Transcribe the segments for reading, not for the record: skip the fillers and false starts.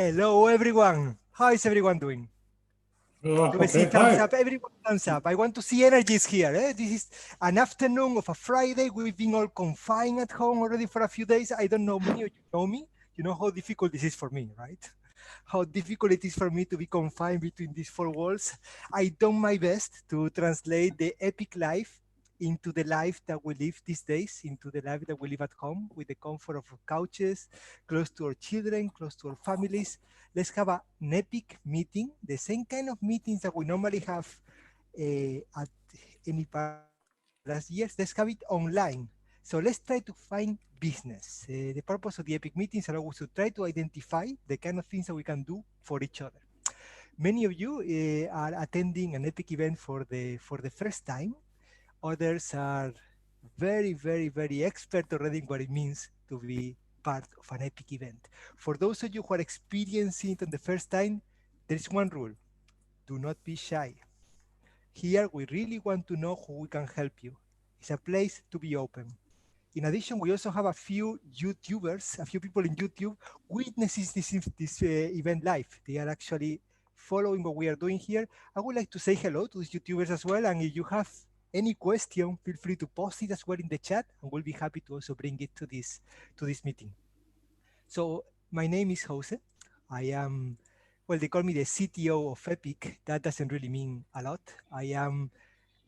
Hello, everyone. How is everyone doing? Let me see, thumbs up. Everyone, thumbs up. I want to see energies here. This is an afternoon of a Friday. We've been all confined at home already for a few days. I don't know many of you know me. You know how difficult this is for me, right? How difficult it is for me to be confined between these four walls. I done my best to translate the epic life into the life that we live these days, into the life that we live at home with the comfort of our couches, close to our children, close to our families. Let's have an epic meeting, the same kind of meetings that we normally have at any part last years. Let's have it online. So let's try to find business. The purpose of the epic meetings are always to try to identify the kind of things that we can do for each other. Many of you are attending an epic event for the first time. Others are very expert already in what it means to be part of an epic event. For those of you who are experiencing it on the first time, there is one rule: do not be shy. Here we really want to know who we can help you. It's a place to be open. In addition, we also have a few YouTubers, a few people in YouTube witnesses this event live. They are actually following what we are doing here. I would like to say hello to these YouTubers as well. And if you have any question, feel free to post it as well in the chat, and we'll be happy to also bring it to this meeting. So my name is Jose. I am, well, they call me the CTO of Epic. That doesn't really mean a lot. I am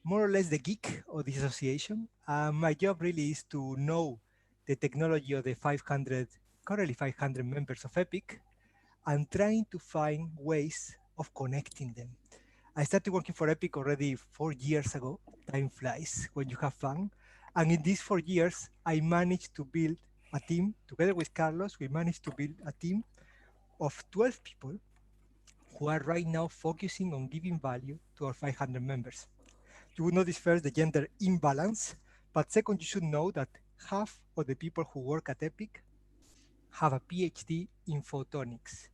more or less the geek of this association. My job really is to know the technology of the currently 500 members of Epic, and trying to find ways of connecting them. I started working for Epic already 4 years ago. Time flies when you have fun. And in these 4 years, I managed to build a team. Together with Carlos, we managed to build a team of 12 people who are right now focusing on giving value to our 500 members. You would notice first the gender imbalance, but second, you should know that half of the people who work at Epic have a PhD in photonics.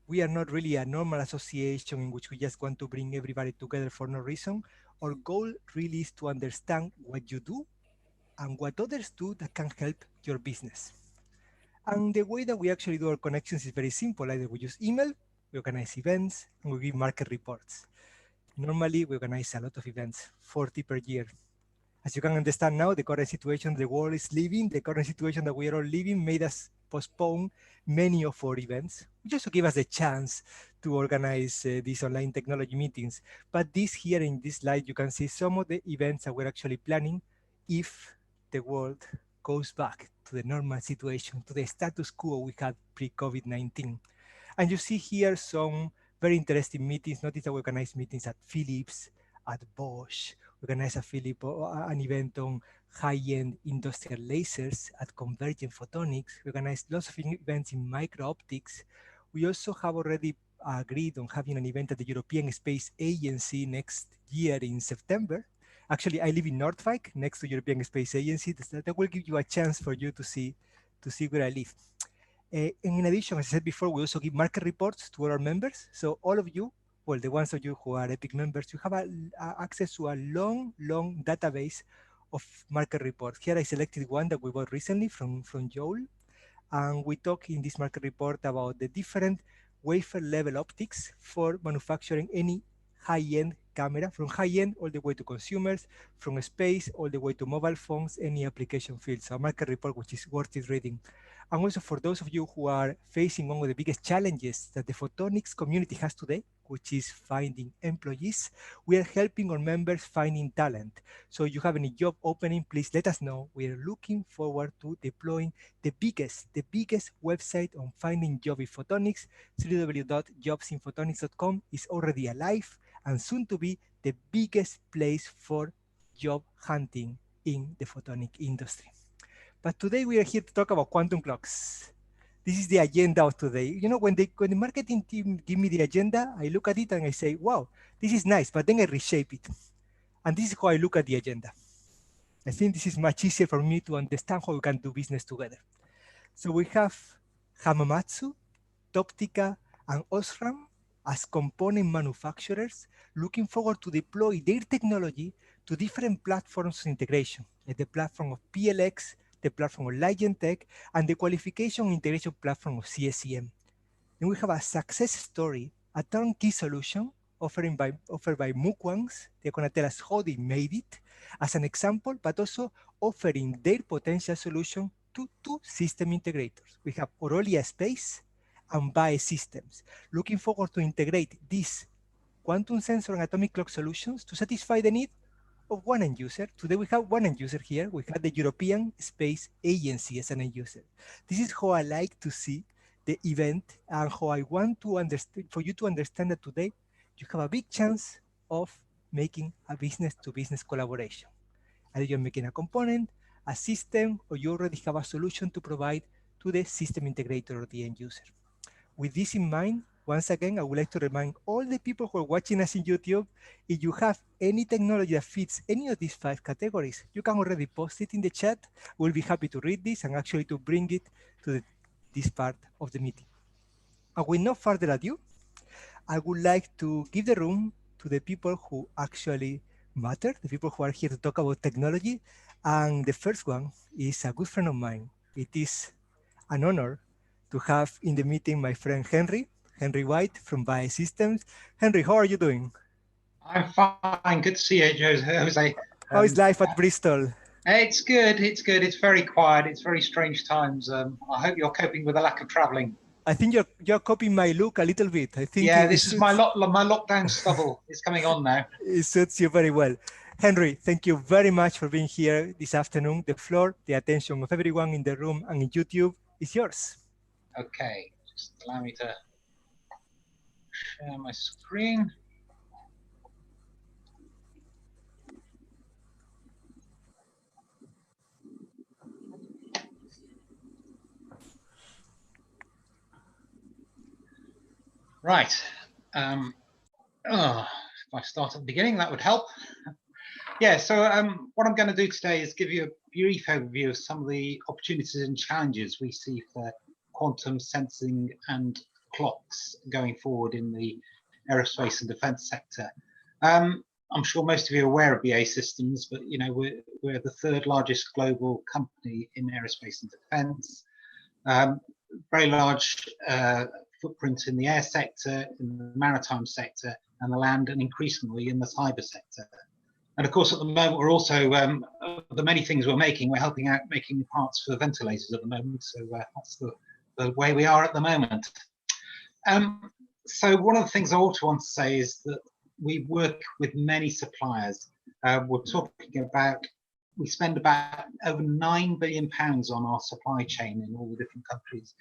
We are not really a normal association in which we just want to bring everybody together for no reason. Our goal really is to understand what you do and what others do that can help your business. And the way that we actually do our connections is very simple. Either we use email, we organize events, and we give market reports. Normally, we organize a lot of events, 40 per year. As you can understand now, the current situation the world is living, the current situation that we are all living made us postpone many of our events, just to give us a chance to organize these online technology meetings. But this here in this slide, you can see some of the events that we're actually planning if the world goes back to the normal situation, to the status quo we had pre-COVID-19. And you see here some very interesting meetings. Notice that we organize meetings at Philips, at Bosch. We organize an event on high-end industrial lasers at Convergent Photonics. We organize lots of events in micro-optics. We also have already agreed on having an event at the European Space Agency next year in September. Actually, I live in Noordwijk, next to European Space Agency. That will give you a chance for you to see where I live. And in addition, as I said before, we also give market reports to our members. So all of you, well, the ones of you who are Epic members, you have access to a long database of market reports. Here I selected one that we bought recently from Joel. And we talk in this market report about the different wafer level optics for manufacturing any high-end camera, from high-end all the way to consumers, from space all the way to mobile phones, any application field. So a market report which is worth it reading. And also for those of you who are facing one of the biggest challenges that the photonics community has today, which is finding employees, we are helping our members finding talent. So if you have any job opening, please let us know. We are looking forward to deploying the biggest website on finding job in photonics. www.jobsinphotonics.com is already alive and soon to be the biggest place for job hunting in the photonic industry. But today we are here to talk about quantum clocks. This is the agenda of today. You know, when the marketing team give me the agenda, I look at it and I say, wow, this is nice, but then I reshape it. And this is how I look at the agenda. I think this is much easier for me to understand how we can do business together. So we have Hamamatsu, Toptica, and OSRAM as component manufacturers looking forward to deploy their technology to different platforms of integration, like the platform of PLX, the platform of Legend Tech, and the qualification integration platform of CSEM. Then we have a success story, a turnkey solution offered by Muquans. They're going to tell us how they made it as an example, but also offering their potential solution to two system integrators. We have Orolia Space and BAE Systems. Looking forward to integrate these quantum sensor and atomic clock solutions to satisfy the need of one end user. Today we have one end user here. We have the European Space Agency as an end user. This is how I like to see the event and how I want to understand, for you to understand that today you have a big chance of making a business-to-business collaboration. Either you're making a component, a system, or you already have a solution to provide to the system integrator or the end user. With this in mind, once again, I would like to remind all the people who are watching us in YouTube, if you have any technology that fits any of these 5 categories, you can already post it in the chat. We'll be happy to read this and actually to bring it to this part of the meeting. And with no further ado, I would like to give the room to the people who actually matter, the people who are here to talk about technology. And the first one is a good friend of mine. It is an honor to have in the meeting my friend Henry White from BAE Systems. Henry, how are you doing? I'm fine. Good to see you, Jose. How is life at Bristol? It's good. It's good. It's very quiet. It's very strange times. I hope you're coping with the lack of traveling. I think you're copying my look a little bit. I think this is my lockdown stubble. It's coming on now. It suits you very well. Henry, thank you very much for being here this afternoon. The floor, the attention of everyone in the room and in YouTube is yours. Okay, just allow me to share my screen. Right. If I start at the beginning, that would help. Yeah, so what I'm going to do today is give you a brief overview of some of the opportunities and challenges we see for quantum sensing and clocks going forward in the aerospace and defense sector. I'm sure most of you are aware of BAE Systems, but you know we're the 3rd largest global company in aerospace and defense. Very large footprint in the air sector, in the maritime sector, and the land, and increasingly in the cyber sector. And of course, at the moment, we're also, the many things we're helping out making parts for ventilators at the moment. So that's the way we are at the moment. So one of the things I also want to say is that we work with many suppliers. We're talking about, we spend about over £9 billion on our supply chain in all the different countries,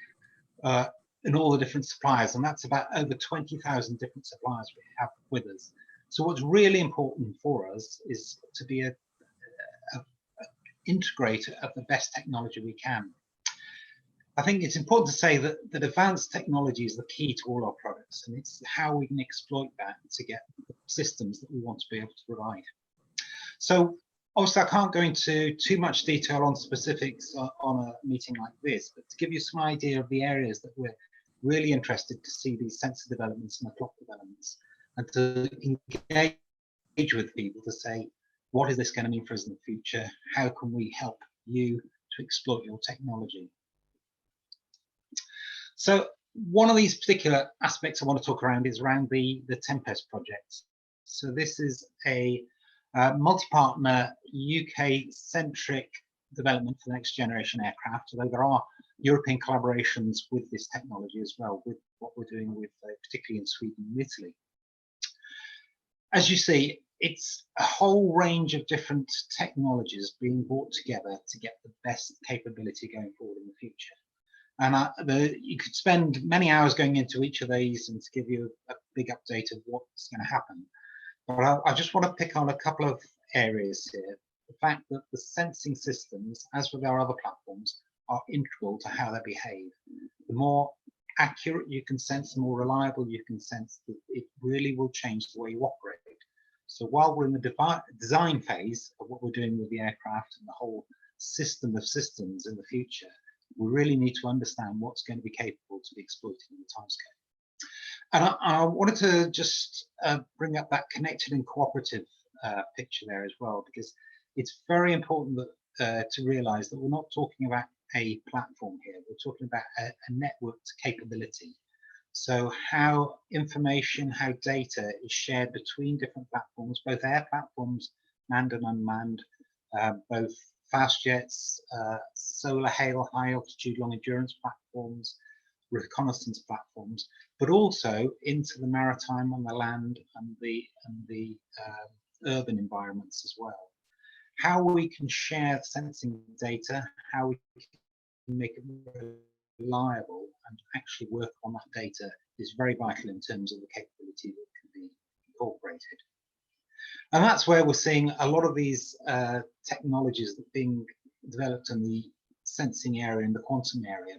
in all the different suppliers, and that's about over 20,000 different suppliers we have with us. So what's really important for us is to be an integrator of the best technology we can. I think it's important to say that advanced technology is the key to all our products, and it's how we can exploit that to get the systems that we want to be able to provide. So obviously I can't go into too much detail on specifics on a meeting like this, but to give you some idea of the areas that we're really interested to see these sensor developments and the clock developments, and to engage with people to say, what is this going to mean for us in the future? How can we help you to exploit your technology? So one of these particular aspects I want to talk around is around the Tempest project. So this is a multi-partner UK-centric development for the next generation aircraft, although there are European collaborations with this technology as well, with what we're doing with particularly in Sweden and Italy. As you see, it's a whole range of different technologies being brought together to get the best capability going forward in the future. And you could spend many hours going into each of these and to give you a big update of what's going to happen. But I just want to pick on a couple of areas here. The fact that the sensing systems, as with our other platforms, are integral to how they behave. The more accurate you can sense, the more reliable you can sense, it really will change the way you operate. So while we're in the design phase of what we're doing with the aircraft and the whole system of systems in the future, we really need to understand what's going to be capable to be exploited in the timescale. And I wanted to just bring up that connected and cooperative picture there as well, because it's very important that, to realize that we're not talking about a platform here. We're talking about a networked capability. So how information, how data is shared between different platforms, both air platforms, manned and unmanned, both fast jets, solar, hail, high altitude, long endurance platforms, reconnaissance platforms, but also into the maritime and the land and the urban environments as well. How we can share sensing data, how we can make it reliable and actually work on that data is very vital in terms of the capability that can be incorporated. And that's where we're seeing a lot of these technologies that are being developed in the sensing area and the quantum area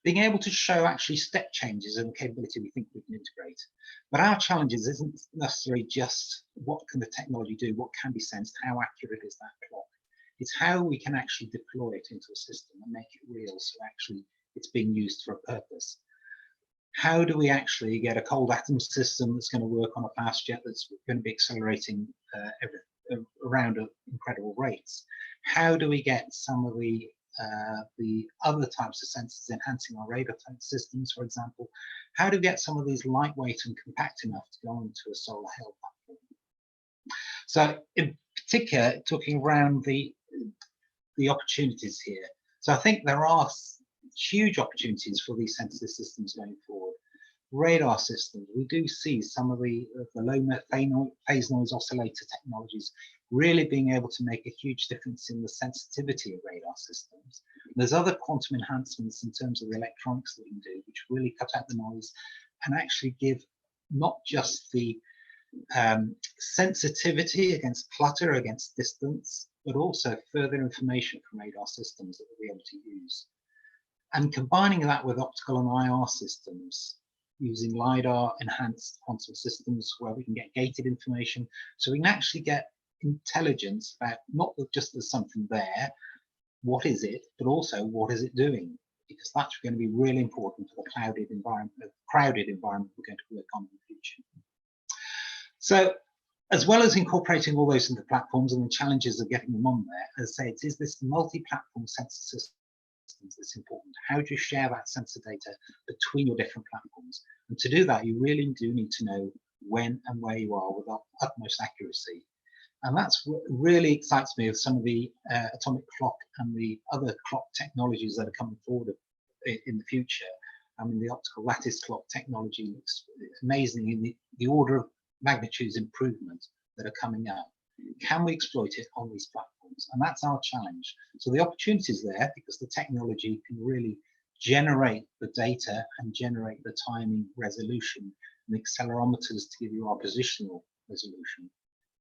being able to show actually step changes in the capability we think we can integrate. But our challenges isn't necessarily just what can the technology do, what can be sensed, how accurate is that clock. It's how we can actually deploy it into a system and make it real, so actually it's being used for a purpose. How do we actually get a cold atom system that's going to work on a fast jet that's going to be accelerating around incredible rates? How do we get some of the other types of sensors enhancing our radar type systems, for example? How do we get some of these lightweight and compact enough to go into a solar hail platform? So in particular, talking around the opportunities here. So I think there are huge opportunities for these sensor systems going forward. Radar systems, we do see some of the low phase noise oscillator technologies really being able to make a huge difference in the sensitivity of radar systems. There's other quantum enhancements in terms of the electronics that we can do, which really cut out the noise and actually give not just the sensitivity against clutter, against distance, but also further information from radar systems that we'll be able to use. And combining that with optical and IR systems, using LiDAR enhanced quantum systems where we can get gated information, so we can actually get intelligence about not just there's something there, what is it, but also what is it doing? Because that's going to be really important for the crowded environment we're going to work on in the future. So, as well as incorporating all those into platforms and the challenges of getting them on there, as I say, it is this multi-platform sensor systems that's important. How do you share that sensor data between your different platforms? And to do that, you really do need to know when and where you are with utmost accuracy. And that's what really excites me of some of the atomic clock and the other clock technologies that are coming forward in the future. I mean, the optical lattice clock technology looks amazing in the order of magnitudes improvement that are coming out. Can we exploit it on these platforms? And that's our challenge. So the opportunity is there because the technology can really generate the data and generate the timing resolution and the accelerometers to give you our positional resolution.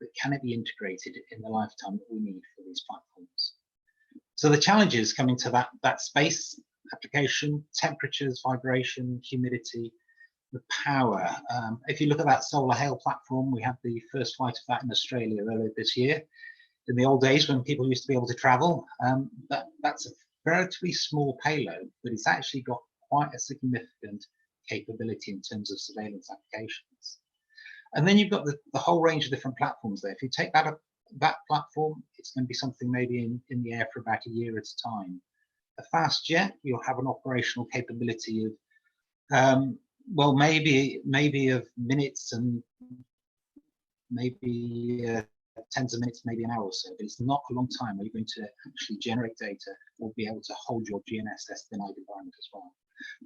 But can it be integrated in the lifetime that we need for these platforms? So the challenges coming to that space application, temperatures, vibration, humidity, the power. If you look at that solar hail platform, we had the first flight of that in Australia earlier this year. In the old days when people used to be able to travel, that's a relatively small payload, but it's actually got quite a significant capability in terms of surveillance applications. And then you've got the whole range of different platforms there. If you take that platform, it's going to be something maybe in the air for about a year at a time. A fast jet, you'll have an operational capability of well, maybe of minutes and maybe tens of minutes, maybe an hour or so, but it's not a long time where you're going to actually generate data or be able to hold your GNSS denied environment as well.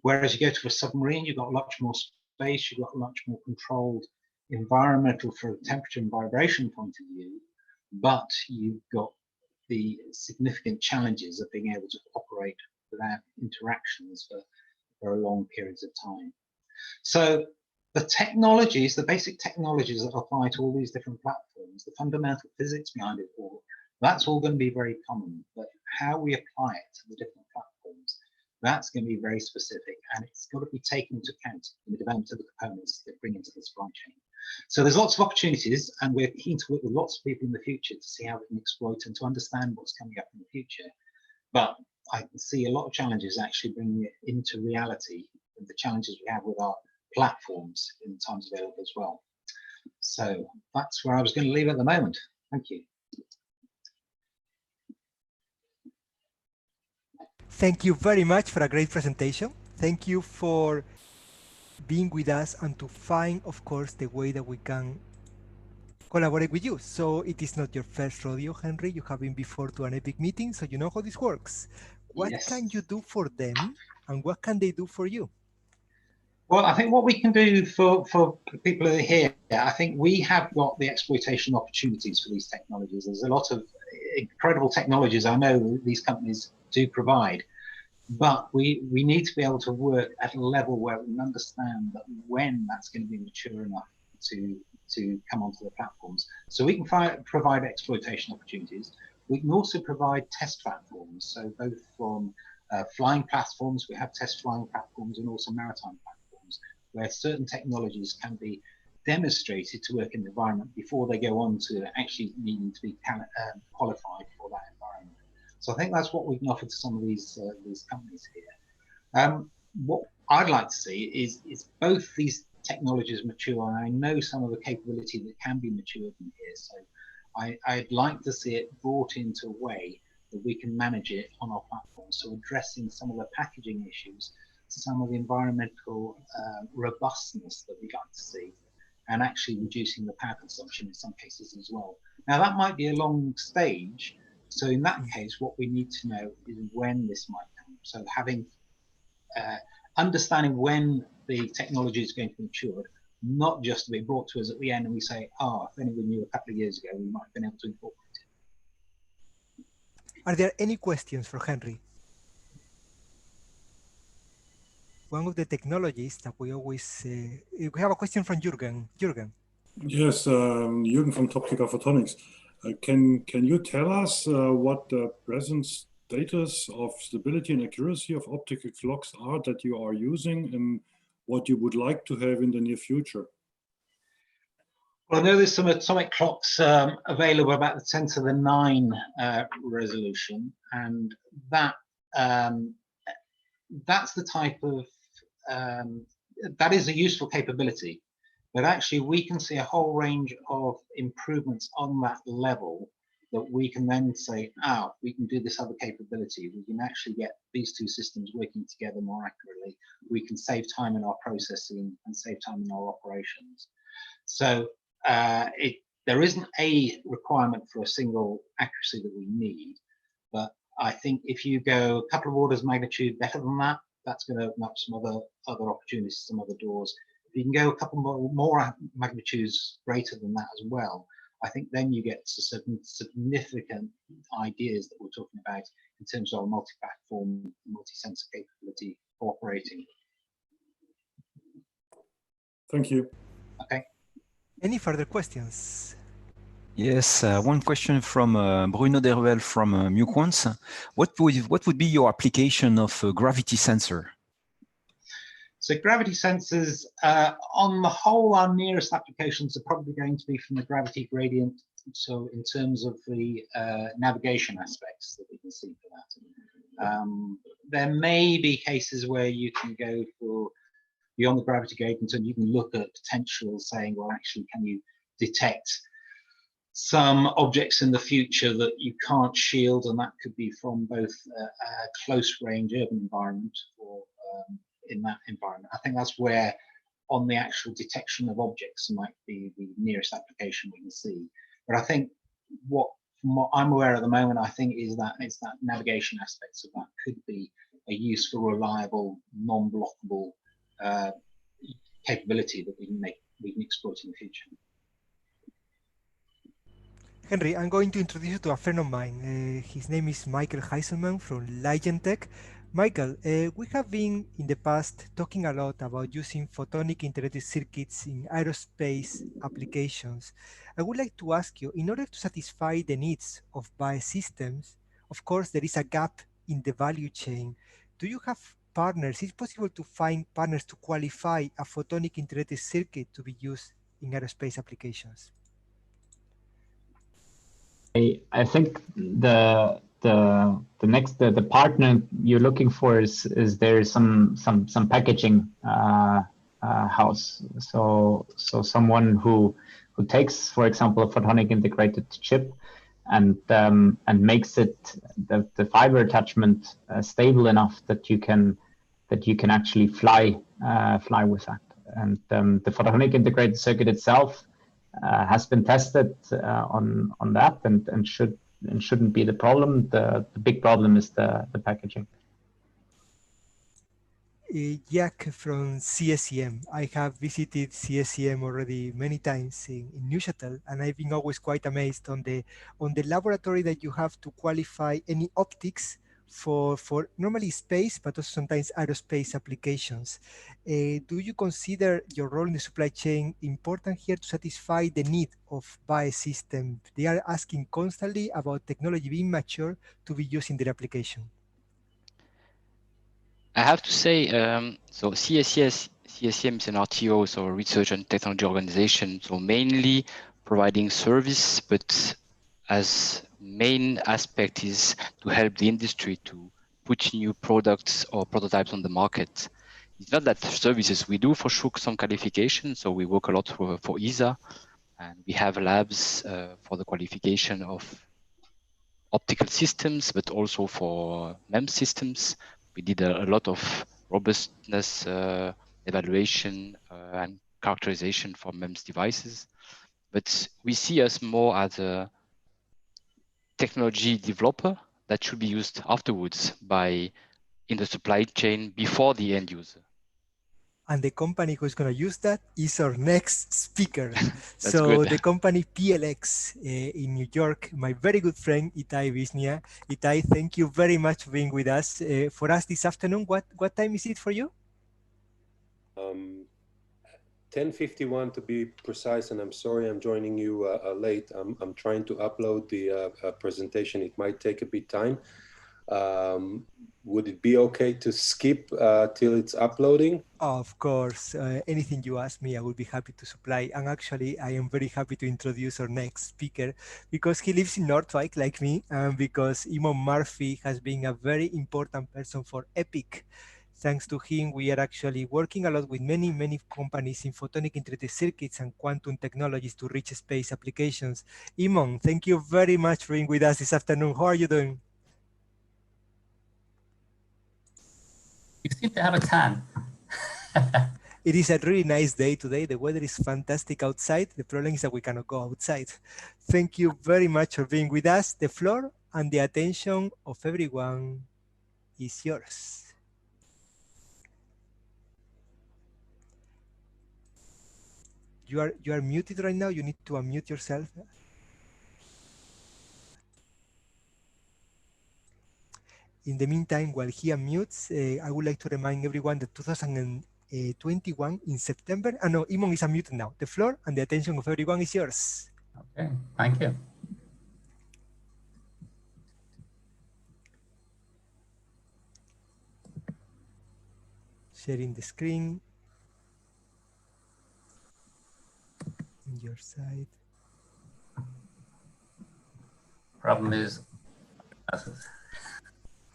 Whereas you go to a submarine, you've got much more space, you've got much more controlled environmental from a temperature and vibration point of view, but you've got the significant challenges of being able to operate without interactions for very long periods of time. So the technologies, the basic technologies that apply to all these different platforms, the fundamental physics behind it all, that's all going to be very common, but how we apply it to the different platforms, that's going to be very specific, and it's got to be taken into account in the development of the components that bring into the supply chain. So there's lots of opportunities, and we're keen to work with lots of people in the future to see how we can exploit and to understand what's coming up in the future. But I can see a lot of challenges actually bringing it into reality, and the challenges we have with our platforms in the times available as well. So that's where I was going to leave at the moment. Thank you. Thank you very much for a great presentation. Thank you for being with us and to find, of course, the way that we can collaborate with you. So it is not your first rodeo, Henry. You have been before to an EPIC meeting, so you know how this works. What Yes. can you do for them, and what can they do for you? Well, I think what we can do for people who are here, I think we have got the exploitation opportunities for these technologies. There's a lot of incredible technologies I know these companies do provide, but we need to be able to work at a level where we understand that when that's going to be mature enough to come onto the platforms. So we can provide exploitation opportunities. We can also provide test platforms. So both from flying platforms, we have test flying platforms, and also maritime platforms, where certain technologies can be demonstrated to work in the environment before they go on to actually needing to be qualified for that environment. So I think that's what we can offer to some of these companies here. What I'd like to see is both these technologies mature, and I know some of the capability that can be matured in here. So I'd like to see it brought into a way that we can manage it on our platform. So addressing some of the packaging issues, some of the environmental robustness that we'd like to see, and actually reducing the power consumption in some cases as well. Now that might be a long stage. So in that case, what we need to know is when this might come. So having understanding when the technology is going to be matured, not just to be brought to us at the end and we say, if only we knew a couple of years ago, we might have been able to incorporate it. Are there any questions for Henry? One of the technologies that we always, we have a question from Jürgen. Jürgen. Yes, Jürgen from Toptica Photonics. Can you tell us what the present status of stability and accuracy of optical clocks are that you are using, and what you would like to have in the near future? Well, I know there's some atomic clocks available about the 10 to the 9 resolution, and that's the type of that is a useful capability. But actually, we can see a whole range of improvements on that level that we can then say, we can do this other capability. We can actually get these two systems working together more accurately. We can save time in our processing and save time in our operations. So there isn't a requirement for a single accuracy that we need. But I think if you go a couple of orders of magnitude better than that, that's going to open up some other opportunities, some other doors. If you can go a couple more magnitudes greater than that as well, I think then you get to certain significant ideas that we're talking about in terms of multi-platform, multi-sensor capability operating. Thank you. Okay. Any further questions? Yes, one question from Bruno Desruelle from Muquans. What would be your application of a gravity sensor? So gravity sensors, on the whole, our nearest applications are probably going to be from the gravity gradient. So in terms of the navigation aspects that we can see for that. There may be cases where you can go for beyond the gravity gradient and you can look at potential saying, well, actually, can you detect some objects in the future that you can't shield, and that could be from both a close range urban environment or in that environment. I think that's where on the actual detection of objects might be the nearest application we can see. But I think from what I'm aware at the moment, I think is that it's that navigation aspects of that could be a useful, reliable, non-blockable capability that we can exploit in the future. Henry, I'm going to introduce you to a friend of mine. His name is Michael Geiselmann from Ligentech. Michael, we have been in the past talking a lot about using photonic integrated circuits in aerospace applications. I would like to ask you, in order to satisfy the needs of biosystems, of course, there is a gap in the value chain. Do you have partners? Is it possible to find partners to qualify a photonic integrated circuit to be used in aerospace applications? I think the partner you're looking for is there some packaging house. So someone who takes, for example, a photonic integrated chip and makes it the fiber attachment stable enough that you can that you can actually fly with that. And the photonic integrated circuit itself has been tested on that, and shouldn't be the problem. The big problem is the packaging. Jacques from CSEM. I have visited CSEM already many times in Neuchâtel, and I've been always quite amazed on the laboratory that you have to qualify any optics for normally space, but also sometimes aerospace applications. Do you consider your role in the supply chain important here to satisfy the need of BAE system? They are asking constantly about technology being mature to be used in their application. I have to say, so CSEM is an RTO, so a research and technology organization, so mainly providing service, but as main aspect is to help the industry to put new products or prototypes on the market. It's not that services, we do for sure some qualification, so we work a lot for ESA, and we have labs for the qualification of optical systems, but also for MEMS systems. We did a lot of robustness evaluation and characterization for MEMS devices. But we see us more as a technology developer that should be used afterwards in the supply chain before the end user. And the company who's going to use that is our next speaker. So good. the company PLX in New York, my very good friend Itai Vishnia. Itai, thank you very much for being with us. For us this afternoon, what time is it for you? 10:51 to be precise, and I'm sorry I'm joining you late. I'm trying to upload the presentation. It might take a bit time. Would it be okay to skip till it's uploading? Of course, anything you ask me, I will be happy to supply. And actually, I am very happy to introduce our next speaker because he lives in Northwijk like me, and because Eamonn Murphy has been a very important person for EPIC. Thanks to him, we are actually working a lot with many companies in photonic integrated circuits and quantum technologies to reach space applications. Eamonn, thank you very much for being with us this afternoon. How are you doing? You seem to have a tan. It is a really nice day today. The weather is fantastic outside. The problem is that we cannot go outside. Thank you very much for being with us. The floor and the attention of everyone is yours. You are muted right now. You need to unmute yourself. In the meantime, while he unmutes, I would like to remind everyone that 2021 in September. No, Eamonn is unmuted now. The floor and the attention of everyone is yours. Okay, thank you. Sharing the screen. On your side. Problem is,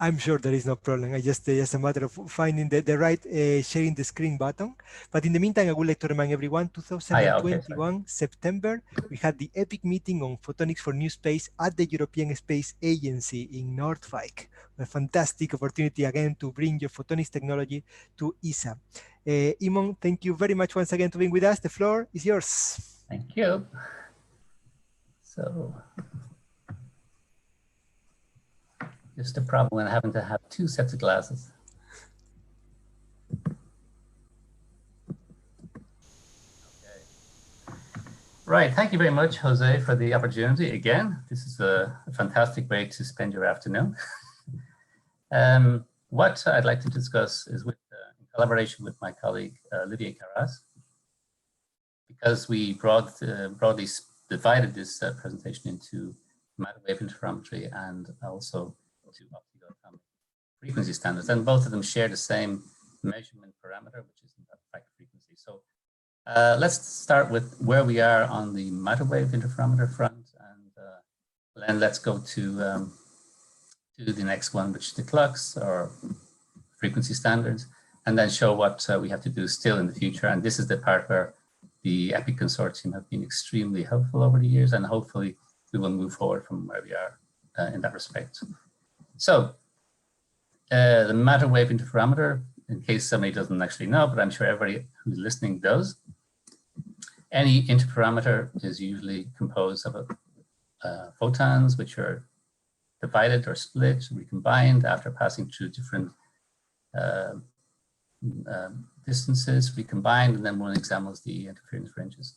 I'm sure there is no problem. It's just a matter of finding the right sharing the screen button. But in the meantime, I would like to remind everyone, 2021, September, we had the EPIC meeting on photonics for new space at the European Space Agency in Northwijk. A fantastic opportunity again to bring your photonics technology to ESA. Eamonn, thank you very much once again for being with us. The floor is yours. Thank you. So, just a problem when having to have two sets of glasses. Okay. Right, thank you very much, Jose, for the opportunity again. This is a fantastic way to spend your afternoon. What I'd like to discuss is in collaboration with my colleague, Lydia Carras, because we broadly divided this presentation into matter wave interferometry and also to optical atomic frequency standards, and both of them share the same measurement parameter, which is the effect frequency. So let's start with where we are on the matter wave interferometer front, and then let's go to the next one, which is the CLUX or frequency standards, and then show what we have to do still in the future. And this is the part where the EPIC consortium have been extremely helpful over the years, and hopefully we will move forward from where we are in that respect. So the matter wave interferometer in case somebody doesn't actually know, but I'm sure everybody who's listening does. Any interparameter is usually composed of photons, which are divided or split, recombined after passing through different distances, recombined, and then one examines the interference fringes.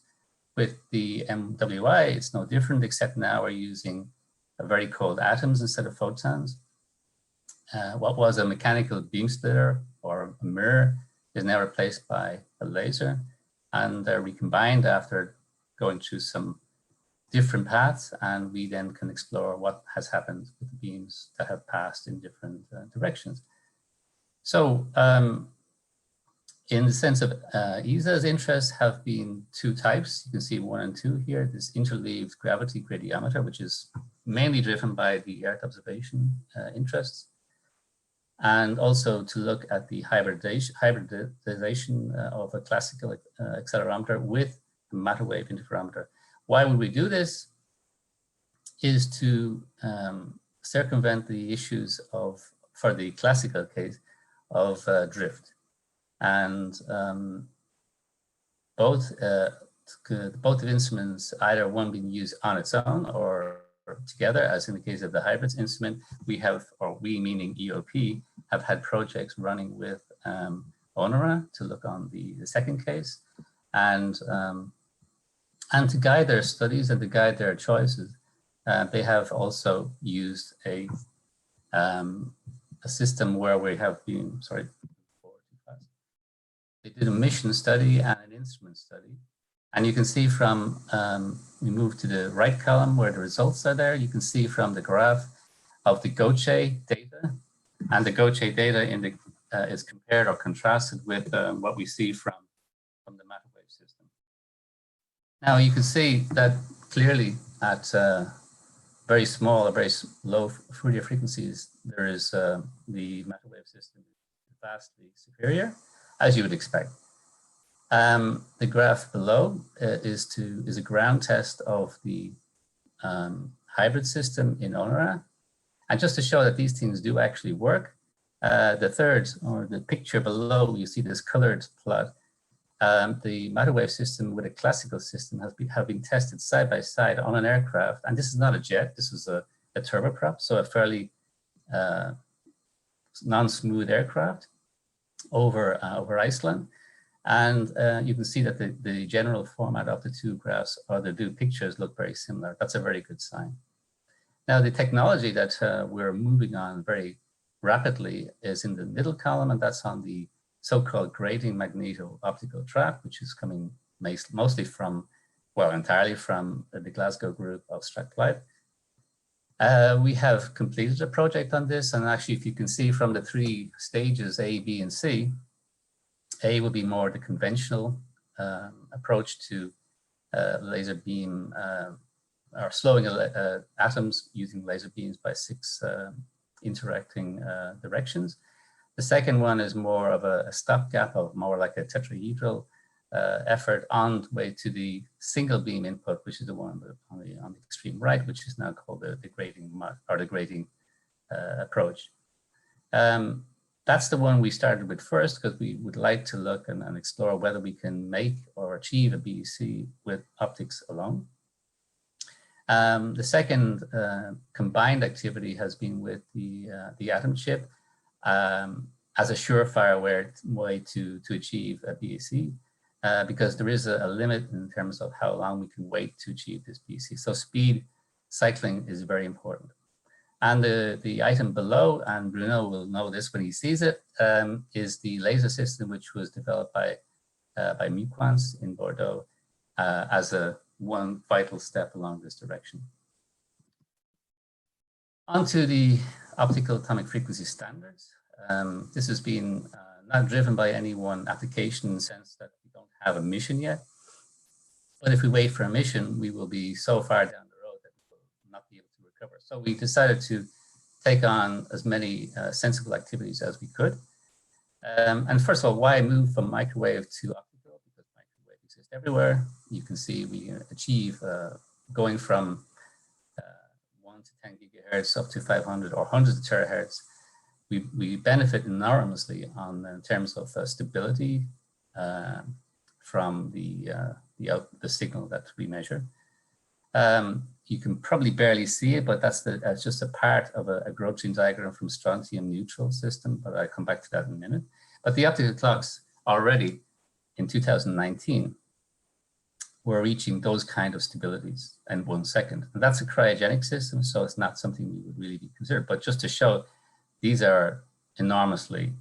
With the MWI, it's no different, except now we're using very cold atoms instead of photons. What was a mechanical beam splitter or a mirror is now replaced by a laser, and they're recombined after going through some different paths, and we then can explore what has happened with the beams that have passed in different directions. So in the sense of ESA's interests have been two types. You can see 1 and 2 here, this interleaved gravity gradiometer, which is mainly driven by the Earth observation interests, and also to look at the hybridization of a classical accelerometer with a matter wave interferometer. Why would we do this? Is to circumvent the issues of, for the classical case, of drift. And both of instruments, either one being used on its own or together, as in the case of the hybrids instrument, we have, or we meaning EOP, have had projects running with ONERA to look on the second case, and to guide their studies and to guide their choices. They have also used a system where we have been, sorry, they did a mission study and an instrument study. And you can see from, we move to the right column where the results are there. You can see from the graph of the Gauche data, and the Gauche data in the, is compared or contrasted with what we see from the matter wave system. Now you can see that clearly at very small or very low Fourier frequencies, there is the matter wave system vastly superior, as you would expect. The graph below is a ground test of the hybrid system in ONERA. And just to show that these things do actually work, the third, or the picture below, you see this colored plot. The matter wave system with a classical system have been tested side by side on an aircraft. And this is not a jet, this is a turboprop, so a fairly non-smooth aircraft over Iceland. And you can see that the general format of the two graphs or the two pictures look very similar. That's a very good sign. Now, the technology that we're moving on very rapidly is in the middle column, and that's on the so-called grating magneto-optical trap, which is coming mostly from, well, entirely from the Glasgow group of Strathclyde. We have completed a project on this, and actually, if you can see from the three stages, A, B, and C, A will be more the conventional approach to laser beam or slowing atoms using laser beams by 6 interacting directions. The second one is more of a stopgap, of more like a tetrahedral effort on the way to the single beam input, which is the one on the extreme right, which is now called the grating or the grating approach. That's the one we started with first, because we would like to look and explore whether we can make or achieve a BEC with optics alone. The second combined activity has been with the atom chip as a surefire way to achieve a BEC, because there is a limit in terms of how long we can wait to achieve this BEC. So speed cycling is very important. And the item below, and Bruno will know this when he sees it, is the laser system which was developed by Muquans in Bordeaux as one vital step along this direction. Onto the optical atomic frequency standards. This has been not driven by any one application in the sense that we don't have a mission yet. But if we wait for a mission, we will be so far down the road that we will not be able to recover. So we decided to take on as many sensible activities as we could. And first of all, why move from microwave to optical? Because microwave exists everywhere. You can see we achieve going from 1 to 10 gigahertz up to 500 or hundreds of terahertz we benefit enormously in terms of stability from the signal that we measure. You can probably barely see it, but that's just a part of a growth gene diagram from strontium neutral system, but I'll come back to that in a minute. But the optical clocks already in 2019 were reaching those kind of stabilities in 1 second. And that's a cryogenic system, so it's not something we would really be considered. But just to show, these are enormously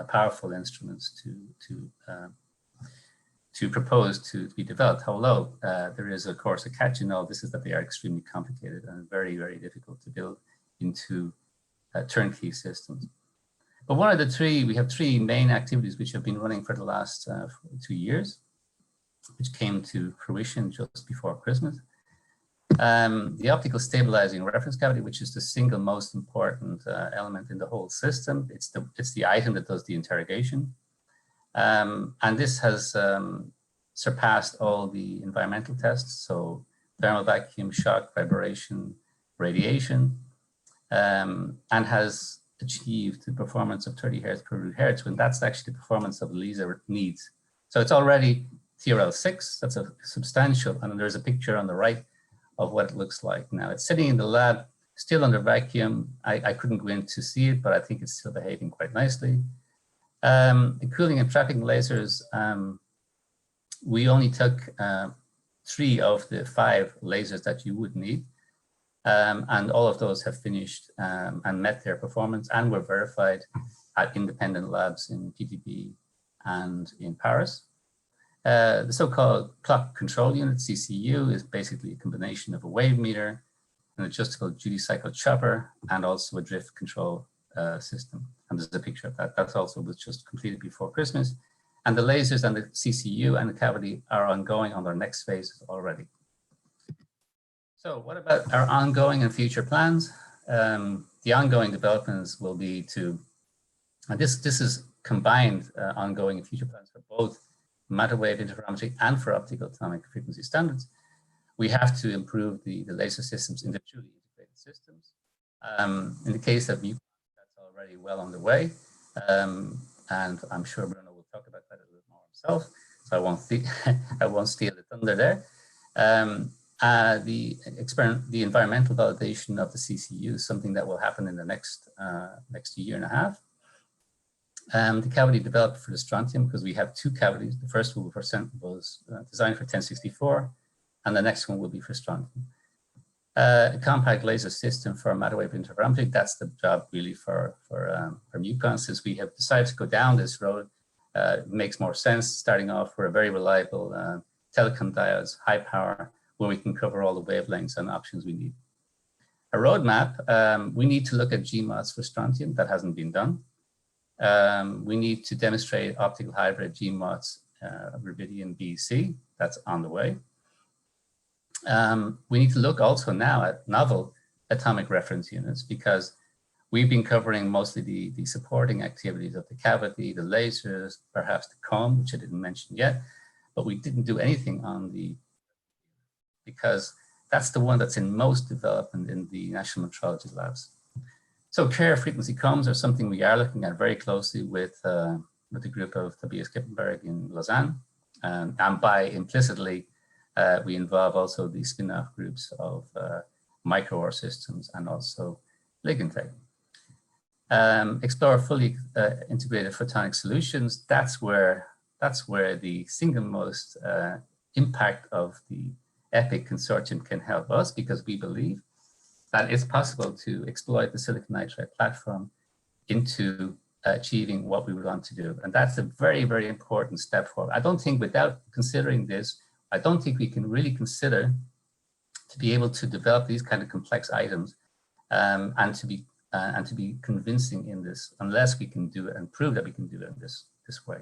powerful instruments to propose to be developed. Although there is, of course, a catch in all this is that they are extremely complicated and very, very difficult to build into turnkey systems. But one of the three, we have three main activities which have been running for the last 2 years, which came to fruition just before Christmas. The optical stabilizing reference cavity, which is the single most important element in the whole system. It's the item that does the interrogation. And this has surpassed all the environmental tests, so thermal vacuum, shock, vibration, radiation, and has achieved the performance of 30 hertz per root hertz, when that's actually the performance of laser needs. So it's already TRL 6, that's a substantial, and there's a picture on the right of what it looks like. Now it's sitting in the lab, still under vacuum. I couldn't go in to see it, but I think it's still behaving quite nicely. The cooling and trapping lasers, we only took 3 of the 5 lasers that you would need. And all of those have finished and met their performance and were verified at independent labs in PTB and in Paris. The so-called clock control unit, CCU, is basically a combination of a wave meter, an adjustable duty cycle chopper, and also a drift control system. And there's a picture of that. That's also was just completed before Christmas. And the lasers and the CCU and the cavity are ongoing on their next phases already. So what about our ongoing and future plans? The ongoing developments will be to, and this is combined ongoing and future plans for both matter wave interferometry and for optical atomic frequency standards. We have to improve the laser systems into truly integrated systems. In the case of Muquans, that's already well on the way. And I'm sure Bruno will talk about that a little more himself. So I won't steal the thunder there. The environmental validation of the CCU is something that will happen in the next year and a half. The cavity developed for the strontium, because we have 2 cavities. The first one was designed for 1064, and the next one will be for strontium. A compact laser system for matter wave interferometry, that's the job really for Muquans. Since we have decided to go down this road, it makes more sense starting off for a very reliable telecom diodes, high power, where we can cover all the wavelengths and options we need. A roadmap, we need to look at GMOS for strontium. That hasn't been done. We need to demonstrate optical hybrid GMOS rubidium BC. That's on the way. We need to look also now at novel atomic reference units, because we've been covering mostly the supporting activities of the cavity, the lasers, perhaps the comb, which I didn't mention yet, but we didn't do anything on because that's the one that's in most development in the national metrology labs. So carrier frequency combs are something we are looking at very closely with the group of Tobias Kippenberg in Lausanne. And by implicitly, we involve also the spin-off groups of micro-OR systems and also Ligantech. Explore fully integrated photonic solutions. That's where the single most impact of the EPIC consortium can help us, because we believe that it's possible to exploit the silicon nitride platform into achieving what we want to do. And that's a very, very important step forward. I don't think, without considering this, I don't think we can really consider to be able to develop these kind of complex items and to be convincing in this, unless we can do it and prove that we can do it in this way.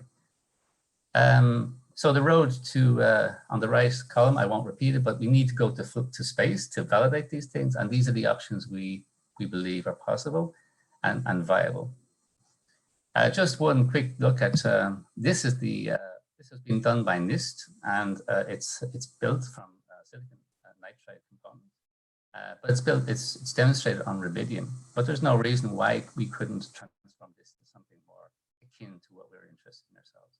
So the road to, on the right column, I won't repeat it, but we need to go to space to validate these things. And these are the options we believe are possible and viable. Just one quick look at, this has been done by NIST, and it's built from silicon nitride components. But it's built, it's demonstrated on rubidium, but there's no reason why we couldn't transform this to something more akin to what we're interested in ourselves.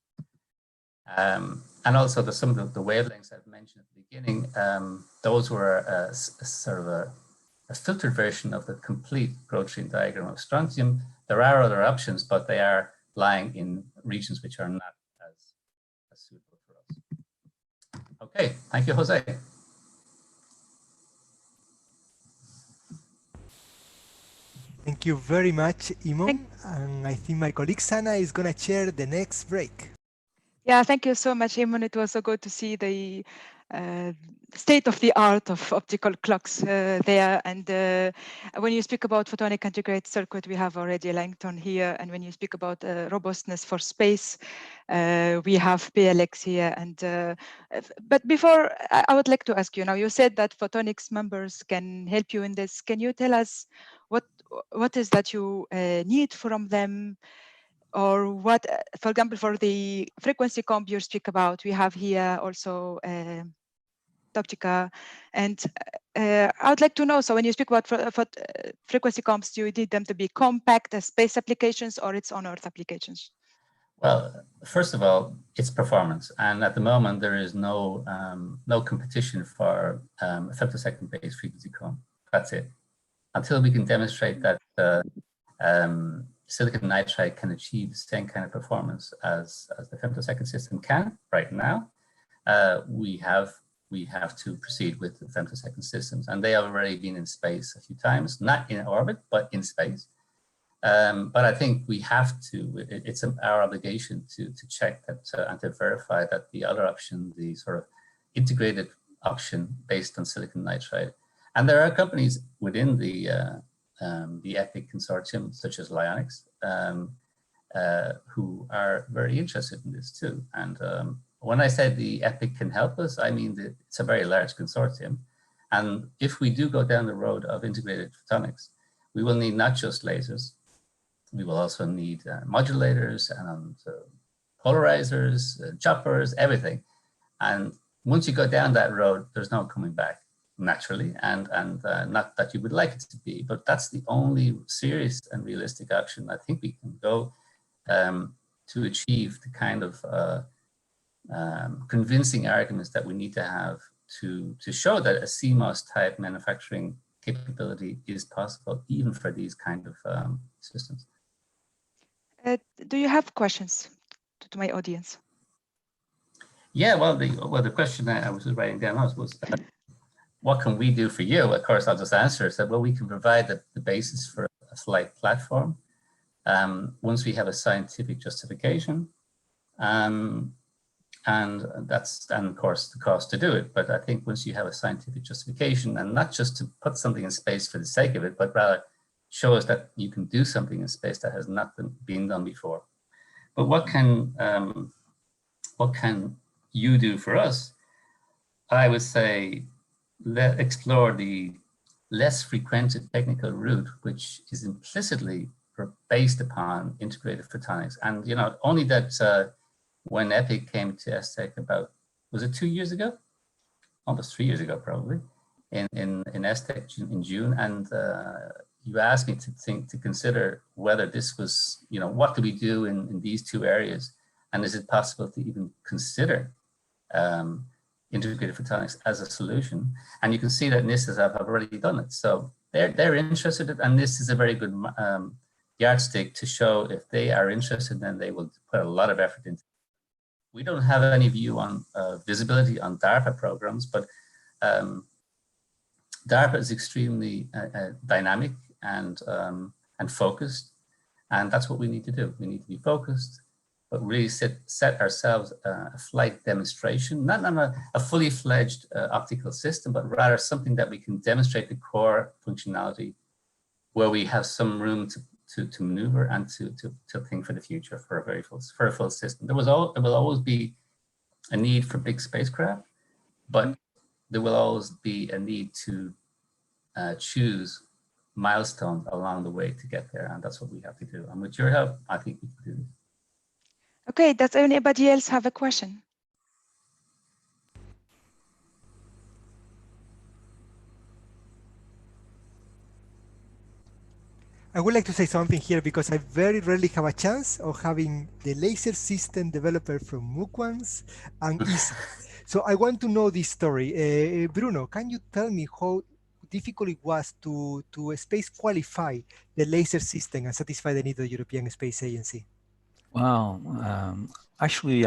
And also some of the wavelengths I've mentioned at the beginning, those were a sort of a filtered version of the complete growth chain diagram of strontium. There are other options, but they are lying in regions which are not as suitable for us. Okay, thank you, Jose. Thank you very much, Iamonn. And I think my colleague Sana is going to chair the next break. Yeah, thank you so much, Iamonn. It was so good to see the state of the art of optical clocks there. And when you speak about photonic integrated circuit, we have already Langton here. And when you speak about robustness for space, we have PLX here. And but before, I would like to ask you now, you said that photonics members can help you in this. Can you tell us what is that you need from them? Or what, for example, for the frequency comp you speak about, we have here also Toptica. And I would like to know, so when you speak about frequency comps, do you need them to be compact as space applications or it's on Earth applications? Well, first of all, it's performance. And at the moment, there is no competition for a femtosecond based frequency comp. That's it. Until we can demonstrate that silicon nitride can achieve the same kind of performance as the femtosecond system can right now, we have to proceed with the femtosecond systems, and they have already been in space a few times, not in orbit, but in space. But I think we have to, it's our obligation to check that and to verify that the other option, the sort of integrated option based on silicon nitride. And there are companies within the EPIC consortium, such as Lionics, who are very interested in this too. And when I said the EPIC can help us, I mean that it's a very large consortium. And if we do go down the road of integrated photonics, we will need not just lasers, we will also need modulators and polarizers, choppers, everything. And once you go down that road, there's no coming back, naturally, and not that you would like it to be, but that's the only serious and realistic option I think we can go to achieve the kind of convincing arguments that we need to have to show that a CMOS type manufacturing capability is possible even for these kind of systems. Do you have questions to my audience? Yeah, well, the question I was just writing down was what can we do for you? Of course, I'll just answer. So, well, we can provide the basis for a flight platform once we have a scientific justification, and of course the cost to do it. But I think once you have a scientific justification, and not just to put something in space for the sake of it, but rather show us that you can do something in space that has not been done before. But what can you do for us? I would say explore the less frequented technical route, which is implicitly based upon integrated photonics. And only that when EPIC came to ESTEC about, was it 2 years ago? Almost 3 years ago, probably, in ESTEC in June, and you asked me to consider whether this was, what do we do in these two areas, and is it possible to even consider integrated photonics as a solution? And you can see that NIST have already done it. So they're interested, and this is a very good yardstick to show if they are interested, then they will put a lot of effort into it. We don't have any view on visibility on DARPA programs, but DARPA is extremely dynamic and focused, and that's what we need to do. We need to be focused, but really set ourselves a flight demonstration, not on a fully fledged optical system, but rather something that we can demonstrate the core functionality, where we have some room to maneuver and to think for the future for a full system. There will always be a need for big spacecraft, but there will always be a need to choose milestones along the way to get there, and that's what we have to do. And with your help, I think we can do this. Okay, does anybody else have a question? I would like to say something here because I very rarely have a chance of having the laser system developer from Muquans and Itai. So I want to know this story. Bruno, can you tell me how difficult it was to space qualify the laser system and satisfy the need of the European Space Agency? Well, actually,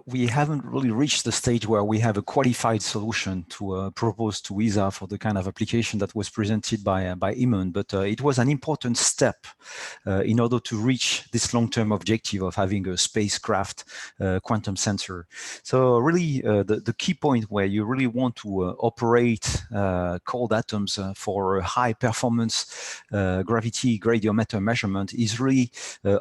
we haven't really reached the stage where we have a qualified solution to propose to ESA for the kind of application that was presented by Eamonn, but it was an important step in order to reach this long-term objective of having a spacecraft quantum sensor. So really, the key point where you really want to operate cold atoms for high performance gravity gradiometer measurement is really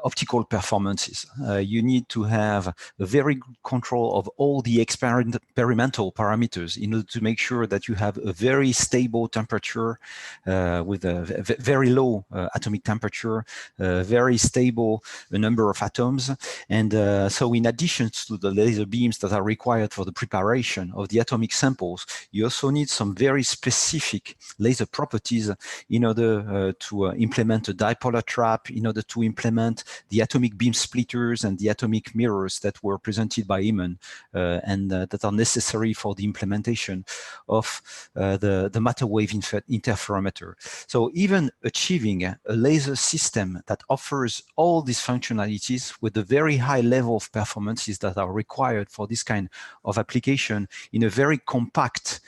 optical performances. You need to have a very good control of all the experimental parameters in order to make sure that you have a very stable temperature with a very low atomic temperature, very stable number of atoms. And so in addition to the laser beams that are required for the preparation of the atomic samples, you also need some very specific laser properties in order to implement a dipolar trap, in order to implement the atomic beam splitters and the atomic mirrors that were presented by Eamonn and that are necessary for the implementation of the matter wave interferometer. So even achieving a laser system that offers all these functionalities with the very high level of performances that are required for this kind of application in a very compact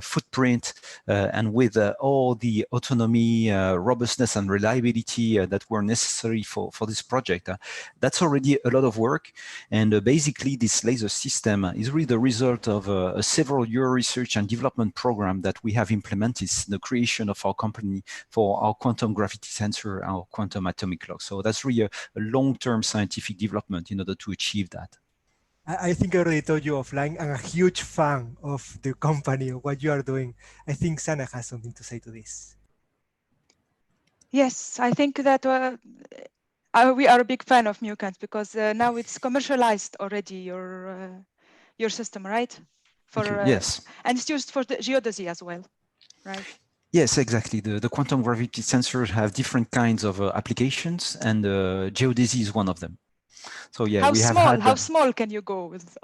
footprint and with all the autonomy, robustness and reliability that were necessary for this project. That's already a lot of work. And basically this laser system is really the result of a several-year research and development program that we have implemented in the creation of our company for our quantum gravity sensor, our quantum atomic clock. So that's really a long-term scientific development in order to achieve that. I think I already told you offline, I'm a huge fan of the company, of what you are doing. I think Sana has something to say to this. Yes, I think that we are a big fan of Muquans because now it's commercialized already, your system, right? Yes. And it's used for the geodesy as well, right? Yes, exactly. The quantum gravity sensors have different kinds of applications, and geodesy is one of them. So yeah, How small can you go with?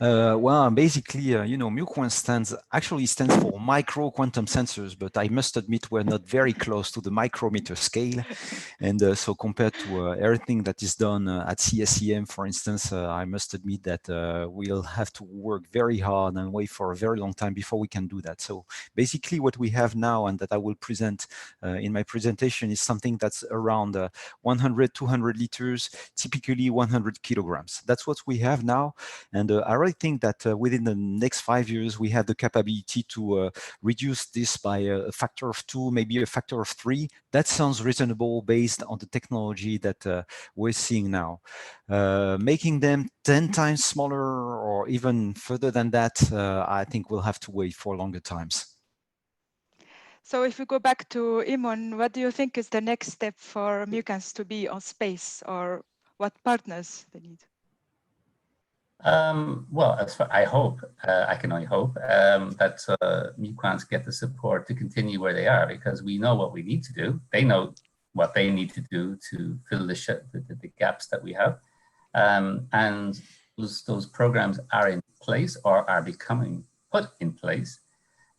Well, basically, you know, Muquans stands for micro quantum sensors, but I must admit we're not very close to the micrometer scale. And so compared to everything that is done at CSEM, for instance, I must admit that we'll have to work very hard and wait for a very long time before we can do that. So basically what we have now and that I will present in my presentation is something that's around 100, 200 liters, typically 100 kilograms. That's what we have now. And I really think that within the next 5 years, we have the capability to reduce this by a factor of 2, maybe a factor of 3. That sounds reasonable based on the technology that we're seeing now. Making them 10 times smaller or even further than that, I think we'll have to wait for longer times. So if we go back to Eamonn, what do you think is the next step for Muquans to be on space, or what partners they need? Well, I hope, I can only hope, that Muquans get the support to continue where they are, because we know what we need to do. They know what they need to do to fill the gaps that we have. And those programs are in place or are becoming put in place.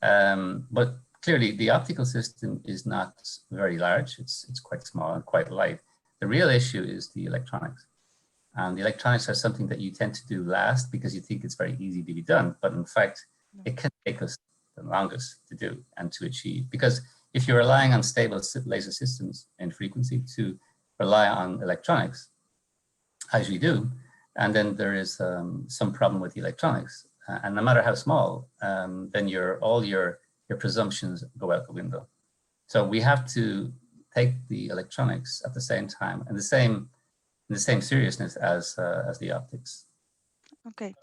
But clearly the optical system is not very large. It's quite small and quite light. The real issue is the electronics. And the electronics are something that you tend to do last because you think it's very easy to be done. But in fact, it can take us the longest to do and to achieve. Because if you're relying on stable laser systems in frequency to rely on electronics, as we do, and then there is some problem with the electronics, and no matter how small, then all your presumptions go out the window. So we have to take the electronics at the same time and the same seriousness as the optics. Okay.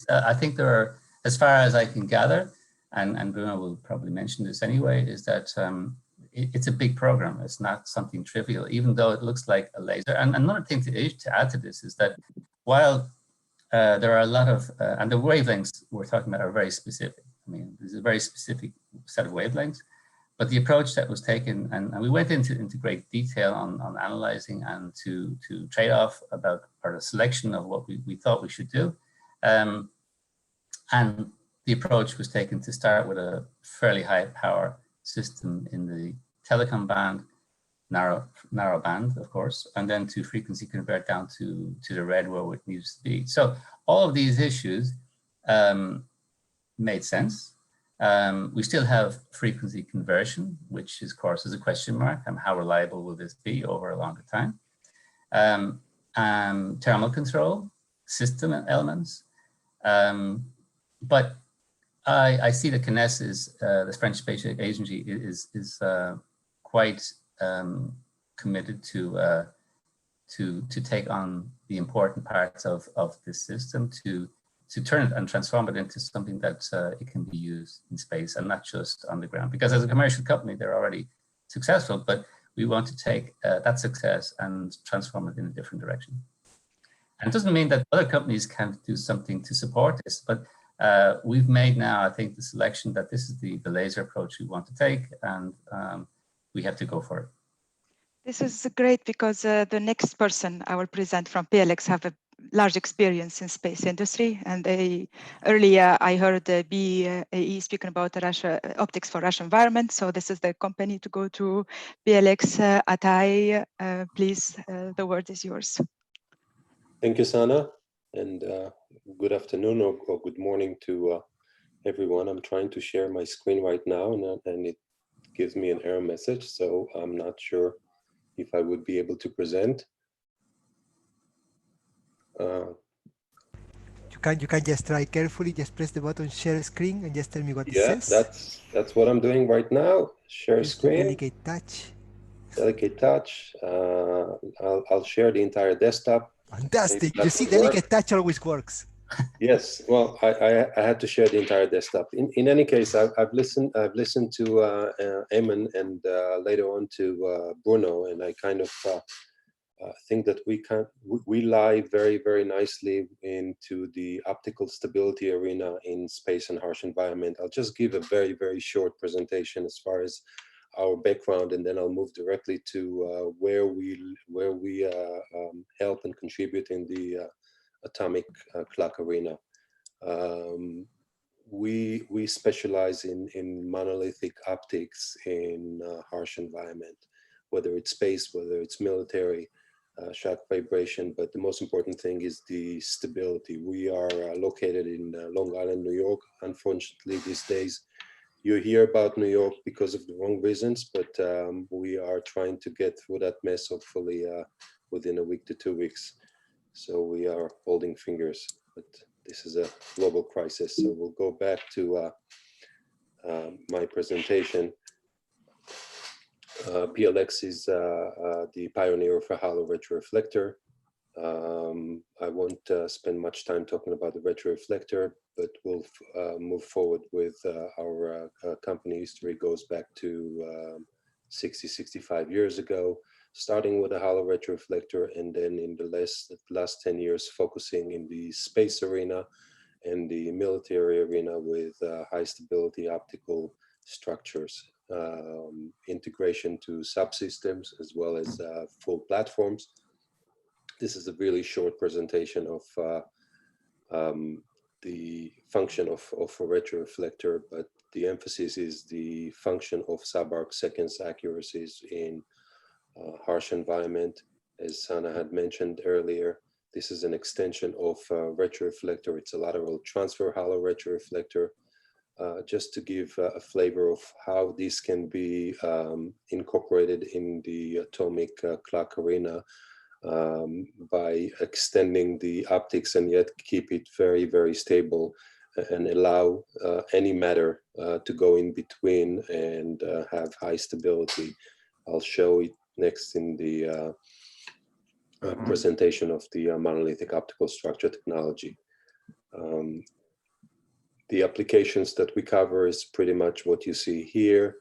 I think there are, as far as I can gather, and Bruno will probably mention this anyway, is that it's a big program. It's not something trivial, even though it looks like a laser. And another thing to add to this is that while there are a lot of, and the wavelengths we're talking about are very specific. I mean, there's a very specific set of wavelengths. but the approach that was taken, and we went into great detail on analyzing and to trade off about or a selection of what we thought we should do. And the approach was taken to start with a fairly high power system in the telecom band, narrow band, of course, and then to frequency convert down to the red where it needs to be. So all of these issues made sense. We still have frequency conversion, which of course is a question mark, and how reliable will this be over a longer time? Thermal control, system elements. But I see that CNES is, the French Space Agency is quite committed to take on the important parts of this system to turn it and transform it into something that it can be used in space and not just on the ground. Because as a commercial company, they're already successful, but we want to take that success and transform it in a different direction. And it doesn't mean that other companies can't do something to support this, but we've made now, I think, the selection that this is the laser approach we want to take, and we have to go for it. This is great because the next person I will present from PLX have a large experience in space industry, and earlier I heard the BAE speaking about Russia, optics for Russian environment. So this is the company to go to. PLX. Itai, please, the word is yours. Thank you, Sana, and good afternoon or good morning to everyone. I'm trying to share my screen right now, and it gives me an error message, so I'm not sure if I would be able to present. You can just try carefully, just press the button share screen and just tell me what it says. Yeah, that's what I'm doing right now. Share just screen. Delicate touch. Delicate touch. I'll share the entire desktop. Fantastic. You see, delicate touch always works. Yes. Well, I had to share the entire desktop. In any case, I've listened to Eamonn and later on to Bruno, and I kind of think that we lie very, very nicely into the optical stability arena in space and harsh environment. I'll just give a very, very short presentation as far as our background, and then I'll move directly to where we help and contribute in the atomic clock arena. We specialize in monolithic optics in harsh environment, whether it's space, whether it's military, shock vibration, but the most important thing is the stability. We are located in Long Island, New York. Unfortunately, these days, you hear about New York because of the wrong reasons, but we are trying to get through that mess, hopefully within a week to 2 weeks. So we are holding fingers, but this is a global crisis. So we'll go back to my presentation. PLX is the pioneer of a hollow retroreflector. I won't spend much time talking about the retroreflector, but we'll move forward with our company history. Goes back to 65 years ago, starting with a hollow retroreflector, and then in the last 10 years focusing in the space arena and the military arena with high stability optical structures, integration to subsystems as well as full platforms. This is a really short presentation of the function of a retroreflector, but the emphasis is the function of subarc seconds accuracies in harsh environment. As Sana had mentioned earlier, this is an extension of retroreflector. It's a lateral transfer hollow retroreflector. Just to give a flavor of how this can be incorporated in the atomic clock arena by extending the optics and yet keep it very, very stable and allow any matter to go in between and have high stability. I'll show it next in the presentation of the monolithic optical structure technology. The applications that we cover is pretty much what you see here,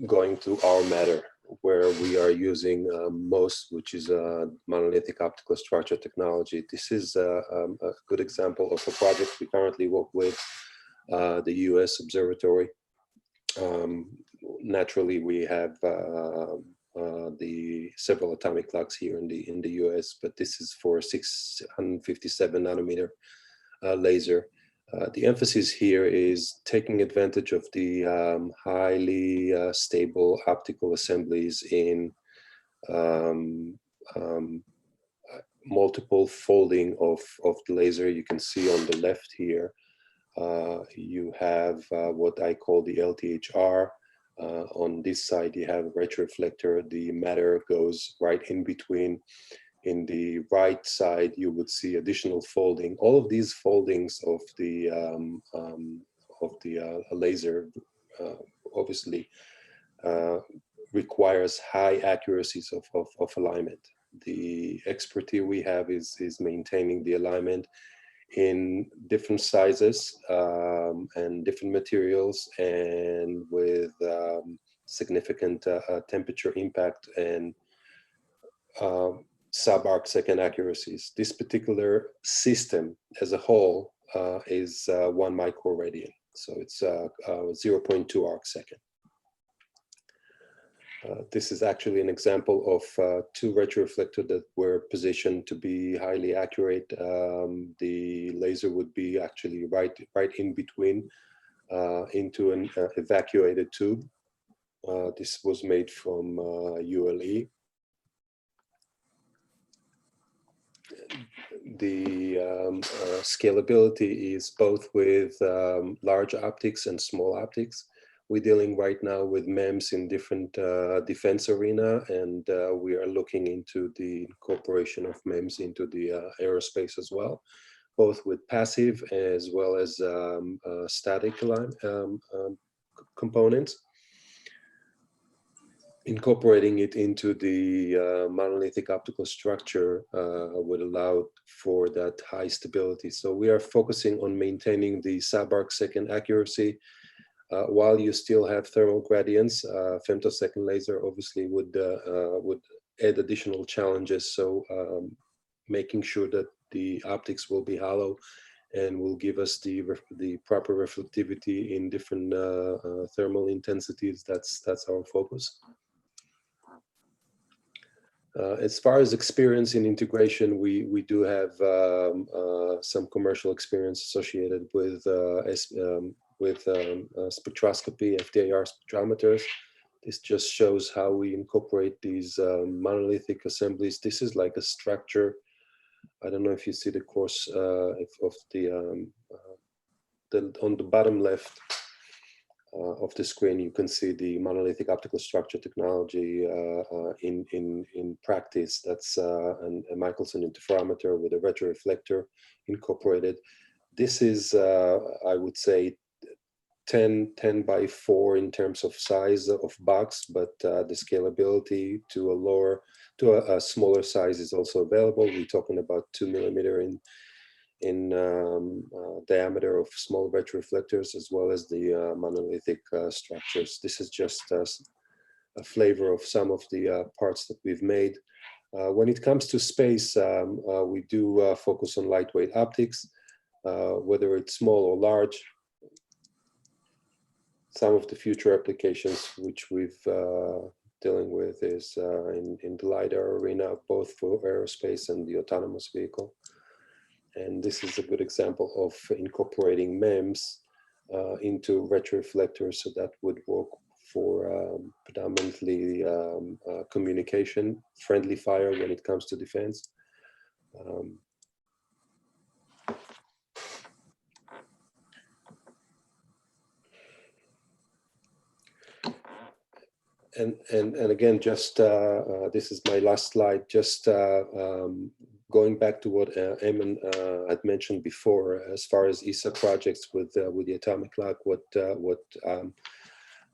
going to our matter, where we are using most, which is monolithic optical structure technology. This is a good example of a project we currently work with the US Observatory Naturally, we have the several atomic clocks here in the US, but this is for 657 nanometer laser. The emphasis here is taking advantage of the highly stable optical assemblies in multiple folding of the laser. You can see on the left here, you have what I call the LTHR. On this side, you have a retroreflector. The matter goes right in between. In the right side, you would see additional folding. All of these foldings of the laser obviously requires high accuracies of alignment. The expertise we have is maintaining the alignment in different sizes and different materials, and with significant temperature impact and sub-arc second accuracies. This particular system as a whole is 1 microradian, so it's 0.2 arc second. This is actually an example of 2 retroreflectors that were positioned to be highly accurate. The laser would be actually right in between into an evacuated tube. This was made from ULE. The scalability is both with large optics and small optics. We're dealing right now with MEMS in different defense arena, and we are looking into the incorporation of MEMS into the aerospace as well, both with passive as well as static components. Incorporating it into the monolithic optical structure would allow for that high stability. So we are focusing on maintaining the sub-arc second accuracy while you still have thermal gradients. Femtosecond laser obviously would add additional challenges. So making sure that the optics will be hollow and will give us the proper reflectivity in different thermal intensities. That's our focus. As far as experience in integration, we do have some commercial experience associated with spectroscopy, FTIR spectrometers. This just shows how we incorporate these monolithic assemblies. This is like a structure. I don't know if you see the course of on the bottom left of the screen, you can see the monolithic optical structure technology in practice. That's a Michelson interferometer with a retroreflector incorporated. This is, I would say, 10 by 4 in terms of size of box, but the scalability to a smaller size is also available. We're talking about 2 millimeter in diameter of small retroreflectors, as well as the monolithic structures. This is just a flavor of some of the parts that we've made. When it comes to space, we do focus on lightweight optics, whether it's small or large. Some of the future applications which we've dealing with is in the LiDAR arena, both for aerospace and the autonomous vehicle. And this is a good example of incorporating MEMS into retroreflectors, so that would work for predominantly communication, friendly fire when it comes to defense. And again, just this is my last slide. Just going back to what Eamonn had mentioned before, as far as ESA projects with the atomic clock, what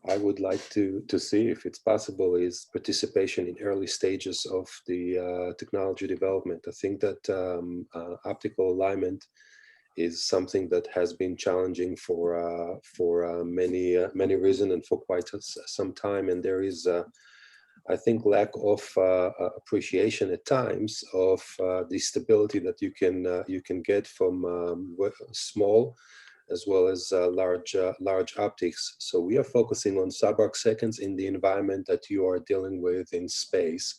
I would like to see, if it's possible, is participation in early stages of the technology development. I think that optical alignment is something that has been challenging for many reasons and for quite some time, and there is I think lack of appreciation at times of the stability that you can get from small as well as large optics. So we are focusing on subarc seconds in the environment that you are dealing with in space.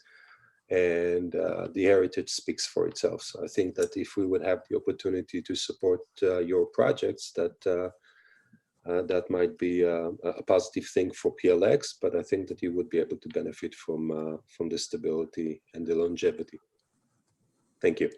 And the heritage speaks for itself. So I think that if we would have the opportunity to support your projects, that might be a positive thing for PLX, but I think that you would be able to benefit from the stability and the longevity. Thank you.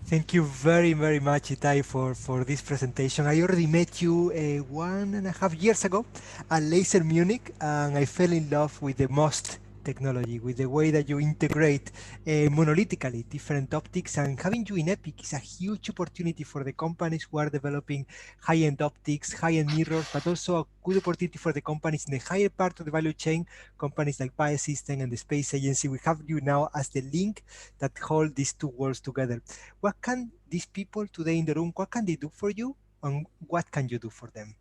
Thank you very, very much, Itai, for this presentation. I already met you 1.5 years ago at Laser Munich, and I fell in love with the MOST technology, with the way that you integrate monolithically different optics, and having you in EPIC is a huge opportunity for the companies who are developing high-end optics, high-end mirrors, but also a good opportunity for the companies in the higher part of the value chain, companies like Biosystem and the Space Agency. We have you now as the link that hold these two worlds together. What can these people today in the room, what can they do for you, and what can you do for them?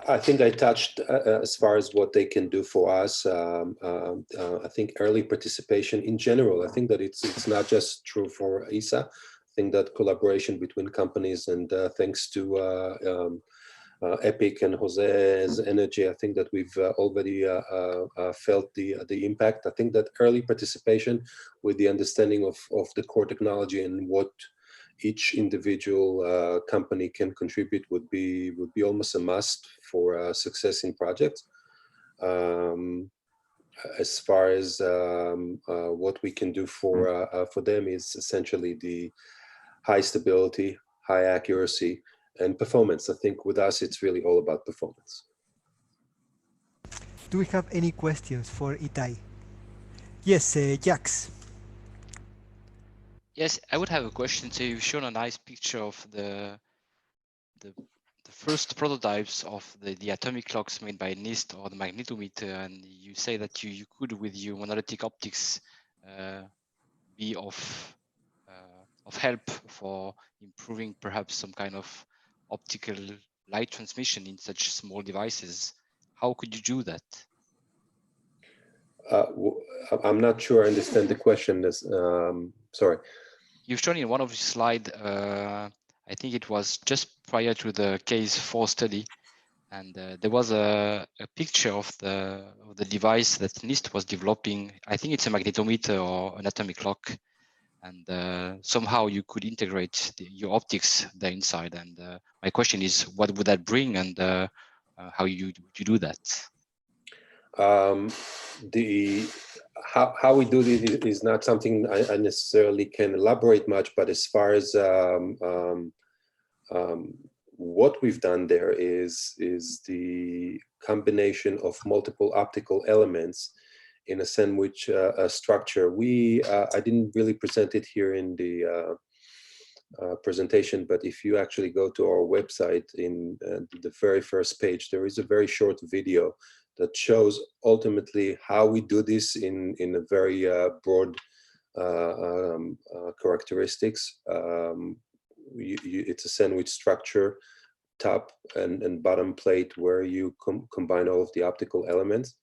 I think I touched as far as what they can do for us. I think early participation in general, I think that it's not just true for ESA. I think that collaboration between companies, and thanks to EPIC and Jose's energy, I think that we've already felt the impact. I think that early participation with the understanding of the core technology and what each individual company can contribute would be almost a must for success in projects. As far as what we can do for them is essentially the high stability, high accuracy, and performance. I think with us, it's really all about performance. Do we have any questions for Itai? Yes, Jacques. Yes, I would have a question. So you've shown a nice picture of the first prototypes of the atomic clocks made by NIST or the magnetometer, and you say that you could, with your monolithic optics, be of help for improving perhaps some kind of optical light transmission in such small devices. How could you do that? I'm not sure I understand the question. Sorry. You've shown in one of your slides, I think it was just prior to the case 4 study, and there was a picture of the device that NIST was developing. I think it's a magnetometer or an atomic clock, and somehow you could integrate your optics there inside. And my question is, what would that bring, and how you do that? How we do this is not something I necessarily can elaborate much, but as far as what we've done there is the combination of multiple optical elements in a sandwich structure. I didn't really present it here in the presentation, but if you actually go to our website, in the very first page, there is a very short video that shows ultimately how we do this in a very broad characteristics. It's a sandwich structure, top and bottom plate, where you combine all of the optical elements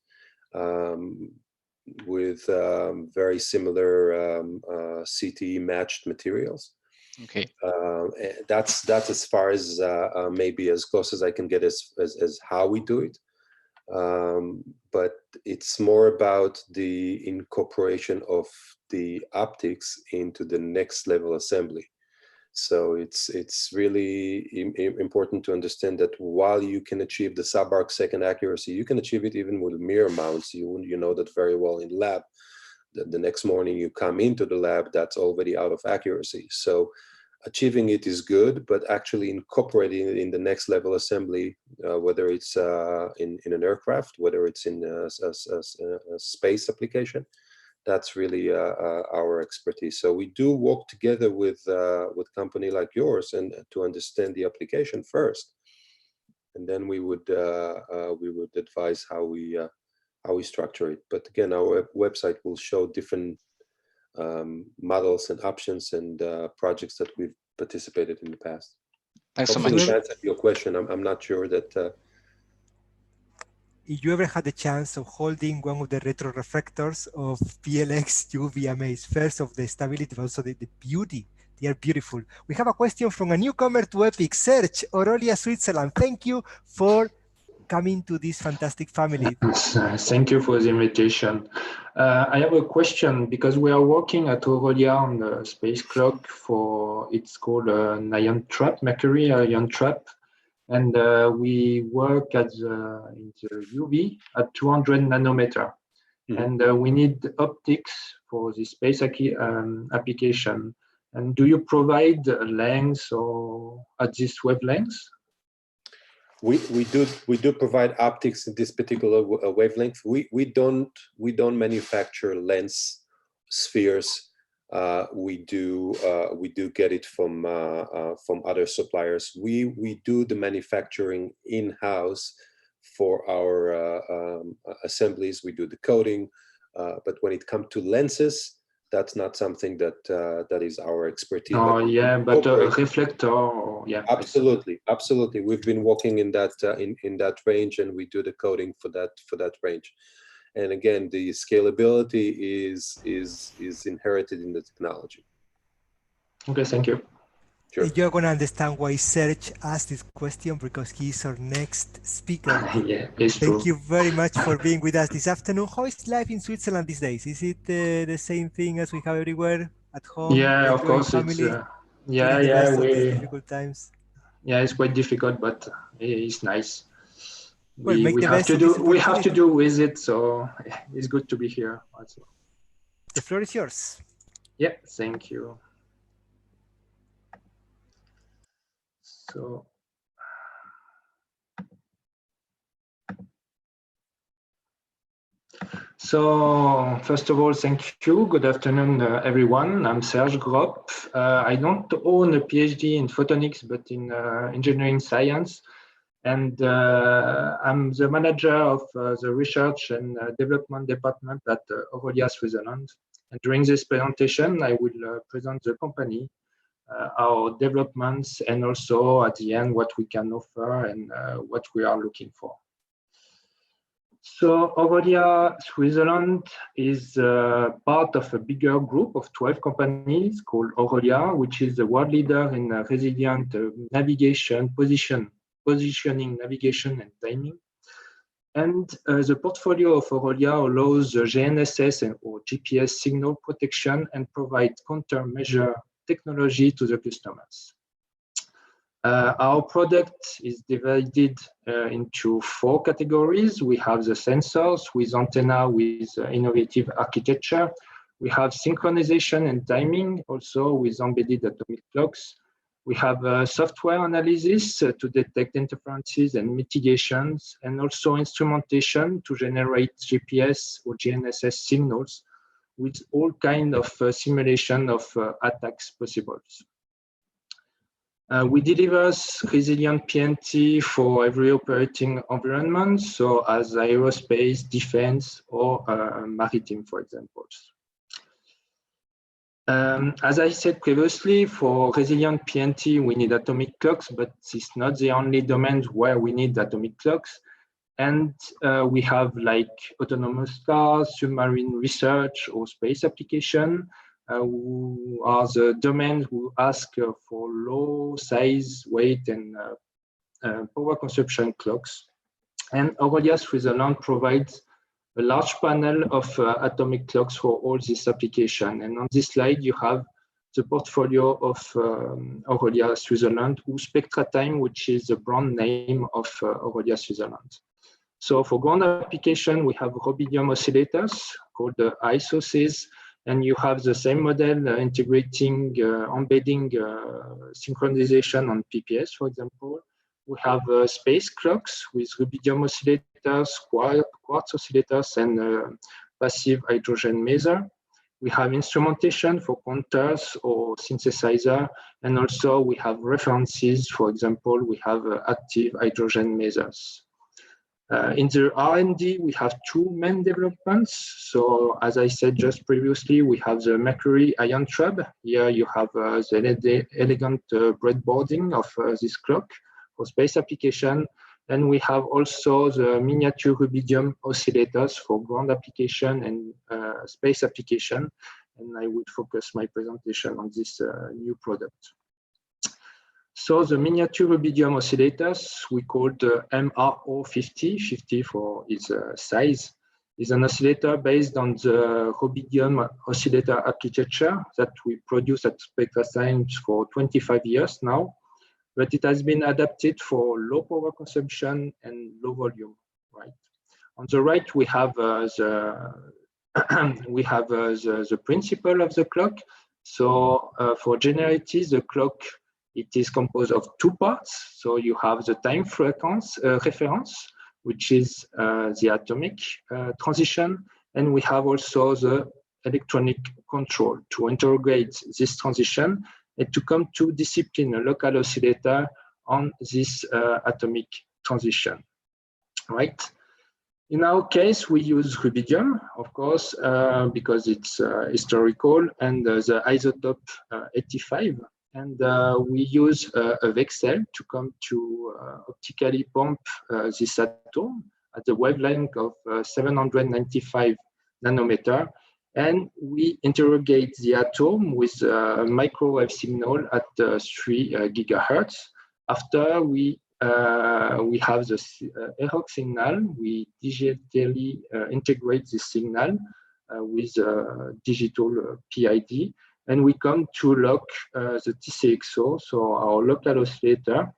with very similar CT matched materials. Okay. That's as far as maybe as close as I can get as how we do it. But it's more about the incorporation of the optics into the next level assembly. So it's really important to understand that while you can achieve the subarc second accuracy, you can achieve it even with mirror mounts. You know that very well in lab. The next morning you come into the lab, that's already out of accuracy. So achieving it is good, but actually incorporating it in the next level assembly, whether it's in an aircraft, whether it's in a space application, that's really our expertise. So we do work together with company like yours, and to understand the application first, and then we would advise how we structure it. But again, our website will show different models and options and projects that we've participated in the past. Thanks Hopefully so much. answered your question. I'm not sure that. If you ever had the chance of holding one of the retroreflectors of PLX, you will be amazed. First, of the stability, but also the beauty They are beautiful. We have a question from a newcomer to EPIC, Serge, Orolia, Switzerland. Thank you for coming to this fantastic family. Thank you for the invitation. I have a question because we are working at Orolia on the space clock for, it's called an ion trap, Mercury ion trap. And we work at in the UV at 200 nanometer. And we need optics for the space application. And do you provide lengths or at this wavelengths? We do provide optics in this particular wavelength. We don't manufacture lens spheres. We do get it from other suppliers. We do the manufacturing in-house for our assemblies. We do the coating, but when it comes to lenses, that's not something that is our expertise. Oh yeah, but reflector, yeah. Absolutely. We've been working in that in that range, and we do the coding for that range. And again, the scalability is inherited in the technology. Okay, thank you. Sure. You're going to understand why Serge asked this question, because he's our next speaker. Yeah, it's true. Thank you very much for being with us this afternoon. How is life in Switzerland these days? Is it the same thing as we have everywhere at home? Yeah, of course. Family, it's difficult times. Yeah, it's quite difficult, but it's nice. Well, we have to do with it, so it's good to be here also. The floor is yours. Yeah, thank you. So first of all, thank you. Good afternoon, everyone. I'm Serge Grop. I don't own a PhD in photonics, but in engineering science. And I'm the manager of the research and development department at Orolia, Switzerland. And during this presentation, I will present the company, our developments, and also at the end, what we can offer and what we are looking for. So Orolia, Switzerland is part of a bigger group of 12 companies called Orolia, which is the world leader in resilient navigation, positioning, navigation, and timing. And the portfolio of Orolia allows GNSS or GPS signal protection and provide countermeasure technology to the customers. Our product is divided into 4 categories. We have the sensors with antenna with innovative architecture. We have synchronization and timing, also with embedded atomic clocks. We have software analysis to detect interferences and mitigations, and also instrumentation to generate GPS or GNSS signals with all kinds of simulation of attacks possible. We deliver resilient PNT for every operating environment, so as aerospace, defense, or maritime, for example. As I said previously, for resilient PNT, we need atomic clocks, but it's not the only domain where we need atomic clocks. And we have like autonomous cars, submarine research, or space application, who are the domains who ask for low size, weight, and power consumption clocks. And Orolia Switzerland provides a large panel of atomic clocks for all this application. And on this slide, you have the portfolio of Orolia Switzerland, whose SpectraTime, which is the brand name of Orolia Switzerland. So for ground application, we have rubidium oscillators called the ISOCs, and you have the same model integrating, embedding synchronization on PPS, for example. We have space clocks with rubidium oscillators, quartz oscillators, and passive hydrogen maser. We have instrumentation for counters or synthesizer, and also we have references. For example, we have active hydrogen masers. In the R&D, we have 2 main developments. So as I said just previously, we have the Mercury ion trap. Here you have the elegant breadboarding of this clock for space application. And we have also the miniature rubidium oscillators for ground application and space application. and I will focus my presentation on this new product. So the miniature rubidium oscillators, we call the MRO50, 50 for its size, is an oscillator based on the rubidium oscillator architecture that we produce at Spectra Science for 25 years now, but it has been adapted for low power consumption and low volume, right? On the right, we have the principle of the clock. So for generalities, the clock, it is composed of two parts. So you have the time frequency reference, which is the atomic transition, and we have also the electronic control to interrogate this transition and to come to discipline a local oscillator on this atomic transition, right? In our case, we use rubidium, of course, because it's historical, and the isotope 85. And we use a Vixar to come to optically pump this atom at the wavelength of 795 nanometer. And we interrogate the atom with a microwave signal at 3 gigahertz. After we have the error signal, we digitally integrate this signal with digital PID. And we come to lock the TCXO, so our local oscillator,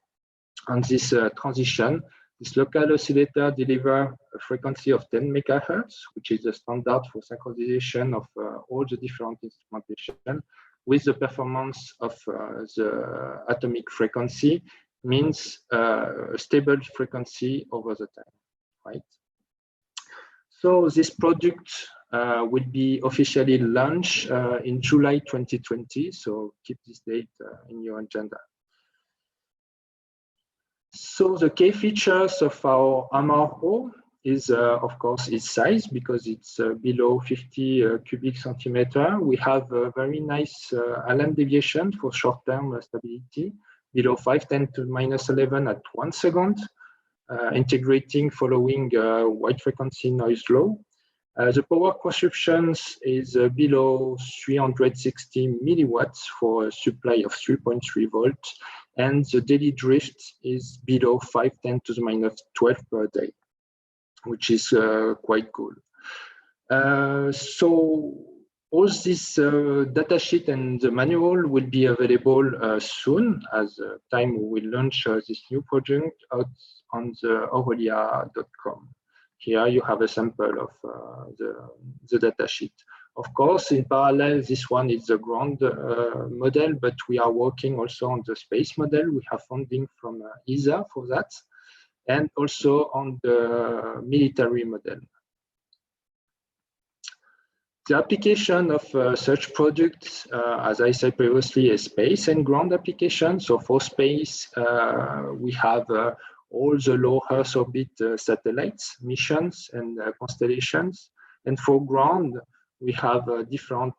on this transition. This local oscillator delivers a frequency of 10 megahertz, which is the standard for synchronization of all the different instrumentation, with the performance of the atomic frequency, means a stable frequency over the time, right? So this product will be officially launched in July 2020. So keep this date in your agenda. So the key features of our MRO is, of course, its size, because it's below 50 cubic centimeter. We have a very nice Allen deviation for short-term stability, below 510 to -11 at 1 second, integrating following wide frequency noise law. The power consumption is below 360 milliwatts for a supply of 3.3 volts, and the daily drift is below 510 to the -12 per day, which is quite good. So all this datasheet and the manual will be available soon, as time we will launch this new project out on the Orolia.com. Here you have a sample of the datasheet. Of course, in parallel, this one is the ground model, but we are working also on the space model. We have funding from ESA for that, and also on the military model. The application of such products, as I said previously, is space and ground application. So for space, we have all the low Earth orbit satellites, missions, and constellations. And for ground, we have different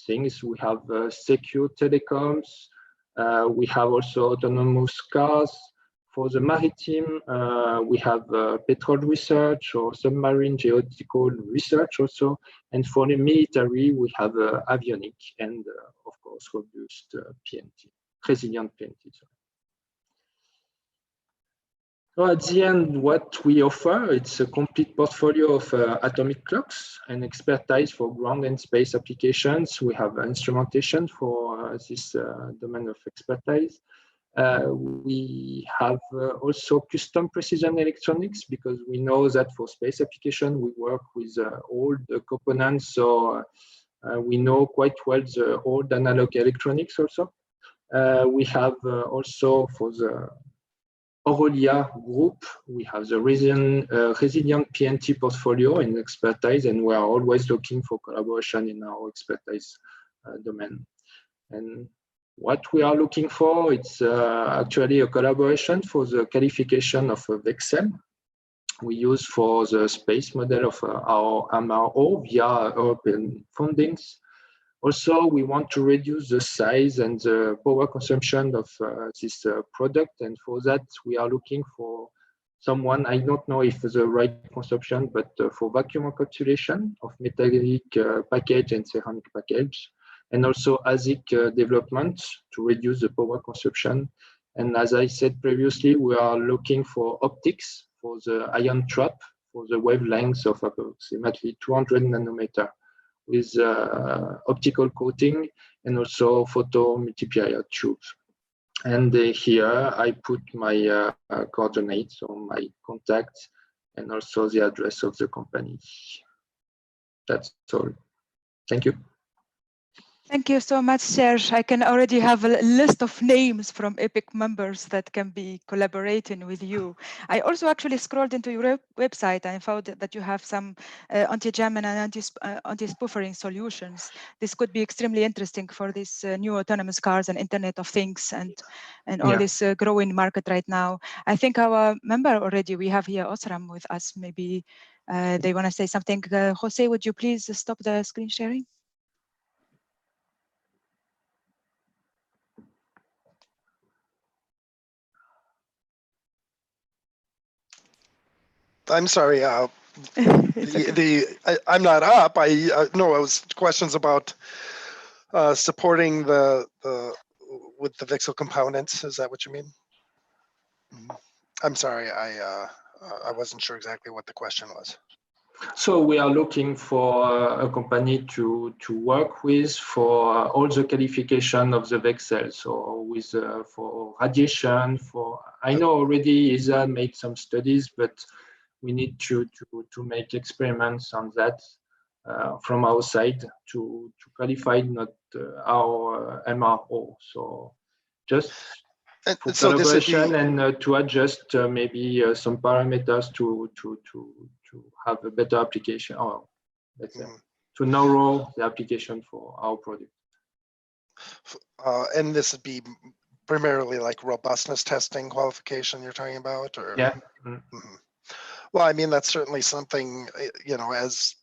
things. We have secure telecoms. We have also autonomous cars. For the maritime, we have petrol research or submarine geophysical research also. And for the military, we have avionic and, of course, robust PNT, resilient PNT. So at the end, what we offer, it's a complete portfolio of atomic clocks and expertise for ground and space applications. We have instrumentation for this domain of expertise. We have also custom precision electronics, because we know that for space application, we work with all the components. So we know quite well the old analog electronics also. We have also for the Orolia group, we have the resilient PNT portfolio and expertise, and we are always looking for collaboration in our expertise domain. And what we are looking for, it's actually a collaboration for the qualification of a Vixar we use for the space model of our MRO via European fundings. Also, we want to reduce the size and the power consumption of this product, and for that, we are looking for someone, I don't know if the right consumption, but for vacuum encapsulation of metallic package and ceramic package, and also ASIC development to reduce the power consumption. And as I said previously, we are looking for optics for the ion trap for the wavelengths of approximately 200 nanometer with optical coating and also photo multiplier tubes. And here I put my coordinates or my contacts and also the address of the company. That's all. Thank you. Thank you so much, Serge. I can already have a list of names from EPIC members that can be collaborating with you. I also actually scrolled into your website and found that you have some anti-jamming and anti-spoofering solutions. This could be extremely interesting for these new autonomous cars and Internet of Things and all this growing market right now. I think our member already, we have here OSRAM with us. Maybe they want to say something. Jose, would you please stop the screen sharing? I'm sorry. I'm not up. No, it was questions about supporting with the VCSEL components. Is that what you mean? I'm sorry. I wasn't sure exactly what the question was. So we are looking for a company to work with for all the qualification of the VCSEL. So with for radiation, for I know already ISA made some studies, but we need to make experiments on that from our side to qualify not our MRO. So just for so collaboration and to adjust maybe some parameters to have a better application, or let's say to narrow the application for our product. And this would be primarily like robustness testing qualification you're talking about, or yeah. Well, I mean, that's certainly something, you know, as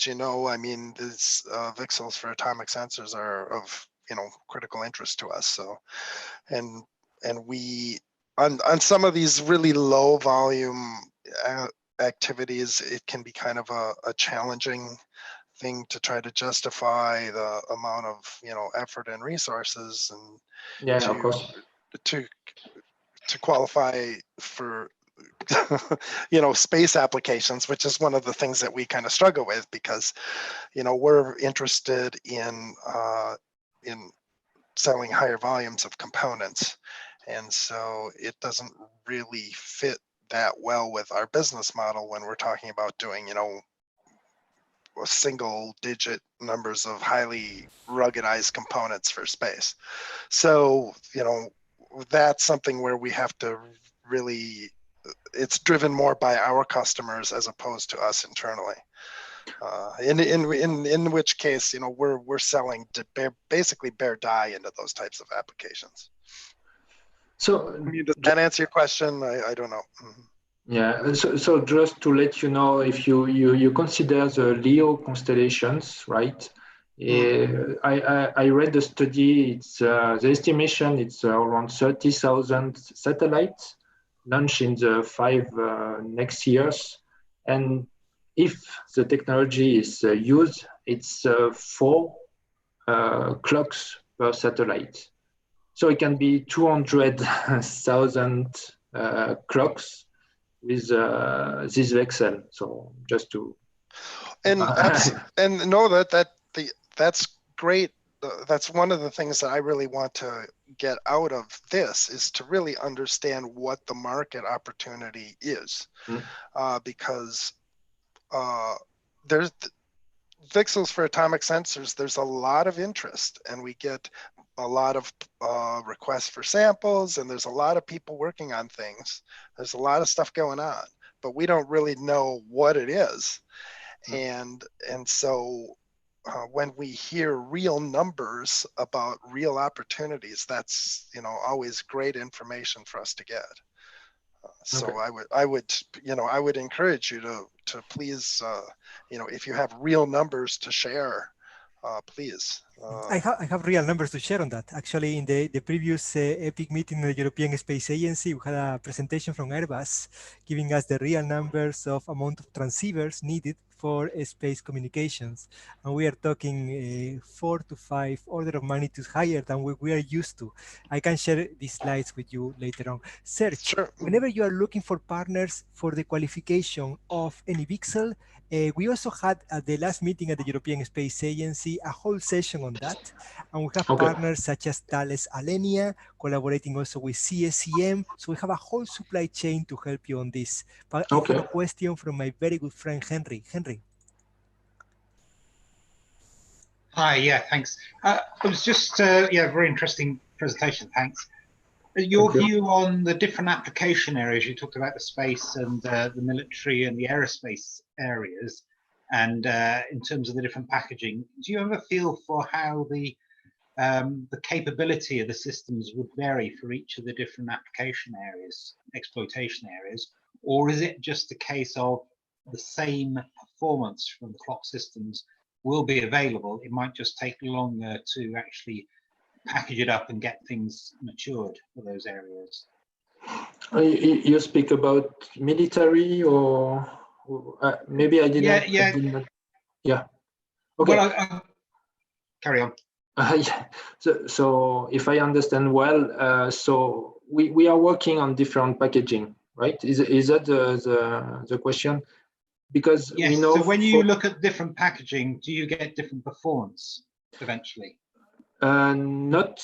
you know, I mean, these VCSELs for atomic sensors are of, you know, critical interest to us. So, and we, on some of these really low volume activities, it can be kind of a challenging thing to try to justify the amount of, you know, effort and resources and of course, to qualify for you know, space applications, which is one of the things that we kind of struggle with, because, you know, we're interested in selling higher volumes of components, and so it doesn't really fit that well with our business model when we're talking about doing, you know, single digit numbers of highly ruggedized components for space. So, you know, that's something where we have to really, it's driven more by our customers as opposed to us internally. In which case, you know, we're selling to basically bare die into those types of applications. So I mean, does that answer your question? I don't know. Yeah. So just to let you know, if you consider the LEO constellations, right? I read the study. It's the estimation. It's around 30,000 satellites launched in the 5 next years, and if the technology is used, it's 4 clocks per satellite. So it can be 200,000 clocks with this VCSEL. So just to and know that's great. That's one of the things that I really want to get out of this, is to really understand what the market opportunity is, because there's VCSELs for atomic sensors. There's a lot of interest, and we get a lot of requests for samples, and there's a lot of people working on things. There's a lot of stuff going on, but we don't really know what it is. And so when we hear real numbers about real opportunities, that's, you know, always great information for us to get. So I would you know, I would encourage you to please, you know, if you have real numbers to share, please. I have real numbers to share on that. Actually, in the previous EPIC meeting in the European Space Agency, we had a presentation from Airbus giving us the real numbers of amount of transceivers needed for space communications. And we are talking 4 to 5 order of magnitude higher than what we are used to. I can share these slides with you later on. Serge, Sure. whenever you are looking for partners for the qualification of any VCSEL, we also had at the last meeting at the European Space Agency a whole session on that. And we have partners such as Thales Alenia, collaborating also with CSEM. So we have a whole supply chain to help you on this. But I have a question from my very good friend, Henry. Henry. Hi, yeah, thanks. I was just, yeah, very interesting presentation, thanks. Your view on the different application areas, you talked about the space and the military and the aerospace areas, and in terms of the different packaging, do you have a feel for how the capability of the systems would vary for each of the different application areas, exploitation areas, or is it just a case of the same performance from the clock systems will be available? It might just take longer to actually package it up and get things matured for those areas. You speak about military, or maybe I didn't. Yeah. I did not, yeah. Okay. Well, carry on. Yeah. So if I understand well, so we are working on different packaging, right? Is that the question? Because yes, we know. So when you look at different packaging, do you get different performance eventually? Not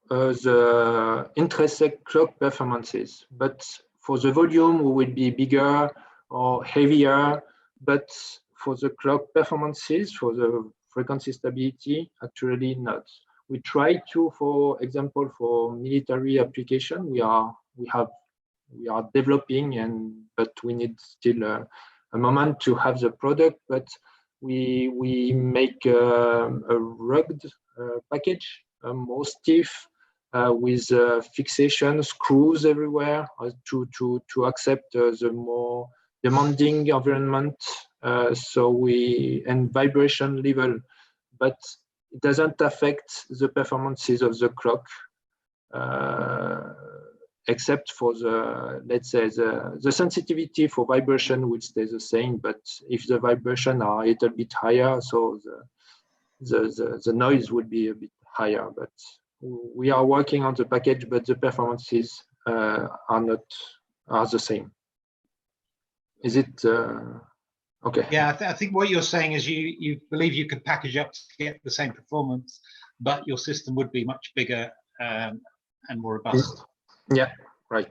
the intrinsic clock performances, but for the volume, we will be bigger or heavier. But for the clock performances, for the frequency stability, actually not. We try to, for example, for military application, we are developing, but we need still a moment to have the product. But we make a rugged package, more stiff, with fixation screws everywhere to accept the more demanding environment. And vibration level, but it doesn't affect the performances of the clock, except for the, let's say, the sensitivity for vibration will stay the same, but if the vibration are a little bit higher, so the noise would be a bit higher. But we are working on the package, but the performances are the same. Is it okay? Yeah, I think what you're saying is you believe you could package up to get the same performance, but your system would be much bigger and more robust. Yeah, right.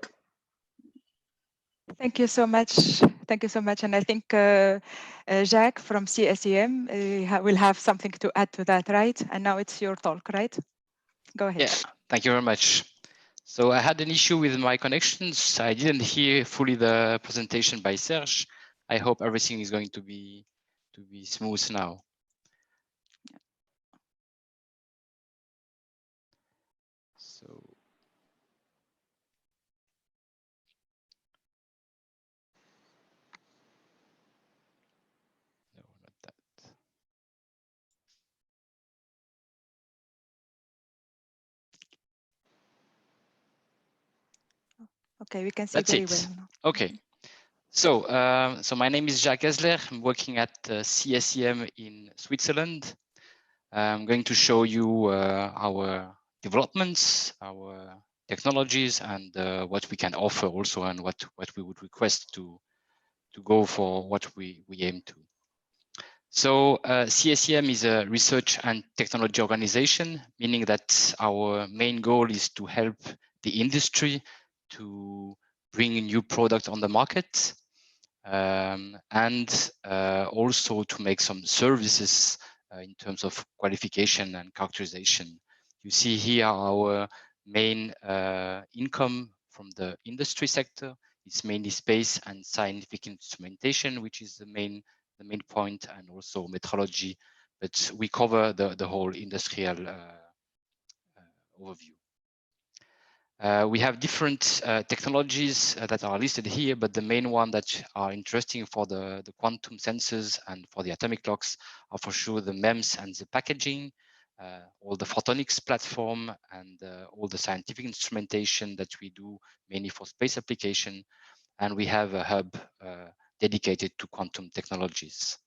Thank you so much. Thank you so much. And I think Jacques from CSEM will have something to add to that, right? And now it's your talk, right? Go ahead. Yeah, thank you very much. So I had an issue with my connections. I didn't hear fully the presentation by Serge. I hope everything is going to be smooth now. So no, not that. Okay, we can see very well now. Okay. So, so my name is Jacques Haesler. I'm working at CSEM in Switzerland. I'm going to show you our developments, our technologies, and what we can offer also, and what we would request to go for what we aim to. So CSEM is a research and technology organization, meaning that our main goal is to help the industry to bring a new product on the market, and also to make some services in terms of qualification and characterization. You see here our main income from the industry sector. It's mainly space and scientific instrumentation, which is the main point, and also metrology, but we cover the whole industrial overview. We have different technologies that are listed here, but the main one that are interesting for the quantum sensors and for the atomic clocks are for sure the MEMS and the packaging, all the photonics platform, and all the scientific instrumentation that we do mainly for space application. And we have a hub dedicated to quantum technologies.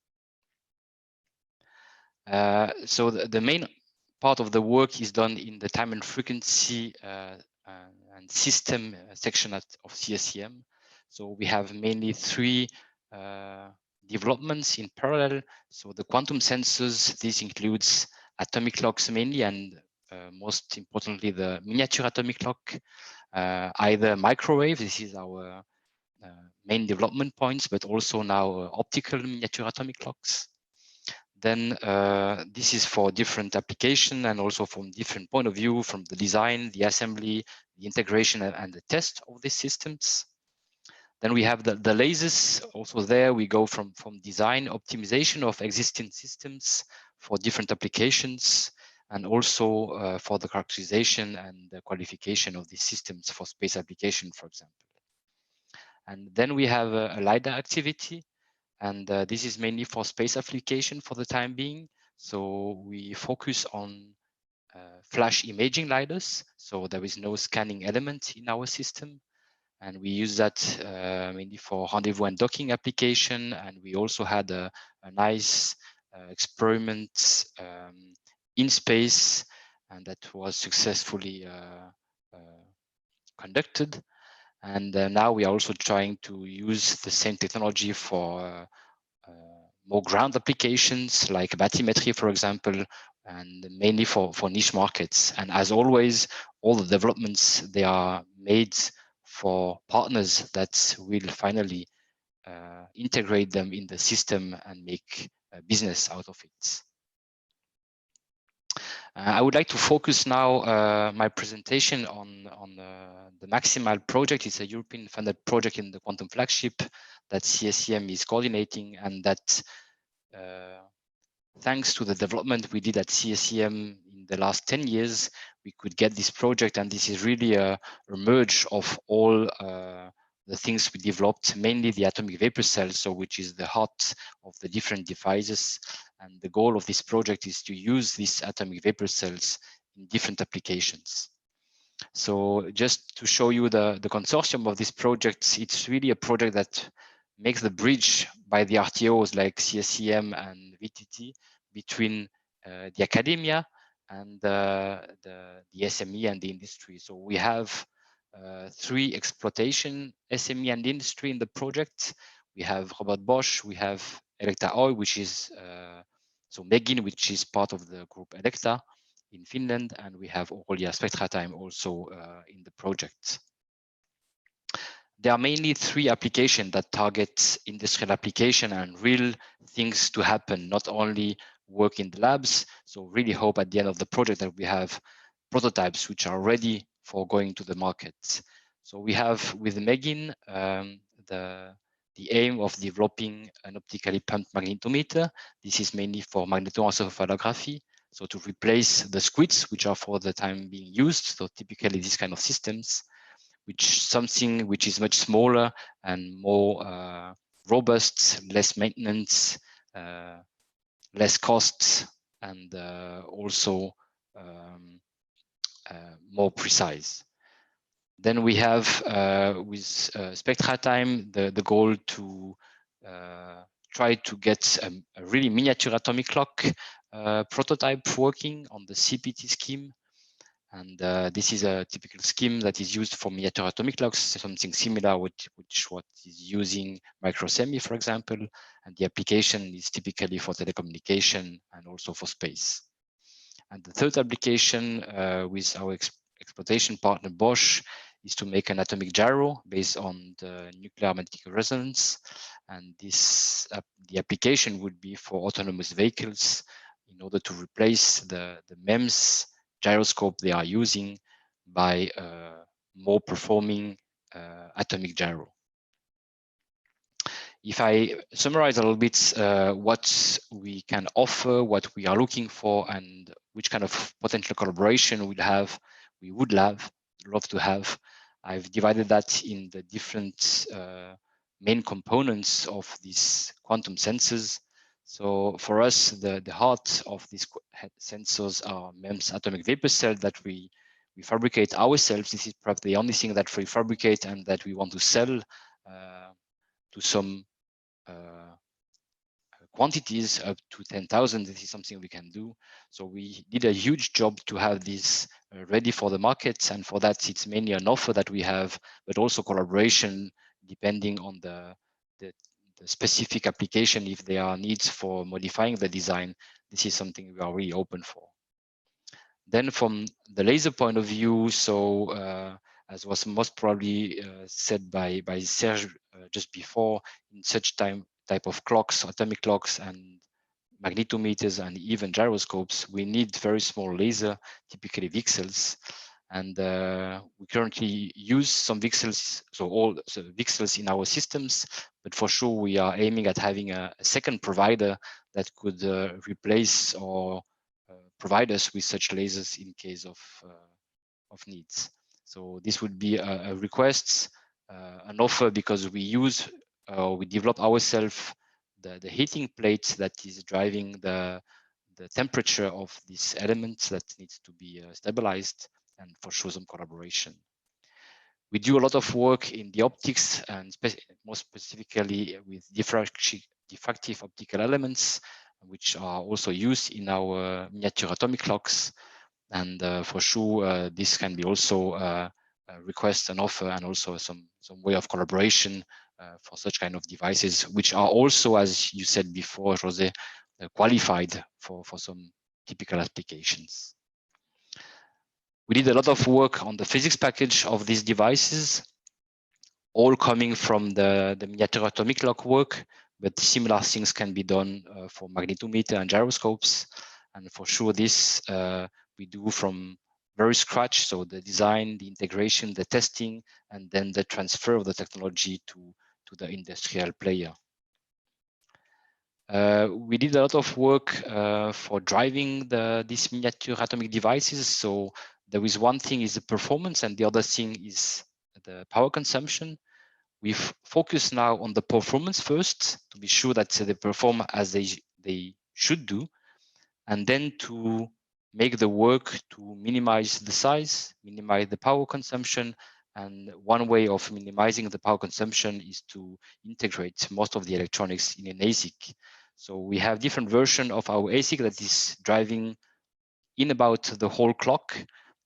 So the main part of the work is done in the time and frequency and system section of CSEM. So we have mainly three developments in parallel. So the quantum sensors, this includes atomic clocks mainly, and most importantly, the miniature atomic clock, either microwave, this is our main development points, but also now optical miniature atomic clocks. Then this is for different application and also from different point of view, from the design, the assembly, the integration, and the test of these systems. Then we have the lasers. Also there we go from design optimization of existing systems for different applications, and also for the characterization and the qualification of these systems for space application, for example. And then we have a LiDAR activity. And this is mainly for space application for the time being. So we focus on flash imaging LiDARs. So there is no scanning element in our system. And we use that mainly for rendezvous and docking application. And we also had a nice experiment in space, and that was successfully conducted. And now we are also trying to use the same technology for more ground applications like bathymetry, for example, and mainly for niche markets. And as always, all the developments, they are made for partners that will finally integrate them in the system and make a business out of it. I would like to focus now my presentation on the Maximal project. It's a European funded project in the quantum flagship that CSEM is coordinating, and that thanks to the development we did at CSEM in the last 10 years, we could get this project. And this is really a merge of all the things we developed, mainly the atomic vapor cell, so which is the heart of the different devices. And the goal of this project is to use these atomic vapor cells in different applications. So just to show you the consortium of these projects, it's really a project that makes the bridge by the RTOs like CSEM and VTT between the academia and the SME and the industry. So we have 3 exploitation SME and industry in the project. We have Robert Bosch, we have Elekta Oy, which is so Megin, which is part of the group Elekta in Finland, and we have Orolia SpectraTime also in the project. There are mainly 3 applications that target industrial application and real things to happen, not only work in the labs. So really hope at the end of the project that we have prototypes which are ready for going to the market. So we have with Megin the aim of developing an optically pumped magnetometer. This is mainly for magnetoencephalography. So to replace the squids, which are for the time being used. So typically these kind of systems, something which is much smaller and more robust, less maintenance, less costs, and also more precise. Then we have with SpectraTime the goal to try to get a really miniature atomic clock prototype working on the CPT scheme. And this is a typical scheme that is used for miniature atomic clocks, something similar which what is using microsemi, for example. And the application is typically for telecommunication and also for space. And the third application with our exploitation partner Bosch is to make an atomic gyro based on the nuclear magnetic resonance. And this the application would be for autonomous vehicles in order to replace the MEMS gyroscope they are using by more performing atomic gyro. If I summarize a little bit what we can offer, what we are looking for, and which kind of potential collaboration we would have, love to have. I've divided that in the different main components of these quantum sensors. So for us, the heart of these sensors are MEMS atomic vapor cell that we fabricate ourselves. This is perhaps the only thing that we fabricate and that we want to sell to some quantities up to 10,000. This is something we can do. So we did a huge job to have this ready for the market. And for that, it's mainly an offer that we have, but also collaboration depending on the specific application. If there are needs for modifying the design, this is something we are really open for. Then from the laser point of view, so as was most probably said by Serge just before, in such type of clocks, atomic clocks and magnetometers and even gyroscopes, we need very small laser, typically VCSELs. And we currently use some VCSELs, so all VCSELs in our systems, but for sure we are aiming at having a second provider that could replace or provide us with such lasers in case of needs. So this would be a request, an offer, because we use we develop ourselves the heating plate that is driving the temperature of these elements that needs to be stabilized, and for sure some collaboration. We do a lot of work in the optics and more specifically with diffractive optical elements, which are also used in our miniature atomic clocks. And for sure, this can be also a request and offer, and also some way of collaboration for such kind of devices, which are also, as you said before, Jose, qualified for some typical applications. We did a lot of work on the physics package of these devices, all coming from the miniature atomic clock work, but similar things can be done for magnetometer and gyroscopes. And for sure, this we do from very scratch. So the design, the integration, the testing, and then the transfer of the technology to the industrial player. We did a lot of work for driving these miniature atomic devices. So there is one thing is the performance, and the other thing is the power consumption. We've focused now on the performance first to be sure that they perform as they should do, and then to make the work to minimize the size, minimize the power consumption. And one way of minimizing the power consumption is to integrate most of the electronics in an ASIC. So we have different versions of our ASIC that is driving in about the whole clock,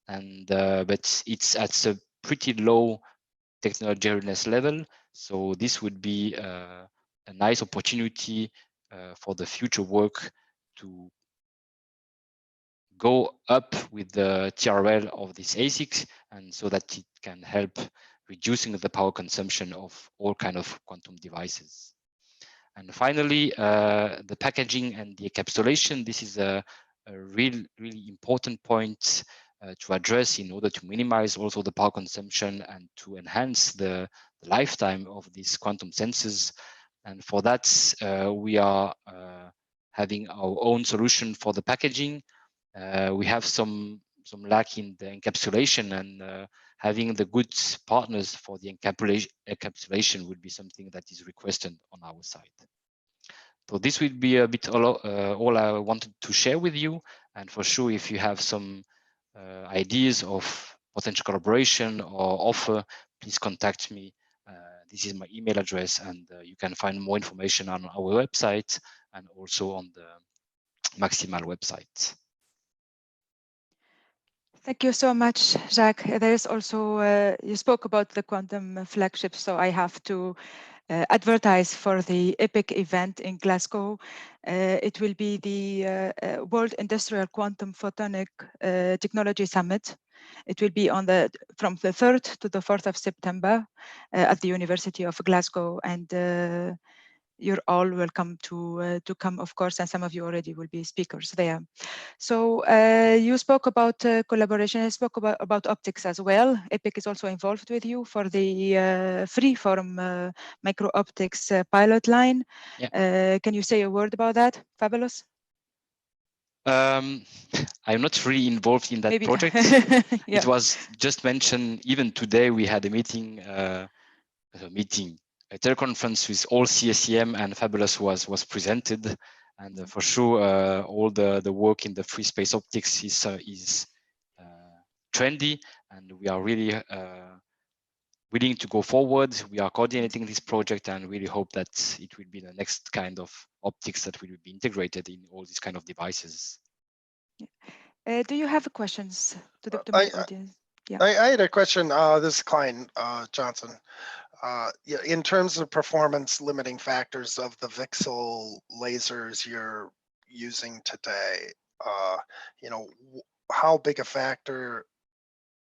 and but it's at a pretty low technology readiness level. So this would be a nice opportunity for the future work to go up with the TRL of this ASIC, and so that it can help reducing the power consumption of all kind of quantum devices. And finally, the packaging and the encapsulation. This is a really important point to address in order to minimize also the power consumption and to enhance the lifetime of these quantum sensors. And for that, we are having our own solution for the packaging. We have some lack in the encapsulation, and having the good partners for the encapsulation would be something that is requested on our side. So this will be a bit all I wanted to share with you. And for sure, if you have some ideas of potential collaboration or offer, please contact me. This is my email address, and you can find more information on our website and also on the Maximal website. Thank you so much, Jacques. There is also, you spoke about the quantum flagship, so I have to advertise for the EPIC event in Glasgow. It will be the World Industrial Quantum Photonic Technology Summit. It will be on from the 3rd to the 4th of September at the University of Glasgow, and you're all welcome to come, of course, and some of you already will be speakers there. So you spoke about collaboration. I spoke about optics as well. EPIC is also involved with you for the free-form micro-optics pilot line. Yeah. Can you say a word about that? Fabulous. I'm not really involved in that Maybe. project. Yeah. It was just mentioned. Even today, we had a meeting, a teleconference with all CSEM, and Fabulous was presented. And for sure, all the work in the free space optics is trendy, and we are really willing to go forward. We are coordinating this project and really hope that it will be the next kind of optics that will be integrated in all these kind of devices. Do you have questions to the audience? Yeah. I had a question. This is Klein Johnson. Yeah, in terms of performance limiting factors of the VCSEL lasers you're using today, you know, how big a factor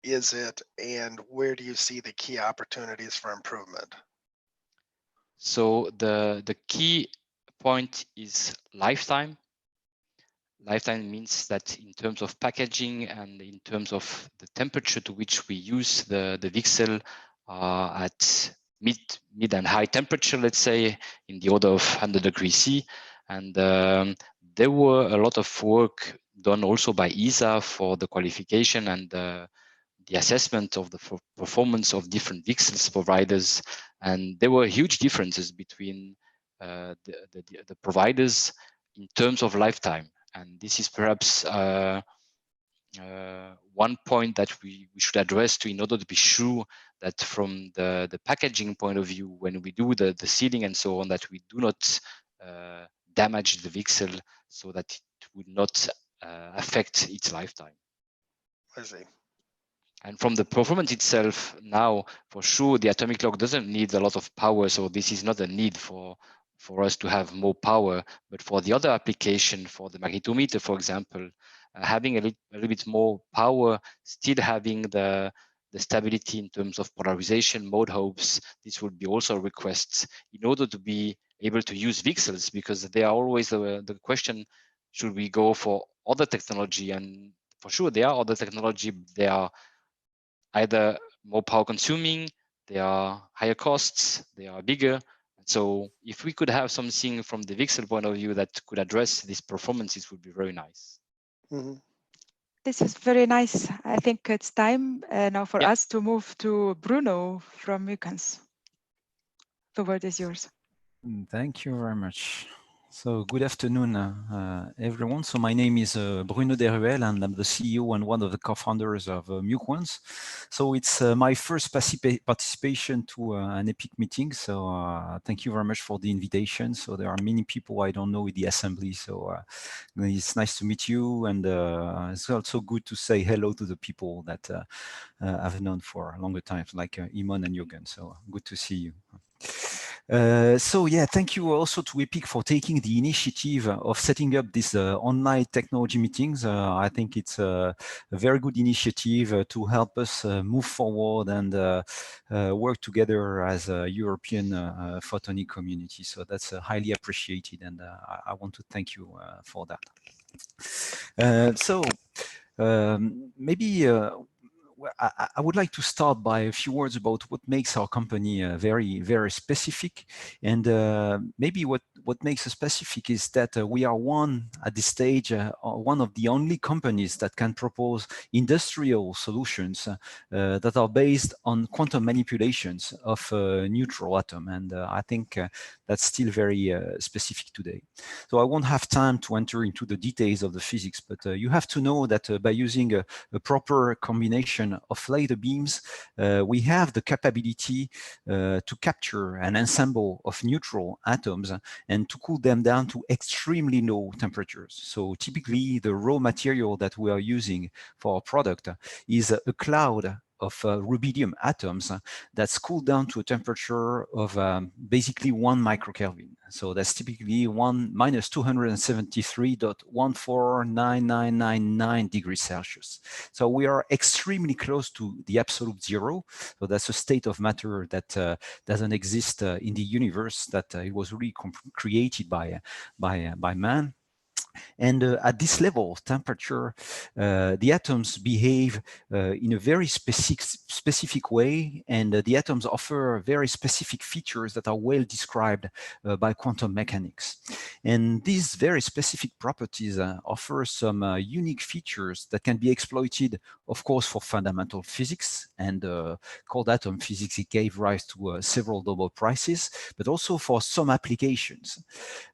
is it, and where do you see the key opportunities for improvement? So the key point is lifetime. Lifetime means that in terms of packaging and in terms of the temperature to which we use the VCSEL at mid and high temperature, let's say in the order of 100 degrees C. And there were a lot of work done also by ESA for the qualification and the assessment of the performance of different VCSELs providers. And there were huge differences between the providers in terms of lifetime. And this is perhaps one point that we should address in order to be sure that from the packaging point of view, when we do the sealing and so on, that we do not damage the VCSEL so that it would not affect its lifetime. I see. And from the performance itself, now for sure the atomic clock doesn't need a lot of power, so this is not a need for us to have more power. But for the other application, for the magnetometer, for example, having a little bit more power, still having the stability in terms of polarization, mode hopes, this would be also requests in order to be able to use VCSELs, because they are always the question, should we go for other technology? And for sure, there are other technology, they are either more power consuming, they are higher costs, they are bigger. So if we could have something from the VCSEL point of view that could address these performances, would be very nice. Mm-hmm. This is very nice. I think it's time now for us to move to Bruno from Muquans. The word is yours. Thank you very much. So good afternoon, everyone. So my name is Bruno Desruelle, and I'm the CEO and one of the co-founders of Muquans. So it's my first participation to an EPIC meeting. So thank you very much for the invitation. So there are many people I don't know in the assembly. So it's nice to meet you. And it's also good to say hello to the people that I've known for a longer time, like Eamonn and Jürgen. So good to see you. So yeah, thank you also to EPIC for taking the initiative of setting up this online technology meetings. I think it's a very good initiative to help us move forward and work together as a European photonic community. So that's highly appreciated, and I want to thank you for that. Maybe I would like to start by a few words about what makes our company very, very specific. And maybe what makes us specific is that we are at this stage, one of the only companies that can propose industrial solutions that are based on quantum manipulations of neutral atom. And I think that's still very specific today. So I won't have time to enter into the details of the physics, but you have to know that by using a proper combination of laser beams, we have the capability to capture an ensemble of neutral atoms and to cool them down to extremely low temperatures. So typically the raw material that we are using for our product is a cloud of rubidium atoms that's cooled down to a temperature of basically 1 microkelvin. So that's typically minus 273.149999 degrees Celsius. So we are extremely close to the absolute zero. So that's a state of matter that doesn't exist in the universe, that it was really created by man. And at this level of temperature, the atoms behave in a very specific way, and the atoms offer very specific features that are well described by quantum mechanics. And these very specific properties offer some unique features that can be exploited, of course, for fundamental physics, and cold atom physics, it gave rise to several Nobel Prizes, but also for some applications.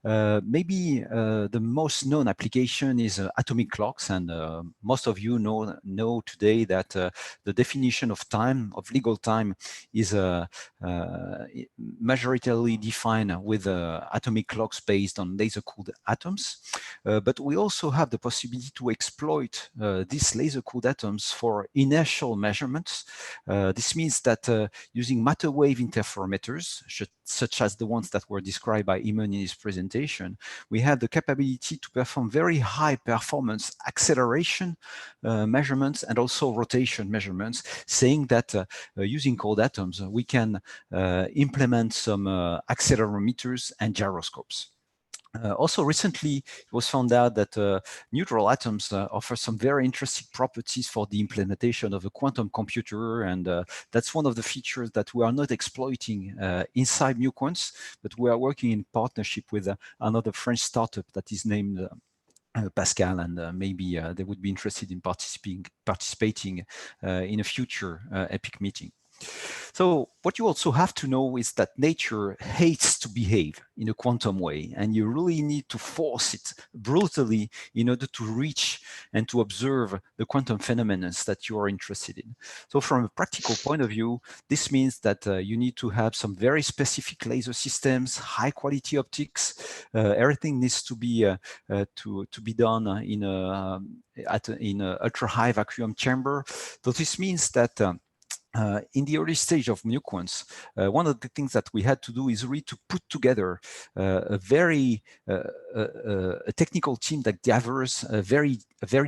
Maybe the most known application is atomic clocks, and most of you know today that the definition of time, of legal time, is majoritarily defined with atomic clocks based on laser-cooled atoms. But we also have the possibility to exploit these laser-cooled atoms for inertial measurements. This means that using matter wave interferometers, such as the ones that were described by Eamonn in his presentation, we have the capability to perform very high performance acceleration measurements and also rotation measurements, saying that using cold atoms, we can implement some accelerometers and gyroscopes. Also recently, it was found out that neutral atoms offer some very interesting properties for the implementation of a quantum computer, and that's one of the features that we are not exploiting inside Muquans, but we are working in partnership with another French startup that is named Pascal, and maybe they would be interested in participating in a future EPIC meeting. So what you also have to know is that nature hates to behave in a quantum way, and you really need to force it brutally in order to reach and to observe the quantum phenomena that you are interested in. So from a practical point of view, this means that you need to have some very specific laser systems, high quality optics. Everything needs to be done in a ultra high vacuum chamber. So this means that in the early stage of Muquans, one of the things that we had to do is really to put together a very technical team that gathers a very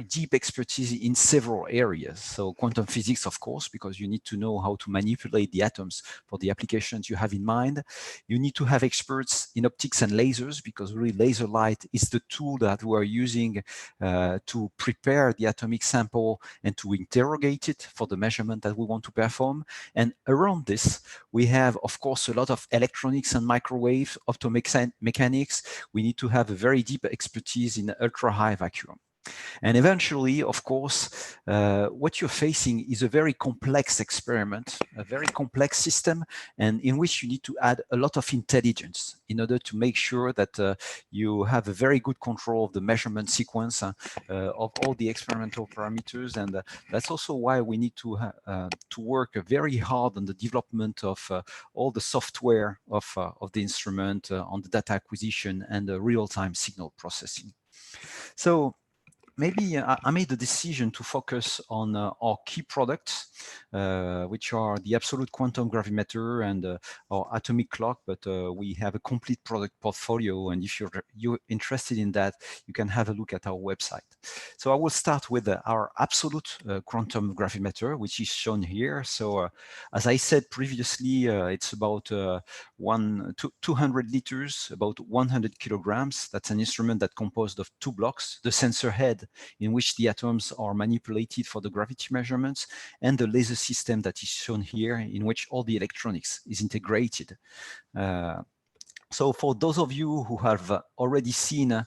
deep expertise in several areas. So quantum physics, of course, because you need to know how to manipulate the atoms for the applications you have in mind. You need to have experts in optics and lasers, because really laser light is the tool that we are using to prepare the atomic sample and to interrogate it for the measurement that we want to perform. And around this, we have, of course, a lot of electronics and microwave, optomechanics. We need to have a very deep expertise in ultra-high vacuum. And eventually, of course, what you're facing is a very complex experiment, a very complex system, and in which you need to add a lot of intelligence in order to make sure that you have a very good control of the measurement sequence of all the experimental parameters. And that's also why we need to work very hard on the development of all the software of the instrument, on the data acquisition and the real-time signal processing. So maybe I made the decision to focus on our key products, which are the absolute quantum gravimeter and our atomic clock, but we have a complete product portfolio, and if you're interested in that, you can have a look at our website. So I will start with our absolute quantum gravimeter, which is shown here. So as I said previously, it's about 200 liters, about 100 kilograms. That's an instrument that composed of two blocks: the sensor head, in which the atoms are manipulated for the gravity measurements, and the laser system that is shown here, in which all the electronics is integrated. So for those of you who have already seen a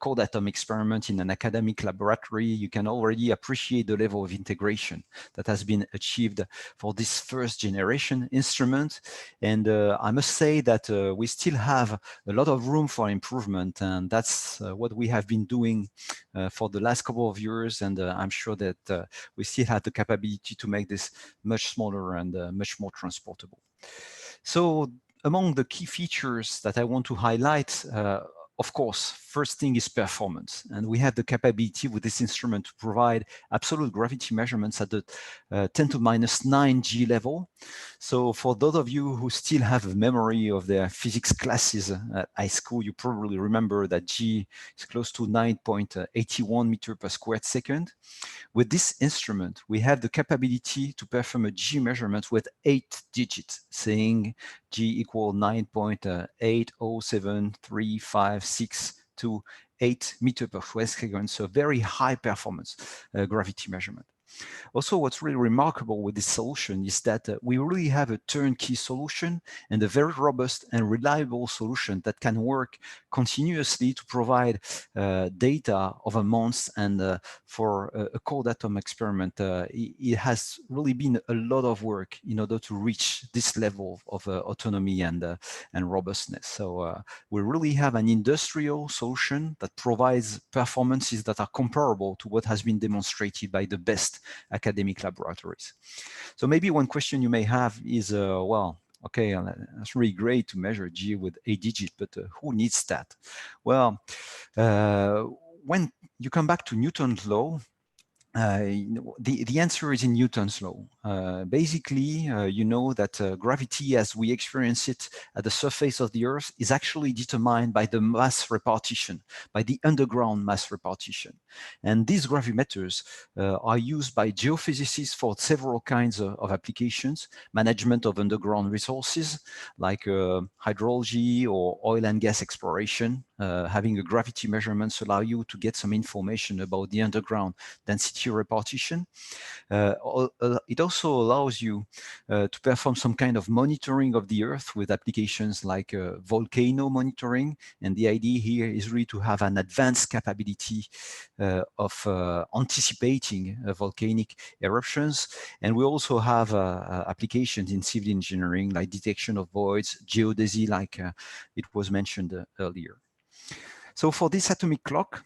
cold atom experiment in an academic laboratory, you can already appreciate the level of integration that has been achieved for this first generation instrument. And I must say that we still have a lot of room for improvement, and that's what we have been doing for the last couple of years. And I'm sure that we still have the capability to make this much smaller and much more transportable. So among the key features that I want to highlight, of course, first thing is performance. And we have the capability with this instrument to provide absolute gravity measurements at the 10 to minus 9 G level. So for those of you who still have a memory of their physics classes at high school, you probably remember that G is close to 9.81 meters per squared second. With this instrument, we have the capability to perform a G measurement with 8 digits, saying G equal 9.8073562 8 meters per square second, so very high performance gravity measurement. Also, what's really remarkable with this solution is that we really have a turnkey solution and a very robust and reliable solution that can work continuously to provide data over months. And for a cold atom experiment, it has really been a lot of work in order to reach this level of autonomy and robustness. So we really have an industrial solution that provides performances that are comparable to what has been demonstrated by the best academic laboratories. So maybe one question you may have is, well, okay, that's really great to measure G with 8 digits, but who needs that? Well, when you come back to Newton's law, the answer is in Newton's law. Basically, you know that gravity as we experience it at the surface of the Earth is actually determined by the mass repartition, by the underground mass repartition. And these gravimeters are used by geophysicists for several kinds of applications, management of underground resources like hydrology or oil and gas exploration. Having a gravity measurements allow you to get some information about the underground density repartition. It also allows you to perform some kind of monitoring of the Earth with applications like volcano monitoring. And the idea here is really to have an advanced capability of anticipating volcanic eruptions. And we also have applications in civil engineering like detection of voids, geodesy, like it was mentioned earlier. So for this atomic clock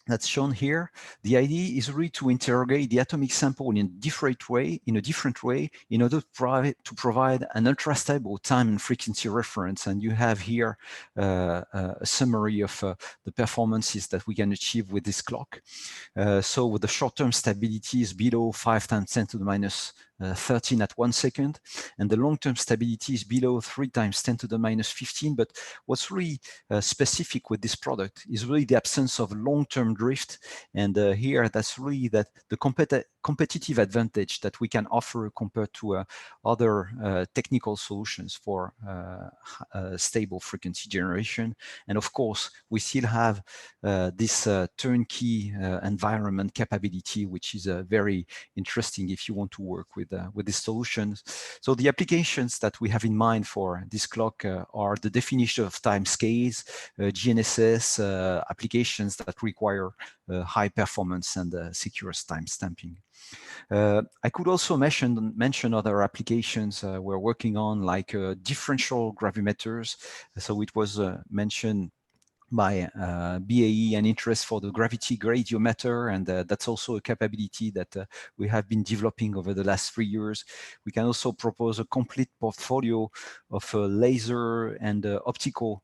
that's shown here, the idea is really to interrogate the atomic sample in a different way, in order to provide an ultra-stable time and frequency reference. And you have here a summary of the performances that we can achieve with this clock. So with the short-term stability is below 5 times 10 to the minus 13 at 1 second, and the long-term stability is below 3 times 10 to the minus 15. But what's really specific with this product is really the absence of long-term drift. And here, that's really that the competitive advantage that we can offer compared to other technical solutions for stable frequency generation. And of course, we still have this turnkey environment capability, which is very interesting if you want to work with these solutions. So the applications that we have in mind for this clock are the definition of time scales, GNSS applications that require high performance and secure time stamping. I could also mention other applications we're working on, like differential gravimeters. So it was mentioned by BAE an interest for the gravity gradiometer, and that's also a capability that we have been developing over the last 3 years. We can also propose a complete portfolio of laser and optical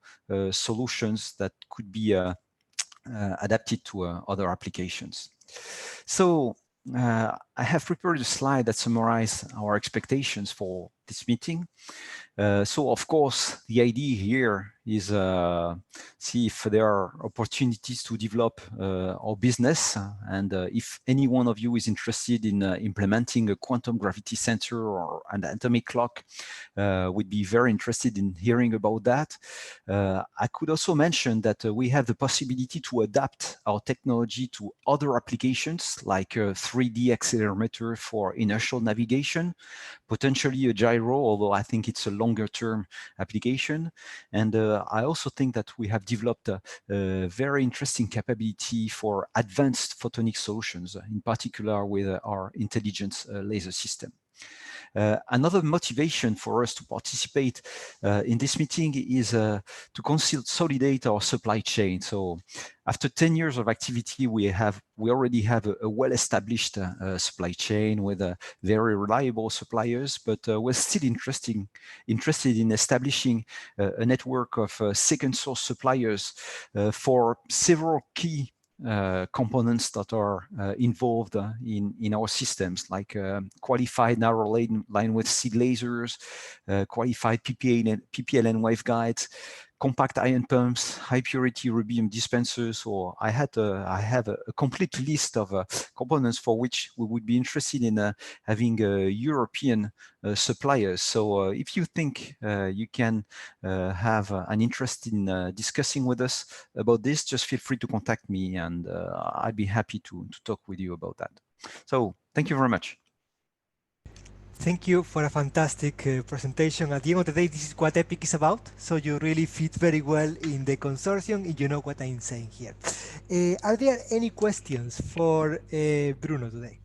solutions that could be adapted to other applications. So I have prepared a slide that summarizes our expectations for this meeting. So of course, the idea here is see if there are opportunities to develop our business. And if any one of you is interested in implementing a quantum gravity sensor or an atomic clock, we'd be very interested in hearing about that. I could also mention that we have the possibility to adapt our technology to other applications, like a 3D accelerometer for inertial navigation, potentially a gyro, although I think it's a longer term application. And I also think that we have developed a very interesting capability for advanced photonic solutions, in particular with our intelligence laser system. Another motivation for us to participate in this meeting is to consolidate our supply chain. So after 10 years of activity, we already have a well-established supply chain with very reliable suppliers, but we're still interested in establishing a network of second source suppliers for several key components that are involved in our systems, like qualified narrow line width seed lasers, qualified PPLN waveguides, compact ion pumps, high purity rubidium dispensers, or I have a complete list of components for which we would be interested in having European suppliers. So if you think you can have an interest in discussing with us about this, just feel free to contact me, and I'd be happy to talk with you about that. So thank you very much. Thank you for a fantastic presentation. At the end of the day, this is what EPIC is about. So you really fit very well in the consortium, and you know what I'm saying here. Are there any questions for Bruno today?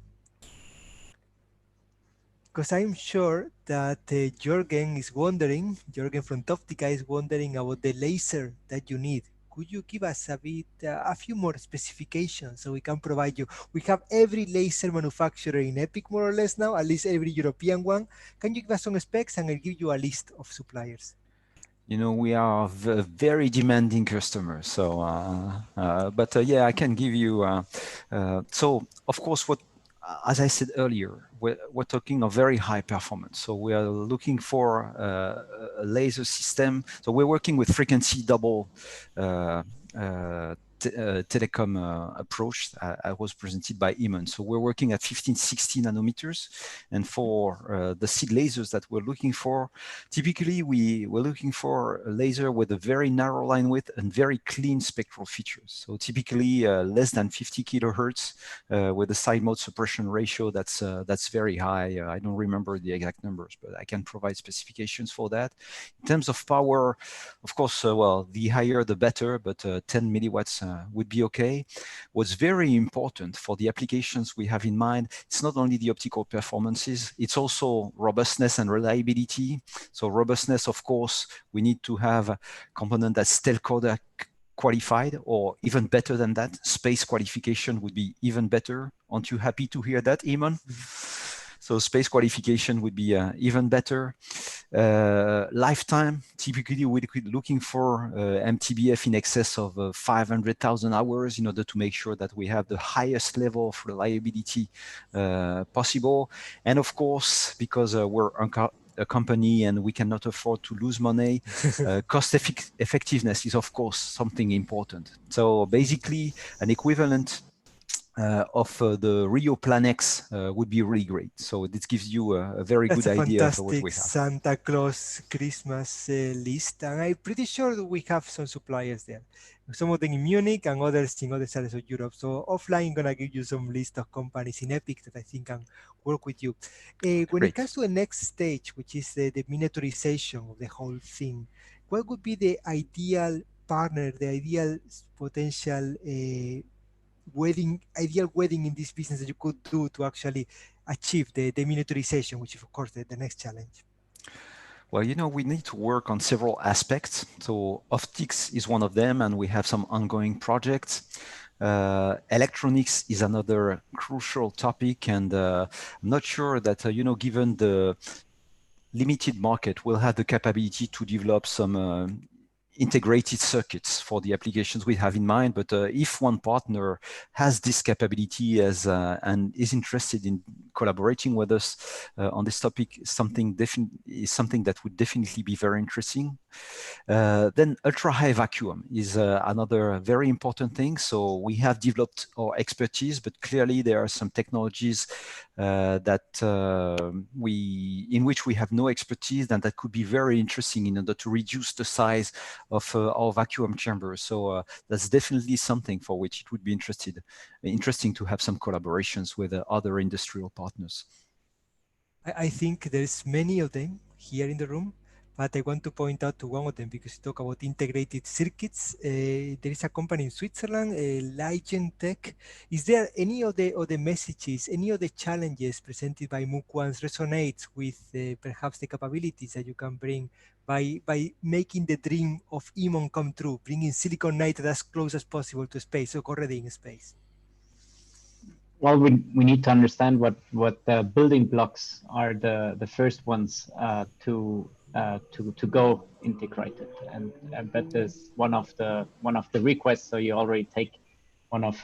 Because I'm sure that Jürgen is wondering, Jürgen from Toptica is wondering about the laser that you need. Could you give us a few more specifications so we can provide you? We have every laser manufacturer in EPIC more or less now, at least every European one. Can you give us some specs and I'll give you a list of suppliers? You know, we are a very demanding customer. So, yeah, I can give you. So, of course, as I said earlier, we're talking of very high performance. So we are looking for a laser system. So we're working with frequency double telecom approach that was presented by Eamonn. So we're working at 15-16 nanometers. And for the seed lasers that we're looking for, typically we're looking for a laser with a very narrow line width and very clean spectral features. So typically less than 50 kilohertz with a side mode suppression ratio that's very high. I don't remember the exact numbers, but I can provide specifications for that. In terms of power, of course, well, the higher the better, but 10 milliwatts would be okay. What's very important for the applications we have in mind, it's not only the optical performances, it's also robustness and reliability. So robustness, of course, we need to have a component that's Telcodec qualified, or even better than that, space qualification would be even better. Aren't you happy to hear that, Eamonn? So space qualification would be even better. Lifetime, typically we're looking for MTBF in excess of 500,000 hours in order to make sure that we have the highest level of reliability possible. And of course, because we're a company and we cannot afford to lose money, cost effectiveness is of course something important. So basically an equivalent of the Rio Plan X would be really great. So this gives you a very good idea of what we have. Santa Claus Christmas list, and I'm pretty sure that we have some suppliers there. Some of them in Munich and others in other sides of Europe. So offline, I'm gonna give you some list of companies in EPIC that I think can work with you. When it comes to the next stage, which is the miniaturization of the whole thing, what would be the ideal partner, the ideal potential ideal wedding in this business that you could do to actually achieve the miniaturization, which is of course the next challenge? Well, you know, we need to work on several aspects. So optics is one of them, and we have some ongoing projects. Electronics is another crucial topic, and I'm not sure that, you know, given the limited market, we'll have the capability to develop some integrated circuits for the applications we have in mind. But if one partner has this capability and is interested in collaborating with us on this topic, is something that would definitely be very interesting. Then ultra-high vacuum is another very important thing. So we have developed our expertise, but clearly there are some technologies in which we have no expertise, and that could be very interesting in order to reduce the size of our vacuum chamber. So that's definitely something for which it would be interesting to have some collaborations with other industrial partners. I think there's many of them here in the room, but I want to point out to one of them because you talk about integrated circuits. There is a company in Switzerland, Legend Tech. Is there any of the messages, any of the challenges presented by Muquans resonates with perhaps the capabilities that you can bring by making the dream of Eamonn come true, bringing silicon nitride as close as possible to space, so already in space? Well, we need to understand what the building blocks are, the first ones to go integrated, and that is one of the requests. So you already take one of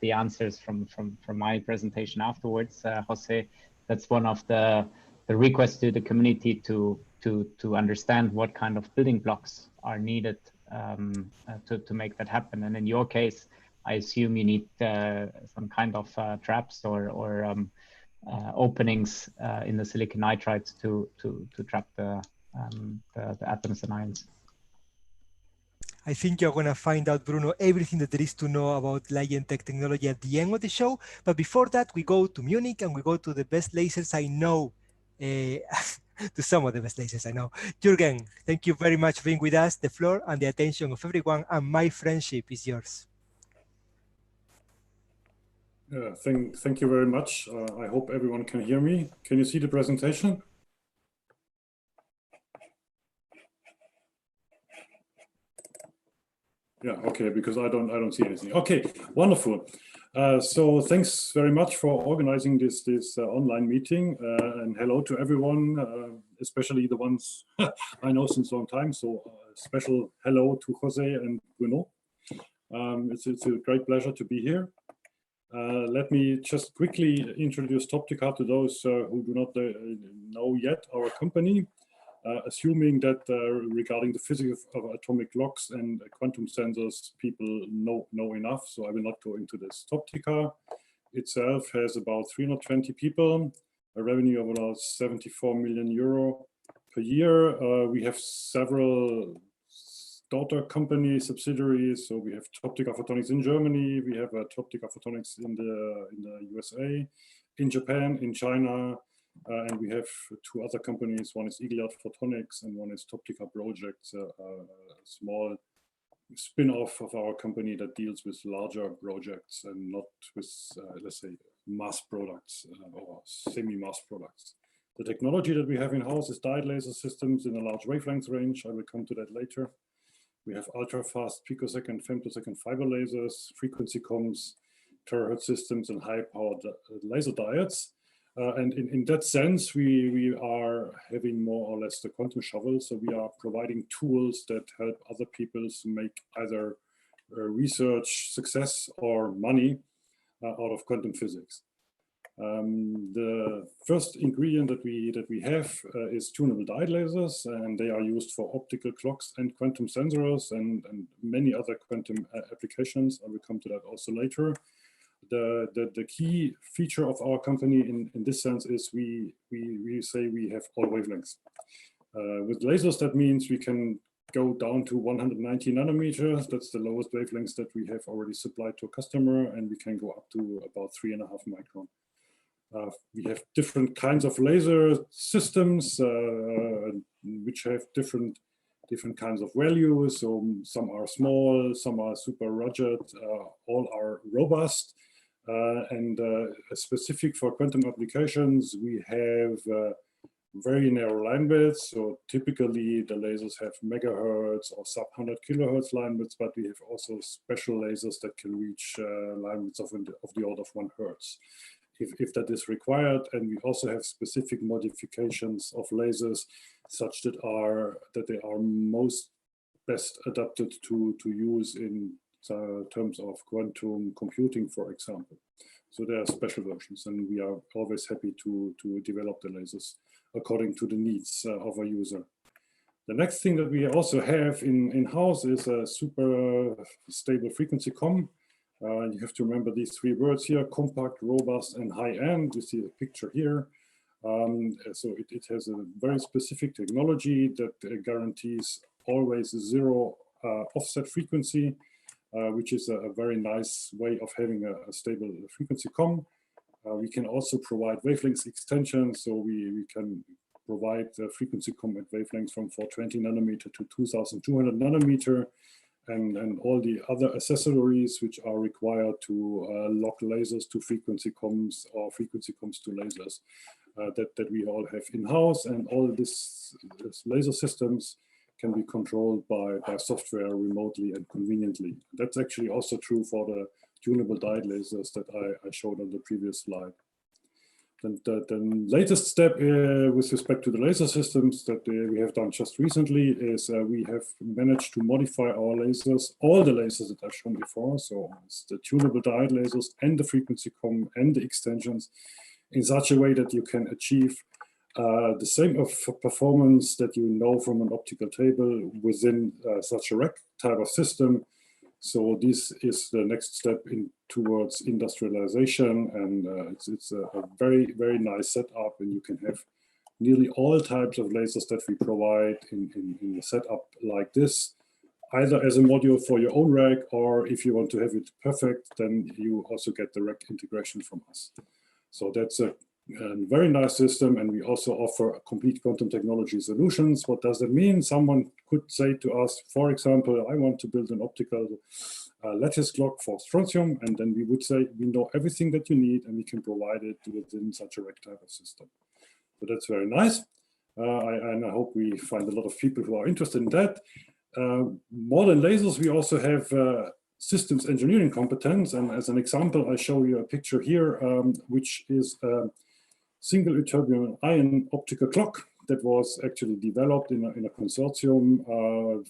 the answers from my presentation afterwards, Jose. That's one of the requests to the community to to understand what kind of building blocks are needed to make that happen. And in your case, I assume you need some kind of traps or openings in the silicon nitrides to trap the atoms and ions. I think you're going to find out, Bruno, everything that there is to know about Lion Tech technology at the end of the show. But before that, we go to Munich and we go to the best lasers I know, to some of the best lasers I know. Jürgen, thank you very much for being with us. The floor and the attention of everyone and my friendship is yours. Thank you very much. I hope everyone can hear me. Can you see the presentation? Yeah, okay, because I don't see anything. Okay, wonderful. So thanks very much for organizing this online meeting, and hello to everyone, especially the ones I know since a long time. So special hello to Jose and Bruno. It's a great pleasure to be here. Let me just quickly introduce Toptica to those who do not know yet our company. Assuming that regarding the physics of atomic clocks and quantum sensors, people know enough, so I will not go into this. Toptica itself has about 320 people, a revenue of about 74 million euro per year. We have several daughter company subsidiaries, so we have Toptica Photonics in Germany, we have Toptica Photonics in the USA, in Japan, in China. And we have two other companies. One is Eagle Photonics and one is Toptica Projects, a small spin-off of our company that deals with larger projects and not with, let's say, mass products or semi-mass products. The technology that we have in-house is diode laser systems in a large wavelength range. I will come to that later. We have ultra-fast picosecond, femtosecond fiber lasers, frequency comms, terahertz systems, and high-powered laser diodes. And in that sense, we are having more or less the quantum shovel. So we are providing tools that help other people to make either research success or money out of quantum physics. The first ingredient that we have is tunable diode lasers, and they are used for optical clocks and quantum sensors and many other quantum applications. I will come to that also later. The key feature of our company in this sense is we say we have all wavelengths. With lasers, that means we can go down to 190 nanometers. That's the lowest wavelengths that we have already supplied to a customer, and we can go up to about 3.5 micron. We have different kinds of laser systems which have different kinds of values. So some are small, some are super rugged, all are robust. And specific for quantum applications, we have very narrow line widths. So typically the lasers have megahertz or sub 100 kilohertz line widths, but we have also special lasers that can reach line widths of the order of 1 hertz, if that is required. And we also have specific modifications of lasers such that they are most best adapted to use in terms of quantum computing, for example. So there are special versions, and we are always happy to develop the lasers according to the needs of a user. The next thing that we also have in-house is a super stable frequency comm. You have to remember these 3 words here: compact, robust, and high-end. You see the picture here. So it has a very specific technology that guarantees always 0 offset frequency, which is a very nice way of having a stable frequency comm. We can also provide wavelength extensions, so we can provide the frequency comm at wavelengths from 420 nanometer to 2200 nanometer, and all the other accessories which are required to lock lasers to frequency comms or frequency comms to lasers that we all have in-house. And all this laser systems can be controlled by software remotely and conveniently. That's actually also true for the tunable diode lasers that I showed on the previous slide. The latest step with respect to the laser systems that we have done just recently is we have managed to modify our lasers, all the lasers that I've shown before, so it's the tunable diode lasers and the frequency comm and the extensions, in such a way that you can achieve the same of performance that you know from an optical table within such a rack type of system. So this is the next step towards industrialization, and it's a very, very nice setup, and you can have nearly all types of lasers that we provide in a setup like this, either as a module for your own rack, or if you want to have it perfect, then you also get the rack integration from us. So that's a very nice system, and we also offer complete quantum technology solutions. What does that mean? Someone could say to us, for example, I want to build an optical lattice clock for strontium, and then we would say, we know everything that you need, and we can provide it within such a rack type of system. So that's very nice. And I hope we find a lot of people who are interested in that. More than lasers, we also have systems engineering competence. And as an example, I show you a picture here, which is a single turbulent ion optical clock that was actually developed in a consortium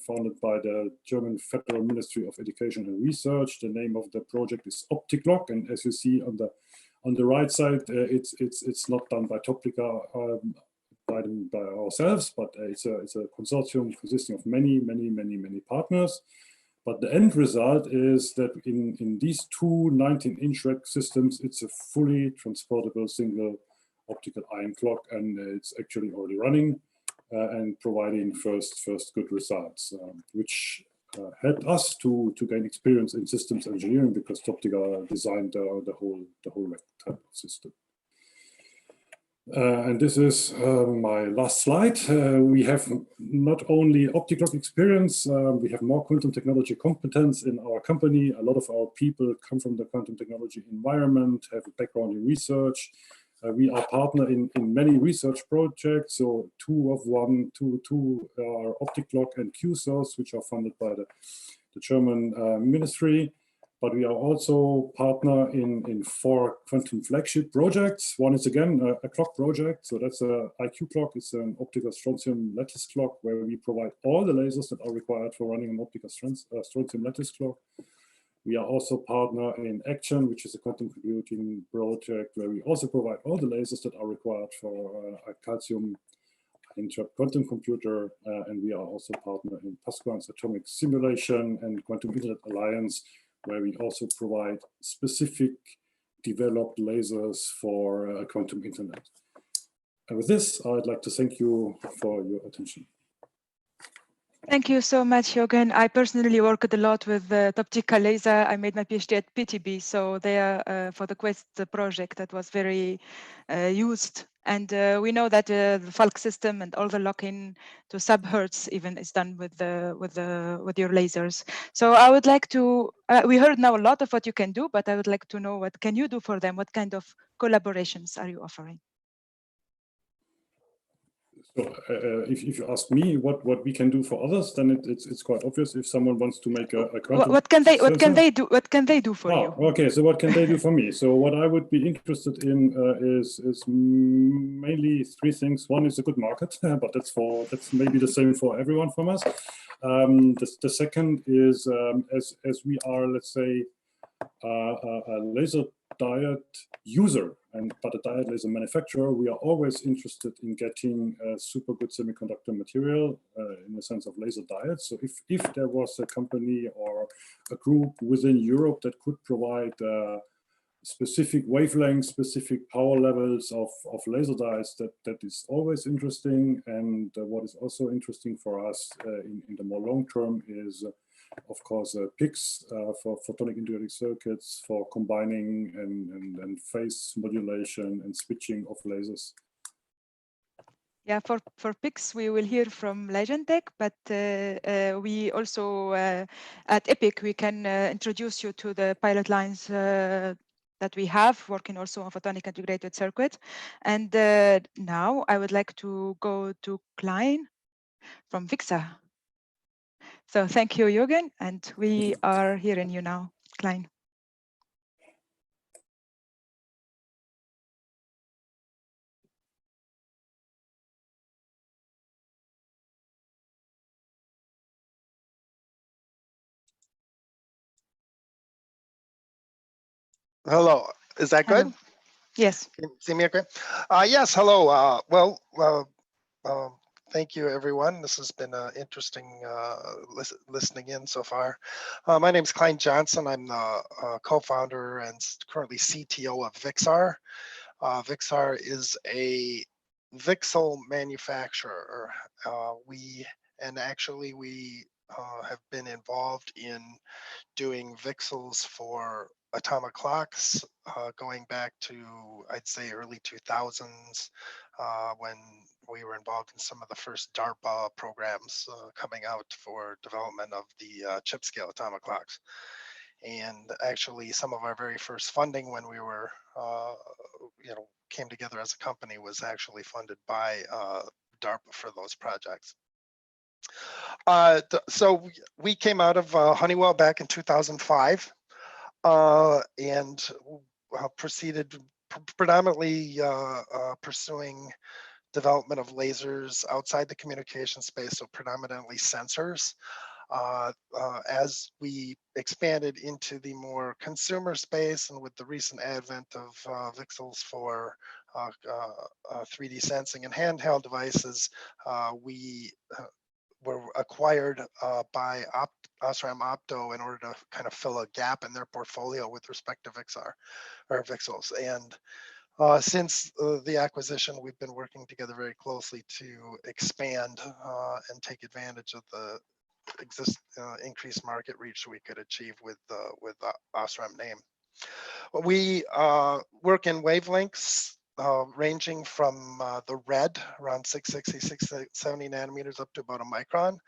founded by the German Federal Ministry of Education and Research. The name of the project is Optical, and as you see on the right side, it's not done by Toptica by ourselves, but it's a consortium consisting of many partners. But the end result is that in these two 19-inch rack systems, it's a fully transportable single optical ion clock, and it's actually already running and providing first good results, which helped us to gain experience in systems engineering, because Toptica designed the whole rack type of system. And this is my last slide. We have not only optical experience, we have more quantum technology competence in our company. A lot of our people come from the quantum technology environment, have a background in research. We are partner in many research projects. So two are Optical and QSOS, which are funded by the German ministry. But we are also partner in 4 quantum flagship projects. One is again a clock project. So that's a IQ clock. It's an optical strontium lattice clock where we provide all the lasers that are required for running an optical strontium lattice clock. We are also partner in Action, which is a quantum computing project where we also provide all the lasers that are required for a calcium interrupt quantum computer. And we are also partner in Pascual's atomic simulation and Quantum Internet Alliance, where we also provide specific developed lasers for a quantum internet. And with this, I'd like to thank you for your attention. Thank you so much, Jürgen. I personally worked a lot with the Toptica laser. I made my PhD at PTB, so there for the Quest project that was very used. And we know that the Falk system and all the lock-in to sub-hertz even is done with your lasers. So I would like to. We heard now a lot of what you can do, but I would like to know what can you do for them? What kind of collaborations are you offering? So if you ask me what we can do for others, then it's quite obvious. If someone wants to make a quantum what can they do for you? Okay, so what can they do for me? So what I would be interested in is mainly 3 things. One is a good market, but that's maybe the same for everyone from us. The second is as we are, let's say, a laser diode user, but a diode laser manufacturer, we are always interested in getting a super good semiconductor material in the sense of laser diodes. So if there was a company or a group within Europe that could provide specific wavelengths, specific power levels of laser diodes, that is always interesting. And what is also interesting for us in the more long term is of course, PICs for photonic integrated circuits for combining and phase modulation and switching of lasers. Yeah, for PICs, we will hear from Legentech, but we also, at EPIC, we can introduce you to the pilot lines that we have, working also on photonic integrated circuit. And now I would like to go to Klein from Vixar. So thank you, Jürgen, and we are hearing you now, Klein. Hello, is that good? Hello. Yes. Can you see me okay? Yes, hello. Thank you, everyone. This has been interesting listening in so far. My name is Klein Johnson. I'm the co-founder and currently CTO of Vixar. Vixar is a VCSEL manufacturer. We have been involved in doing VCSELs for atomic clocks going back to, I'd say, early 2000s when we were involved in some of the first DARPA programs coming out for development of the chip scale atomic clocks. And actually some of our very first funding when we were, came together as a company was actually funded by DARPA for those projects. So we came out of Honeywell back in 2005 and proceeded predominantly pursuing development of lasers outside the communication space, so predominantly sensors. As we expanded into the more consumer space and with the recent advent of VCSELs for 3D sensing and handheld devices, we were acquired by OSRAM Opto in order to kind of fill a gap in their portfolio with respect to Vixar or VCSELs. And since the acquisition, we've been working together very closely to expand and take advantage of the increased market reach we could achieve with the OSRAM name. We work in wavelengths ranging from the red, around 660, 670 nanometers up to about a micron.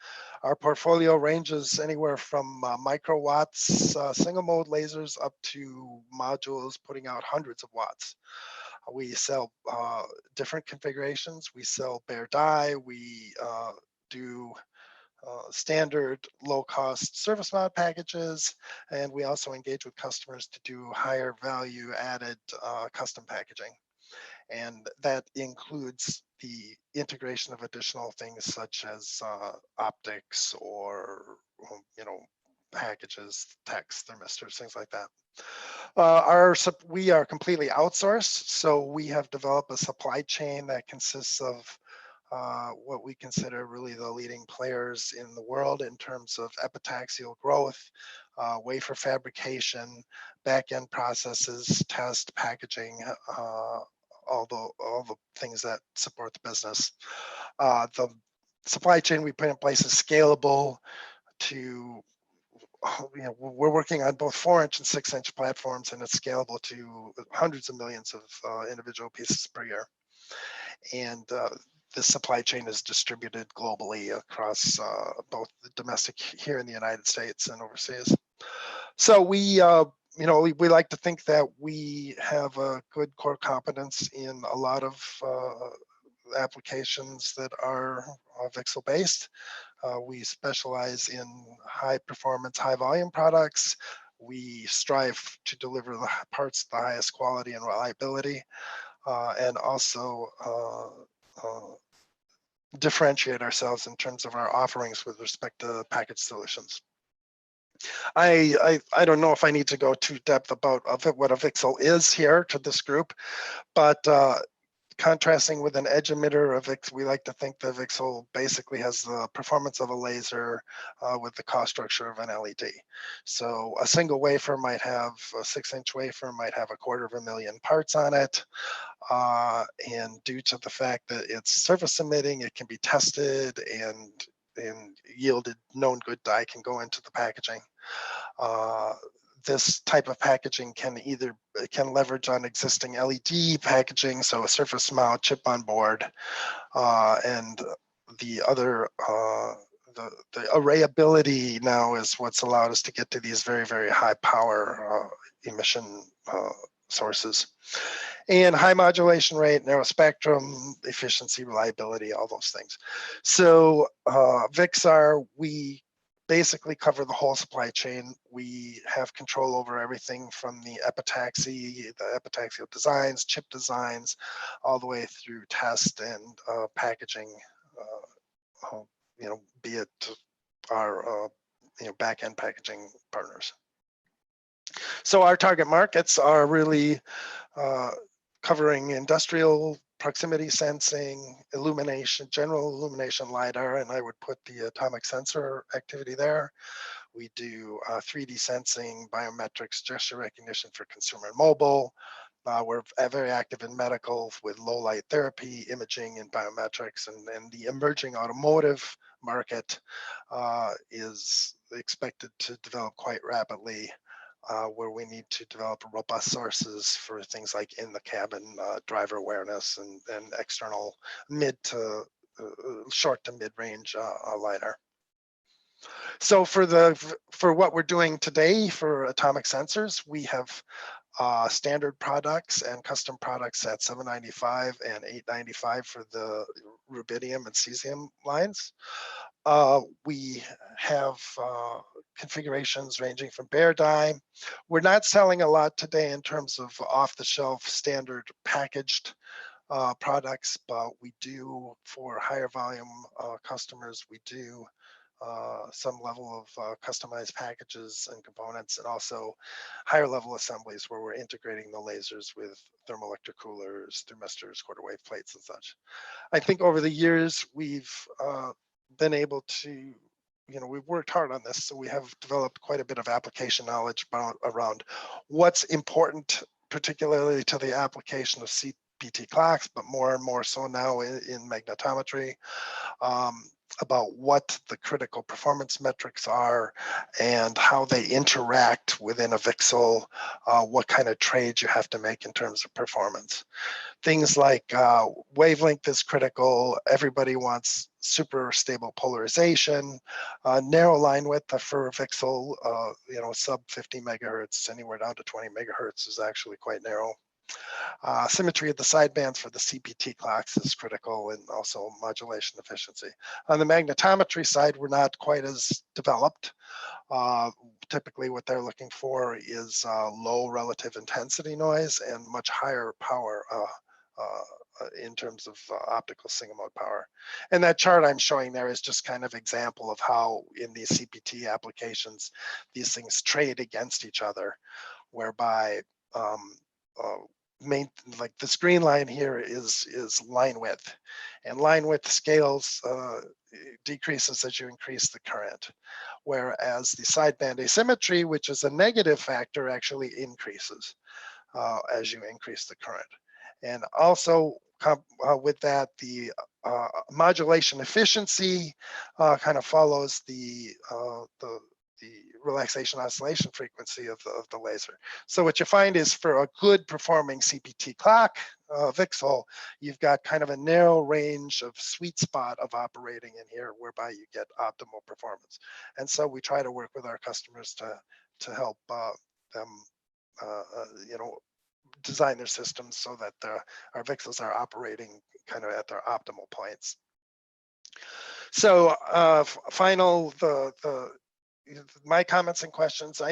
Our portfolio ranges anywhere from microwatts, single mode lasers up to modules putting out hundreds of watts. We sell different configurations. We sell bare die. We do standard low-cost service mount packages, and we also engage with customers to do higher value added custom packaging. And that includes the integration of additional things such as optics or, packages, text, thermistors, things like that. We are completely outsourced, so we have developed a supply chain that consists of what we consider really the leading players in the world in terms of epitaxial growth, wafer fabrication, back-end processes, test, packaging, all the things that support the business. The supply chain we put in place is scalable to, we're working on both 4-inch and 6-inch platforms, and it's scalable to hundreds of millions of individual pieces per year. And the supply chain is distributed globally across both the domestic here in the United States and overseas. So we like to think that we have a good core competence in a lot of applications that are VCSEL based. We specialize in high performance, high volume products. We strive to deliver the parts the highest quality and reliability, and also differentiate ourselves in terms of our offerings with respect to package solutions. I don't know if I need to go too depth about what a VCSEL is here to this group, but contrasting with an edge emitter, we like to think the VCSEL basically has the performance of a laser with the cost structure of an LED. So a single wafer might have, a 6-inch wafer might have 250,000 parts on it. And due to the fact that it's surface emitting, it can be tested and yielded known good die can go into the packaging. This type of packaging can leverage on existing LED packaging, so a surface mount, chip on board, and the other the arrayability now is what's allowed us to get to these very, very high power emission sources. And high modulation rate, narrow spectrum, efficiency, reliability, all those things. So Vixar, we basically cover the whole supply chain. We have control over everything from the epitaxial designs, chip designs, all the way through test and packaging, be it our back-end packaging partners. So our target markets are really covering industrial proximity sensing, illumination, general illumination LiDAR, and I would put the atomic sensor activity there. We do 3D sensing, biometrics, gesture recognition for consumer and mobile. We're very active in medical with low light therapy, imaging, and biometrics, and the emerging automotive market is expected to develop quite rapidly, where we need to develop robust sources for things like in the cabin driver awareness and external short to mid range LiDAR. So for what we're doing today for atomic sensors, we have standard products and custom products at 795 and 895 for the rubidium and cesium lines. We have configurations ranging from bare die. We're not selling a lot today in terms of off-the-shelf standard packaged products, but we do for higher volume customers, we do some level of customized packages and components, and also higher level assemblies where we're integrating the lasers with thermal intercoolers, thermistors, quarter wave plates and such. I think over the years, we've been able to, we've worked hard on this, so we have developed quite a bit of application knowledge around what's important, particularly to the application of CPT clocks, but more and more so now in magnetometry, about what the critical performance metrics are and how they interact within a VCSEL, what kind of trades you have to make in terms of performance. Things like wavelength is critical. Everybody wants super stable polarization, narrow line width for VCSEL, sub 50 megahertz, anywhere down to 20 megahertz is actually quite narrow. Symmetry of the sidebands for the CPT clocks is critical, and also modulation efficiency. On the magnetometry side, we're not quite as developed. Typically what they're looking for is low relative intensity noise and much higher power in terms of optical single mode power. And that chart I'm showing there is just kind of example of how in these CPT applications, these things trade against each other, whereby like this green line here is line width, and line width scales decreases as you increase the current, whereas the sideband asymmetry, which is a negative factor, actually increases as you increase the current. And also with that, the modulation efficiency kind of follows the relaxation oscillation frequency of the laser. So what you find is for a good performing CPT clock VCSEL, you've got kind of a narrow range of sweet spot of operating in here, whereby you get optimal performance. And so we try to work with our customers to help them, design their systems so that our VCSELs are operating kind of at their optimal points. So my comments and questions.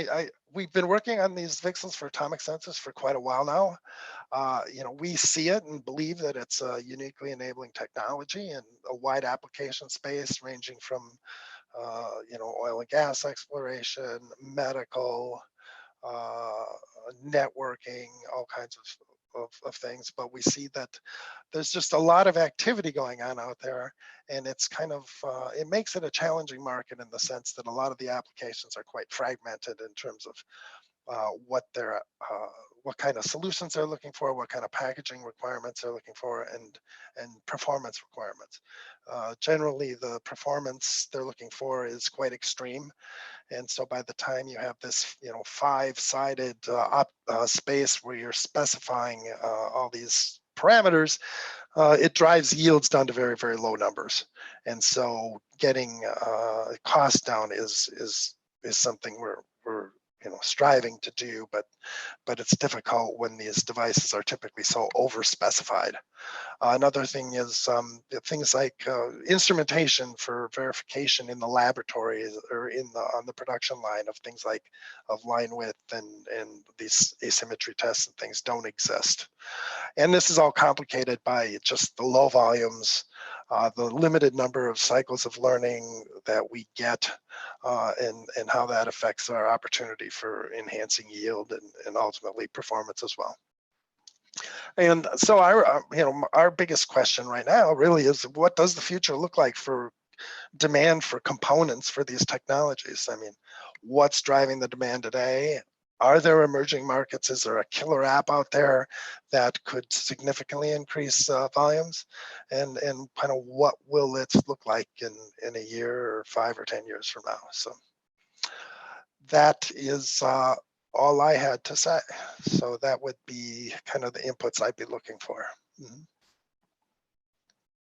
We've been working on these VCSELs for atomic sensors for quite a while now. We see it and believe that it's a uniquely enabling technology and a wide application space ranging from oil and gas exploration, medical, networking, all kinds of things. But we see that there's just a lot of activity going on out there, and it's kind of it makes it a challenging market in the sense that a lot of the applications are quite fragmented in terms of what kind of solutions they're looking for, what kind of packaging requirements they're looking for, and performance requirements. Generally, the performance they're looking for is quite extreme, and so by the time you have this, five-sided space where you're specifying all these parameters, it drives yields down to very, very low numbers, and so getting costs down is something we're striving to do, but it's difficult when these devices are typically so over specified. Another thing is things like instrumentation for verification in the laboratory or on the production line of things like line width and these asymmetry tests and things don't exist. And this is all complicated by just the low volumes, the limited number of cycles of learning that we get, and how that affects our opportunity for enhancing yield and ultimately performance as well. And so our biggest question right now really is, what does the future look like for demand for components for these technologies? I mean, what's driving the demand today? Are there emerging markets? Is there a killer app out there that could significantly increase volumes? And kind of what will it look like in a year or 5 or 10 years from now? So that is all I had to say. So that would be kind of the inputs I'd be looking for. Mm-hmm.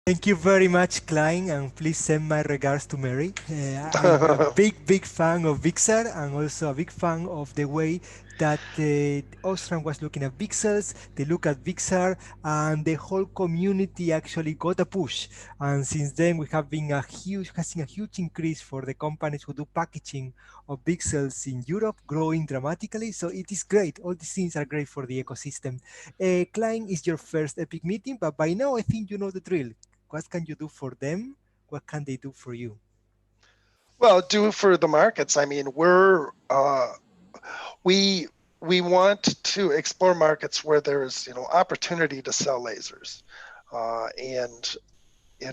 Thank you very much, Klein, and please send my regards to Mary. I'm a big fan of Vixar, and also a big fan of the way that OSRAM was looking at pixels. They look at Vixar, and the whole community actually got a push. And since then, we have been seen a huge increase for the companies who do packaging of pixels in Europe, growing dramatically. So it is great. All these things are great for the ecosystem. Klein is your first EPIC meeting, but by now I think you know the drill. What can you do for them? What can they do for you? Well, do for the markets. I mean, we want to explore markets where there's opportunity to sell lasers, and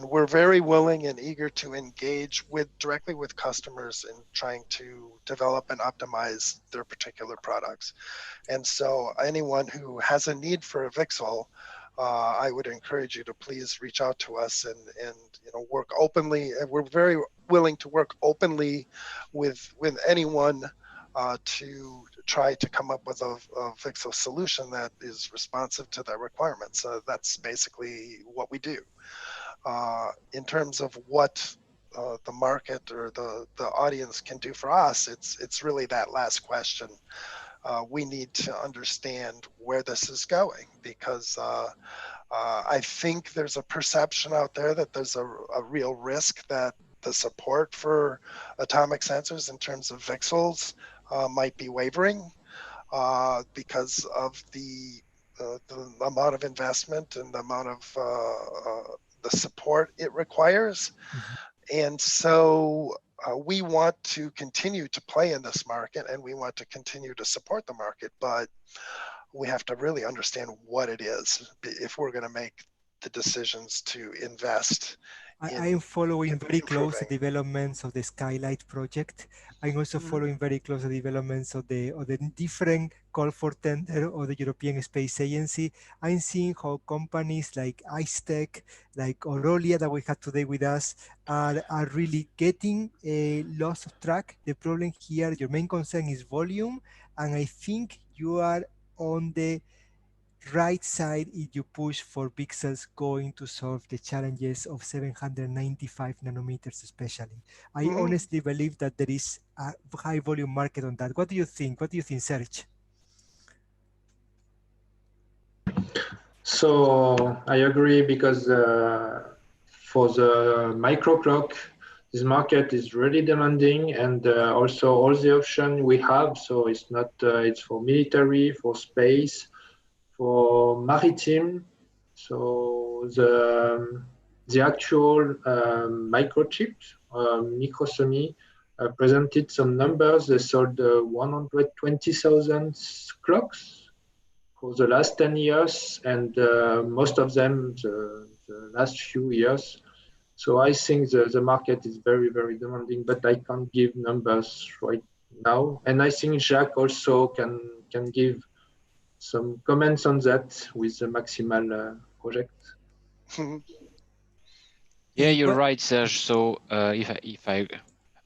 we're very willing and eager to engage directly with customers in trying to develop and optimize their particular products. And so anyone who has a need for a VCSEL, I would encourage you to please reach out to us and work openly. And we're very willing to work openly with anyone to try to come up with a VCSEL solution that is responsive to their requirements. That's basically what we do. In terms of what the market or the audience can do for us, it's really that last question. We need to understand where this is going, because I think there's a perception out there that there's a real risk that the support for atomic sensors in terms of VCSELs might be wavering because of the amount of investment and the amount of the support it requires. Mm-hmm. And so we want to continue to play in this market, and we want to continue to support the market, but we have to really understand what it is if we're going to make the decisions to invest. I am following very close the developments of the Skylight project. I'm also following very close the developments of the different call for tender of the European Space Agency. I'm seeing how companies like IceTech, like Orolia that we had today with us, are really getting lost of track. The problem here, your main concern is volume, and I think you are on the right side if you push for pixels going to solve the challenges of 795 nanometers especially. I honestly believe that there is a high volume market on that. What do you think? What do you think, Serge? So I agree, because for the microclock, this market is really demanding, and also all the options we have. So it's not, it's for military, for space, for maritime. So the actual microchip, Microsemi, presented some numbers. They sold 120,000 clocks for the last 10 years, and most of them the last few years. So I think the market is very, very demanding, but I can't give numbers right now. And I think Jacques also can give some comments on that with the Maximal project. Yeah, you're right, Serge. So if I'm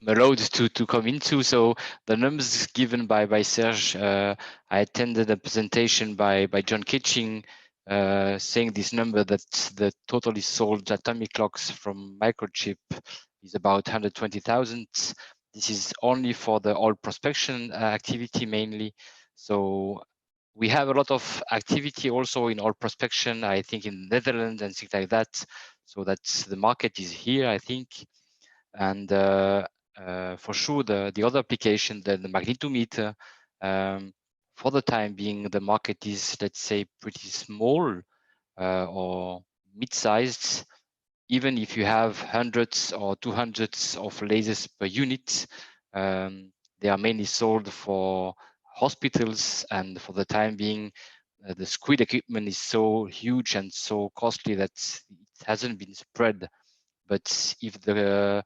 allowed to come into, so the numbers given by Serge, I attended a presentation by John Kitching saying this number, that the totally sold atomic clocks from microchip is about 120,000. This is only for the oil prospection activity mainly. So we have a lot of activity also in oil prospection, I think in the Netherlands and things like that. So that's the market is here, I think. And for sure, the other application, the magnetometer, for the time being, the market is, let's say, pretty small or mid-sized. Even if you have hundreds or 200s of lasers per unit, they are mainly sold for hospitals, and for the time being, the screen equipment is so huge and so costly that it hasn't been spread. But if the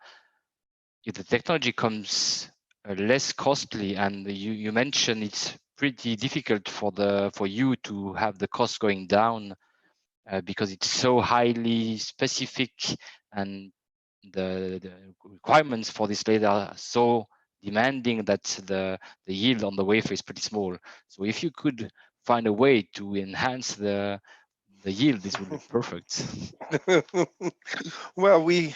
technology comes less costly, and you mentioned it's pretty difficult for you to have the cost going down because it's so highly specific, and the requirements for this laser are so demanding that the yield on the wafer is pretty small. So if you could find a way to enhance the yield, this would be perfect. Well, we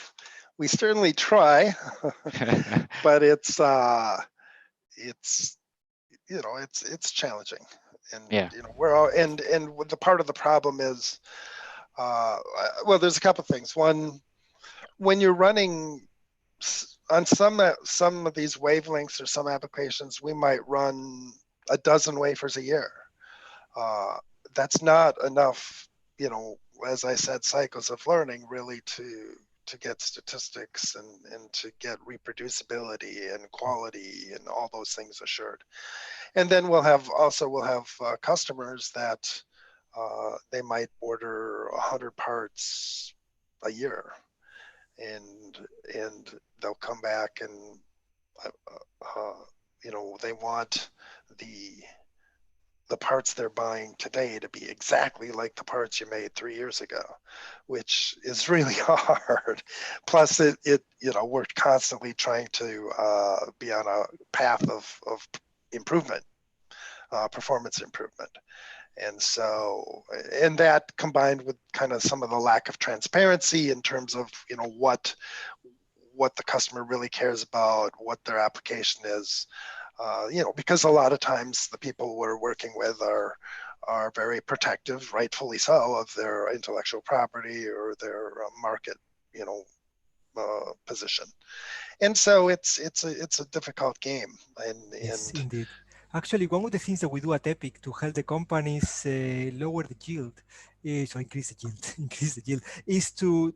certainly try, but it's challenging, and yeah, we're all and the part of the problem is well, there's a couple of things. One, when you're running on some of these wavelengths or some applications, we might run a dozen wafers a year. That's not enough, as I said, cycles of learning really to get statistics and to get reproducibility and quality and all those things assured. And then we'll have customers that they might order 100 parts a year, and they'll come back and they want the parts they're buying today to be exactly like the parts you made 3 years ago, which is really hard. Plus we're constantly trying to be on a path of improvement, performance improvement. And so, and that combined with kind of some of the lack of transparency in terms of, what the customer really cares about, what their application is, because a lot of times the people we're working with are very protective, rightfully so, of their intellectual property or their market, position. And so it's a difficult game. Yes, indeed. Actually, one of the things that we do at EPIC to help the companies lower the yield, so increase the yield, is to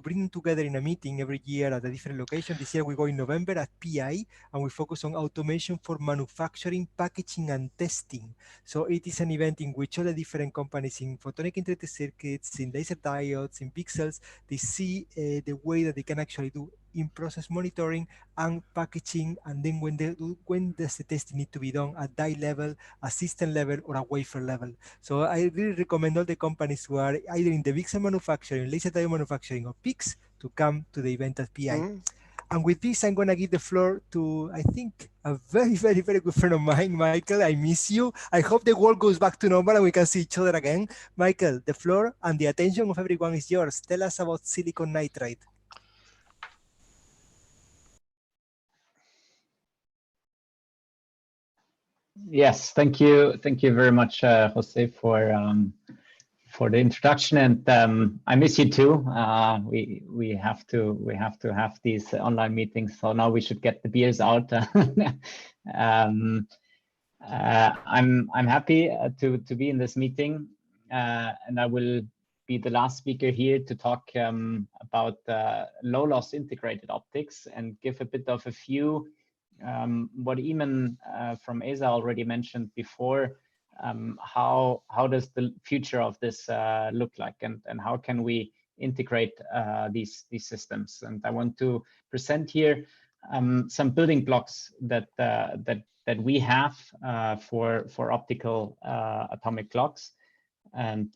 bring them together in a meeting every year at a different location. This year we go in November at PI, and we focus on automation for manufacturing, packaging, and testing. So it is an event in which all the different companies in photonic integrated circuits, in laser diodes, in pixels, they see the way that they can actually do in-process monitoring and packaging, and then when does the testing need to be done at die level, a system level, or a wafer level. So I really recommend all the companies who are either in the Vixar manufacturing, laser diode manufacturing, or PICs to come to the event at PI. Mm-hmm. And with this, I'm going to give the floor to, I think, a very, very, very good friend of mine, Michael. I miss you. I hope the world goes back to normal and we can see each other again. Michael, the floor and the attention of everyone is yours. Tell us about silicon nitride. Yes, thank you very much, Jose, for the introduction, and I miss you too. We have to have these online meetings, so now we should get the beers out. I'm happy to be in this meeting, and I will be the last speaker here to talk about low loss integrated optics and give a bit of a view. What Eamonn from ESA already mentioned before, how does the future of this look like, and how can we integrate these systems? And I want to present here some building blocks that we have for optical atomic clocks, and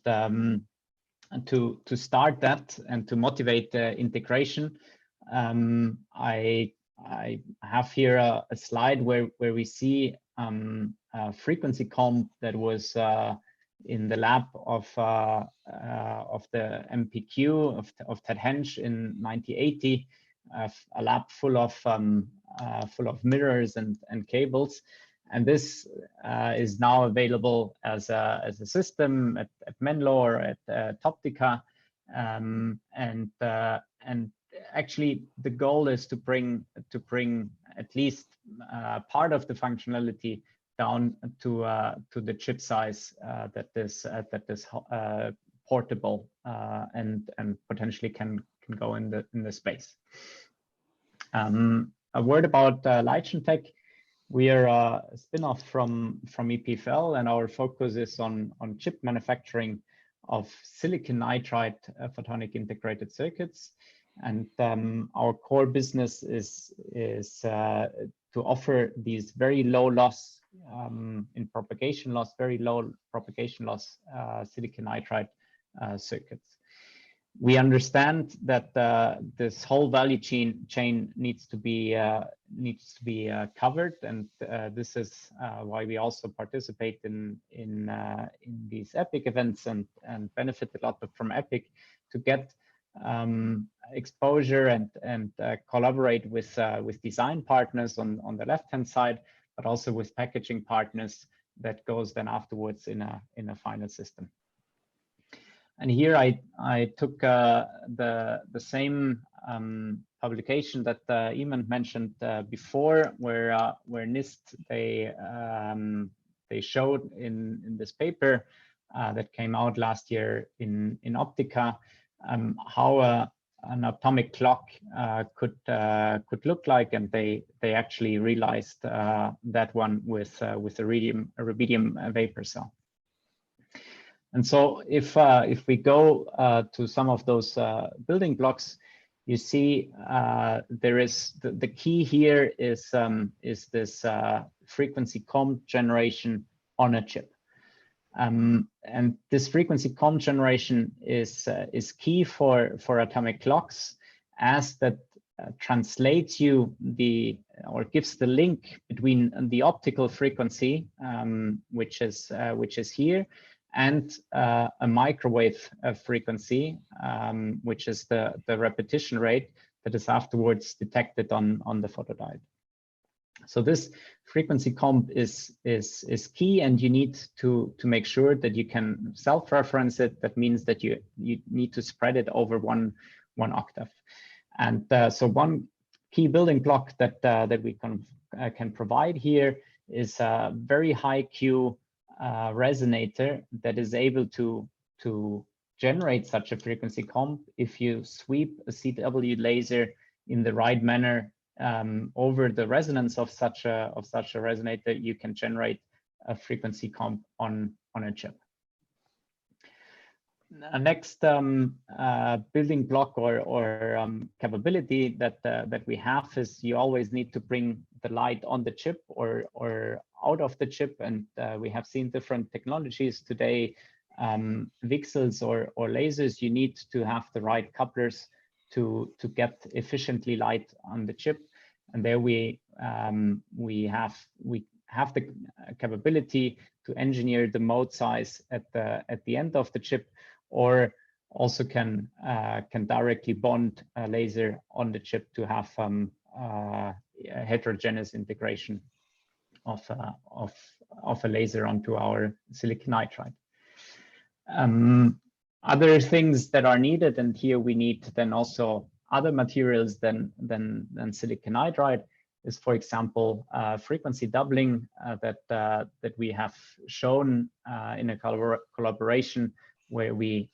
to start that and to motivate integration, I have here a slide where we see a frequency comb that was in the lab of the MPQ of Ted Hensch in 1980, a lab full of mirrors and cables, and this is now available as a system at Menlo or at Toptica, and actually the goal is to bring at least part of the functionality down to the chip size that is portable and potentially can go in the space. A word about Leichtentech. We are a spin-off from EPFL, and our focus is on chip manufacturing of silicon nitride photonic integrated circuits. And our core business is to offer these very low loss in propagation loss, very low propagation loss silicon nitride circuits. We understand that this whole value chain needs to be covered, and this is why we also participate in these EPIC events and benefit a lot from EPIC to get exposure and collaborate with design partners on the left-hand side, but also with packaging partners that goes then afterwards in a final system. And here I took the same publication that Eamonn mentioned before, where NIST they showed in this paper that came out last year in Optica how an atomic clock could look like, and they actually realized that one with a rubidium vapor cell. And so if we go to some of those building blocks, you see there is the key here is this frequency comp generation on a chip. And this frequency comp generation is key for atomic clocks, as that translates you or gives the link between the optical frequency, which is here, and a microwave frequency, which is the repetition rate that is afterwards detected on the photodiode. So this frequency comp is key, and you need to make sure that you can self-reference it. That means that you need to spread it over one octave. And so one key building block that we can provide here is a very high Q resonator that is able to generate such a frequency comp. If you sweep a CW laser in the right manner over the resonance of such a resonator, you can generate a frequency comp on a chip. Next building block or capability that we have is you always need to bring the light on the chip or out of the chip, and we have seen different technologies today, VCSELs or lasers. You need to have the right couplers to get efficiently light on the chip, and there we have the capability to engineer the mode size at the end of the chip, or also can directly bond a laser on the chip to have heterogeneous integration of a laser onto our silicon nitride. Other things that are needed, and here we need then also other materials than silicon nitride, is, for example, frequency doubling that we have shown in a collaboration where we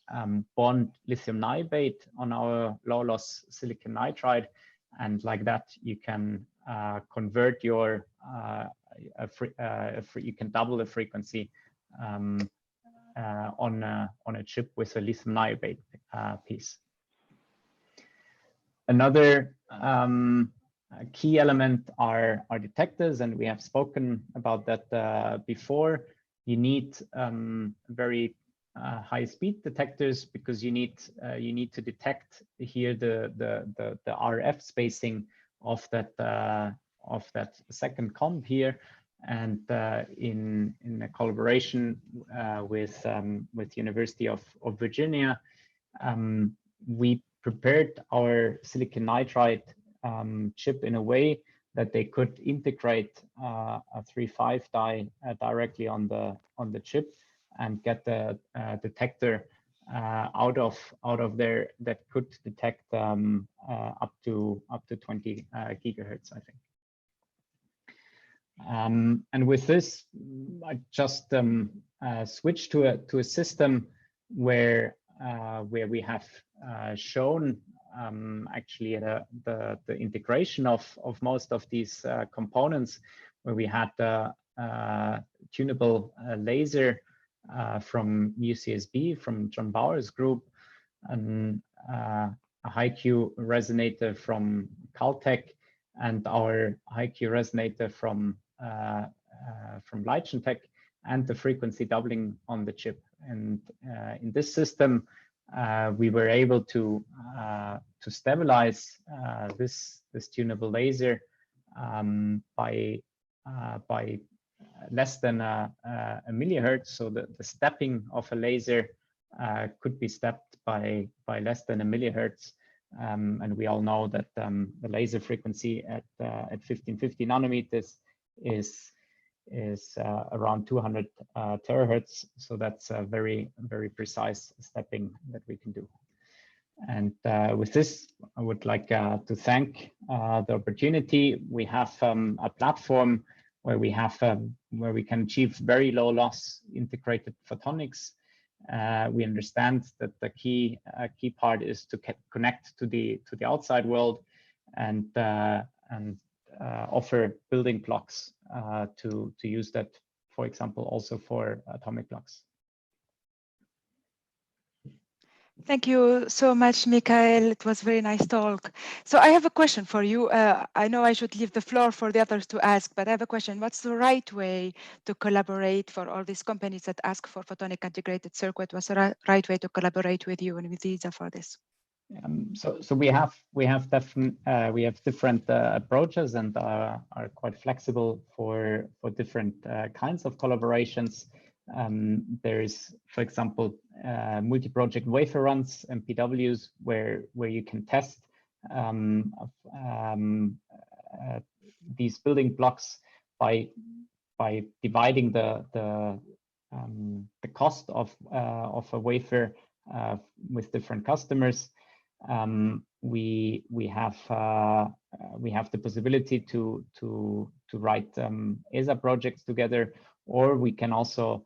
bond lithium niobate on our low loss silicon nitride, and like that you can convert your you can double the frequency on a chip with a lithium niobate piece. Another key element are detectors, and we have spoken about that before. You need very high speed detectors, because you need to detect here the RF spacing of that second comp here, and in a collaboration with University of Virginia, we prepared our silicon nitride chip in a way that they could integrate a 3.5 die directly on the chip and get the detector out of there that could detect up to 20 gigahertz, I think. And with this, I just switched to a system where we have shown actually the integration of most of these components where we had the tunable laser from UCSB, from John Bauer's group, and a high-Q resonator from Caltech, and our high-Q resonator from Leichentech, and the frequency doubling on the chip. And in this system, we were able to stabilize this tunable laser by less than a millihertz. So the stepping of a laser could be stepped by less than a millihertz. And we all know that the laser frequency at 1550 nanometers is around 200 terahertz. So that's a very, very precise stepping that we can do. And with this, I would like to thank the opportunity. We have a platform where we can achieve very low loss integrated photonics. We understand that the key part is to connect to the outside world and offer building blocks to use that, for example, also for atomic clocks. Thank you so much, Michael. It was a very nice talk. So I have a question for you. I know I should leave the floor for the others to ask, but I have a question. What's the right way to collaborate for all these companies that ask for photonic integrated circuit? What's the right way to collaborate with you and with ESA for this? So we have different approaches and are quite flexible for different kinds of collaborations. There's, for example, multi-project wafer runs and PWs where you can test these building blocks by dividing the cost of a wafer with different customers. We have the possibility to write ESA projects together, or we can also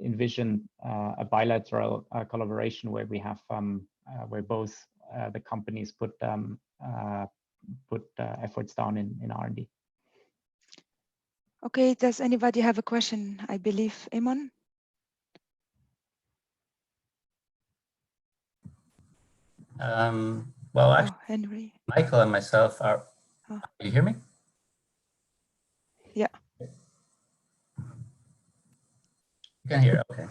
envision a bilateral collaboration where we have where both the companies put efforts down in R&D. Okay, does anybody have a question? I believe Eamonn. Well, actually, Henry. Michael and myself are. Oh. You hear me? Yeah. You can hear. Okay.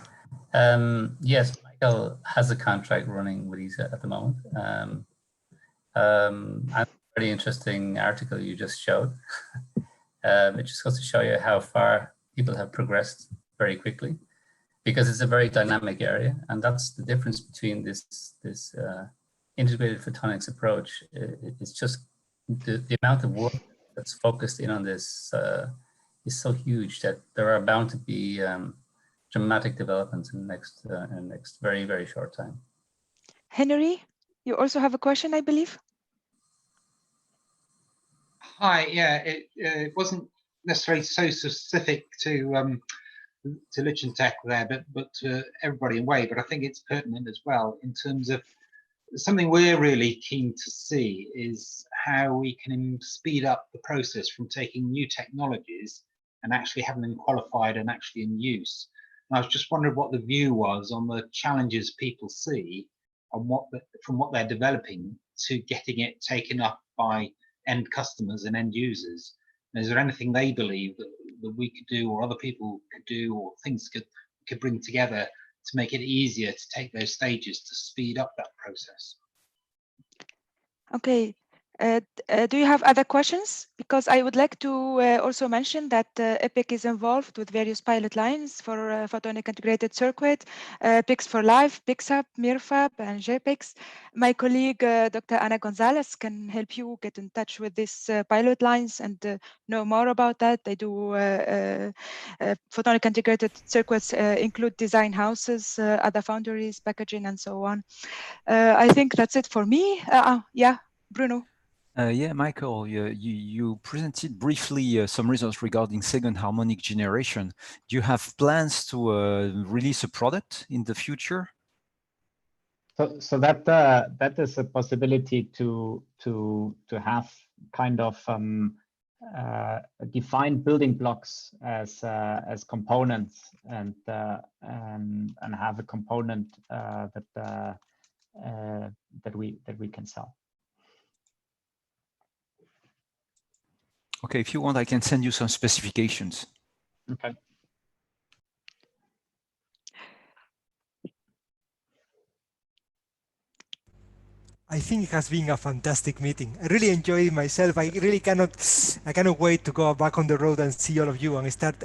Yes, Michael has a contract running with ESA at the moment. And a very interesting article you just showed. It just goes to show you how far people have progressed very quickly, because it's a very dynamic area, and that's the difference between this integrated photonics approach. It's just the amount of work that's focused in on this is so huge that there are bound to be dramatic developments in the next very, very short time. Henry, you also have a question, I believe. Hi, yeah, it wasn't necessarily so specific to Leichentech there, but to everybody in a way, but I think it's pertinent as well in terms of something we're really keen to see is how we can speed up the process from taking new technologies and actually having them qualified and actually in use. And I was just wondering what the view was on the challenges people see and from what they're developing to getting it taken up by end customers and end users. And is there anything they believe that we could do, or other people could do, or things could bring together to make it easier to take those stages to speed up that process? Okay. Do you have other questions? Because I would like to also mention that EPIC is involved with various pilot lines for photonic integrated circuit, PICS for Life, PICSAP, MIRFAB, and JPICS. My colleague, Dr. Ana Gonzalez, can help you get in touch with these pilot lines and know more about that. They do photonic integrated circuits, include design houses, other foundries, packaging, and so on. I think that's it for me. Yeah, Bruno. Yeah, Michael, you presented briefly some results regarding second harmonic generation. Do you have plans to release a product in the future? So that is a possibility to have kind of define building blocks as components and have a component that we can sell. Okay, if you want, I can send you some specifications. Okay. I think it has been a fantastic meeting. I really enjoyed it myself. I really cannot wait to go back on the road and see all of you and start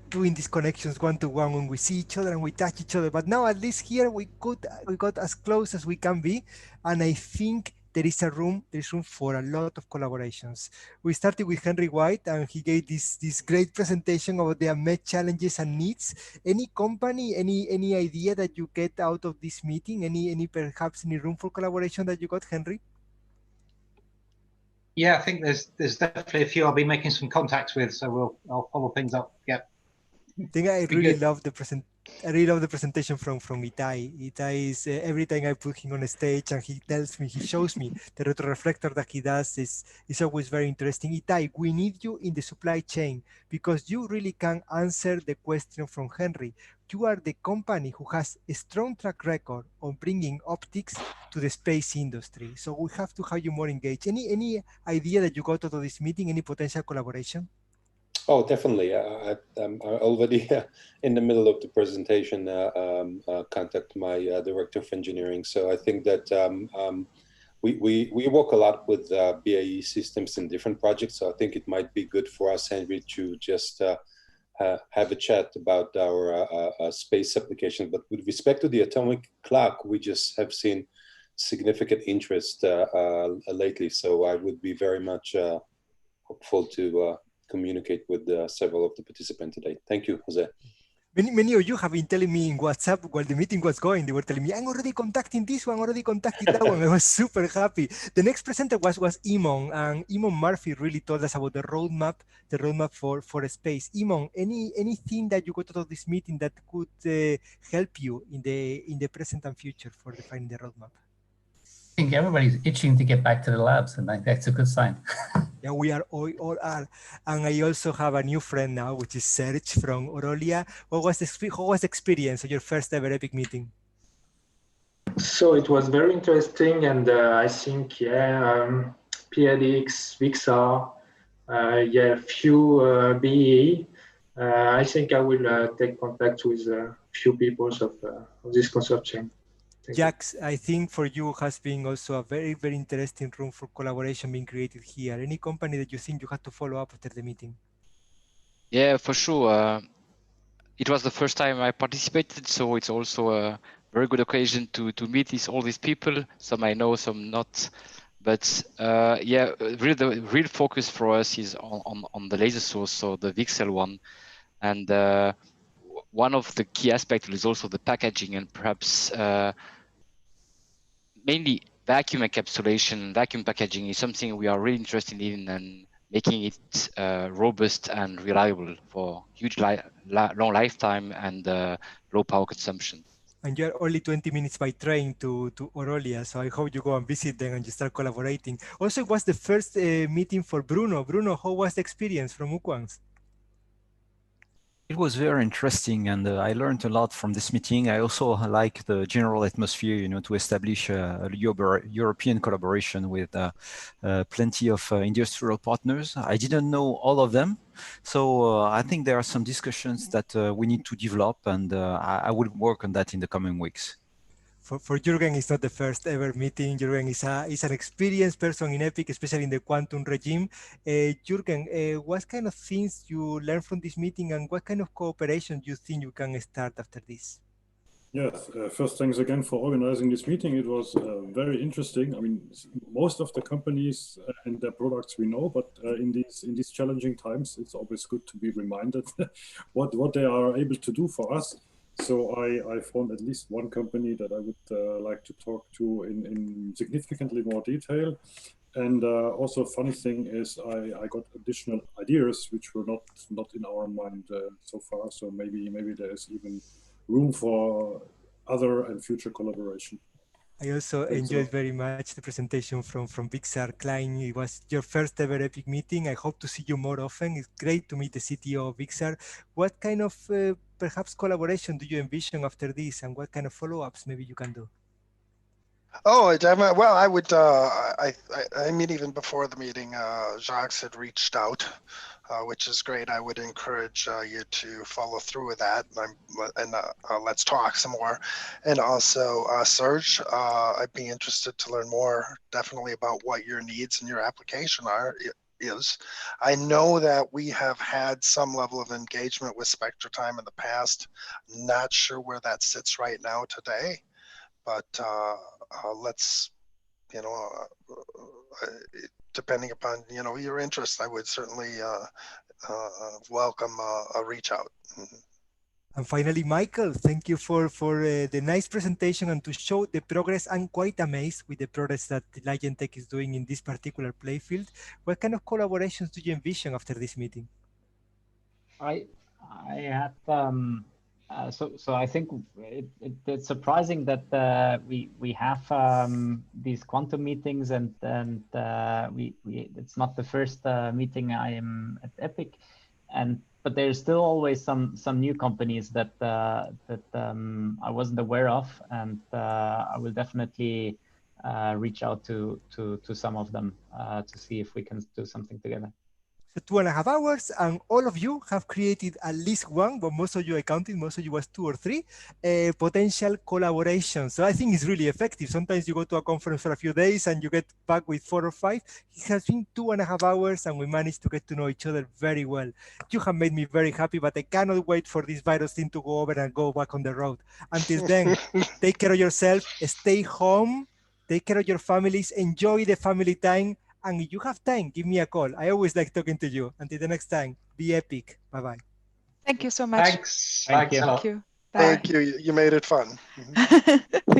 doing these connections one to one when we see each other and we touch each other. But now at least here we got as close as we can be, and I think there's room for a lot of collaborations. We started with Henry White, and he gave this great presentation about the unmet challenges and needs. Any company, any idea that you get out of this meeting? Perhaps any room for collaboration that you got, Henry? Yeah, I think there's definitely a few I'll be making some contacts with, so I'll follow things up. Yeah. I think I really love the presentation from Itai. Itai is every time I put him on a stage and he shows me the retroreflector that he does is always very interesting. Itai, we need you in the supply chain because you really can answer the question from Henry. You are the company who has a strong track record on bringing optics to the space industry. So we have to have you more engaged. Any idea that you got out of this meeting? Any potential collaboration? Oh, definitely. I'm already in the middle of the presentation. Contact my director of engineering. So I think that we work a lot with BAE systems in different projects. So I think it might be good for us, Henry, to just have a chat about our space application. But with respect to the atomic clock, we just have seen significant interest lately. So I would be very much hopeful to communicate with several of the participants today. Thank you, Jose. Many of you have been telling me in WhatsApp while the meeting was going, they were telling me, I'm already contacting this one, already contacting that one. I was super happy. The next presenter was Eamonn, and Eamonn Murphy really told us about the roadmap for space. Eamonn, anything that you got out of this meeting that could help you in the present and future for defining the roadmap? I think everybody's itching to get back to the labs, and that's a good sign. Yeah, we are all are. And I also have a new friend now, which is Serge from Orolia. What was the experience of your first ever EPIC meeting? So it was very interesting, and I think PLX, Vixar, few BE. I think I will take contact with a few people of this consortium. Jacques, I think for you has been also a very, very interesting room for collaboration being created here. Any company that you think you had to follow up after the meeting? Yeah, for sure. It was the first time I participated, so it's also a very good occasion to meet all these people. Some I know, some not. But really the real focus for us is on the laser source, so the Vixar one. And one of the key aspects is also the packaging, and perhaps mainly vacuum encapsulation, vacuum packaging is something we are really interested in, and making it robust and reliable for huge long lifetime and low power consumption. And you're only 20 minutes by train to Orolia, so I hope you go and visit them and you start collaborating. Also, it was the first meeting for Bruno. Bruno, how was the experience from Muquans? It was very interesting, and I learned a lot from this meeting. I also like the general atmosphere, to establish a European collaboration with plenty of industrial partners. I didn't know all of them, so I think there are some discussions that we need to develop, and I will work on that in the coming weeks. For Jürgen, it's not the first ever meeting. Jürgen is an experienced person in EPIC, especially in the quantum regime. Jürgen, what kind of things you learned from this meeting, and what kind of cooperation do you think you can start after this? Yes, first, thanks again for organizing this meeting. It was very interesting. I mean, most of the companies and their products we know, but in these challenging times, it's always good to be reminded what they are able to do for us. So I found at least one company that I would like to talk to in significantly more detail. And also, funny thing is, I got additional ideas which were not in our mind so far. So maybe there is even room for other and future collaboration. I also enjoyed very much the presentation from Vixar. Klein, it was your first ever EPIC meeting. I hope to see you more often. It's great to meet the CTO of Vixar. What kind of perhaps collaboration do you envision after this, and what kind of follow-ups maybe you can do? Oh, definitely. Well, I would. I mean, even before the meeting, Jacques had reached out, which is great. I would encourage you to follow through with that, and let's talk some more. And also, Serge, I'd be interested to learn more, definitely, about what your needs and your application is. I know that we have had some level of engagement with SpectraTime in the past. Not sure where that sits right now today. But let's, depending upon, your interest, I would certainly welcome a reach out. Mm-hmm. And finally, Michael, thank you for the nice presentation and to show the progress. I'm quite amazed with the progress that Ligentech is doing in this particular playfield. What kind of collaborations do you envision after this meeting? I had so I think it's surprising that we have these quantum meetings and we it's not the first meeting I am at EPIC, but there's still always some new companies that I wasn't aware of, and I will definitely reach out to some of them to see if we can do something together. So 2.5 hours, and all of you have created at least one, but most of you I counted, most of you was 2 or 3 potential collaborations. So I think it's really effective. Sometimes you go to a conference for a few days and you get back with 4 or 5. It has been 2.5 hours and we managed to get to know each other very well. You have made me very happy, but I cannot wait for this virus thing to go over and go back on the road. Until then, take care of yourself, stay home, take care of your families, enjoy the family time. And if you have time, give me a call. I always like talking to you. Until the next time, be epic. Bye-bye. Thank you so much. Thanks. Thank Thanks you. a lot. Thank you. Bye. Thank you. You made it fun. Mm-hmm.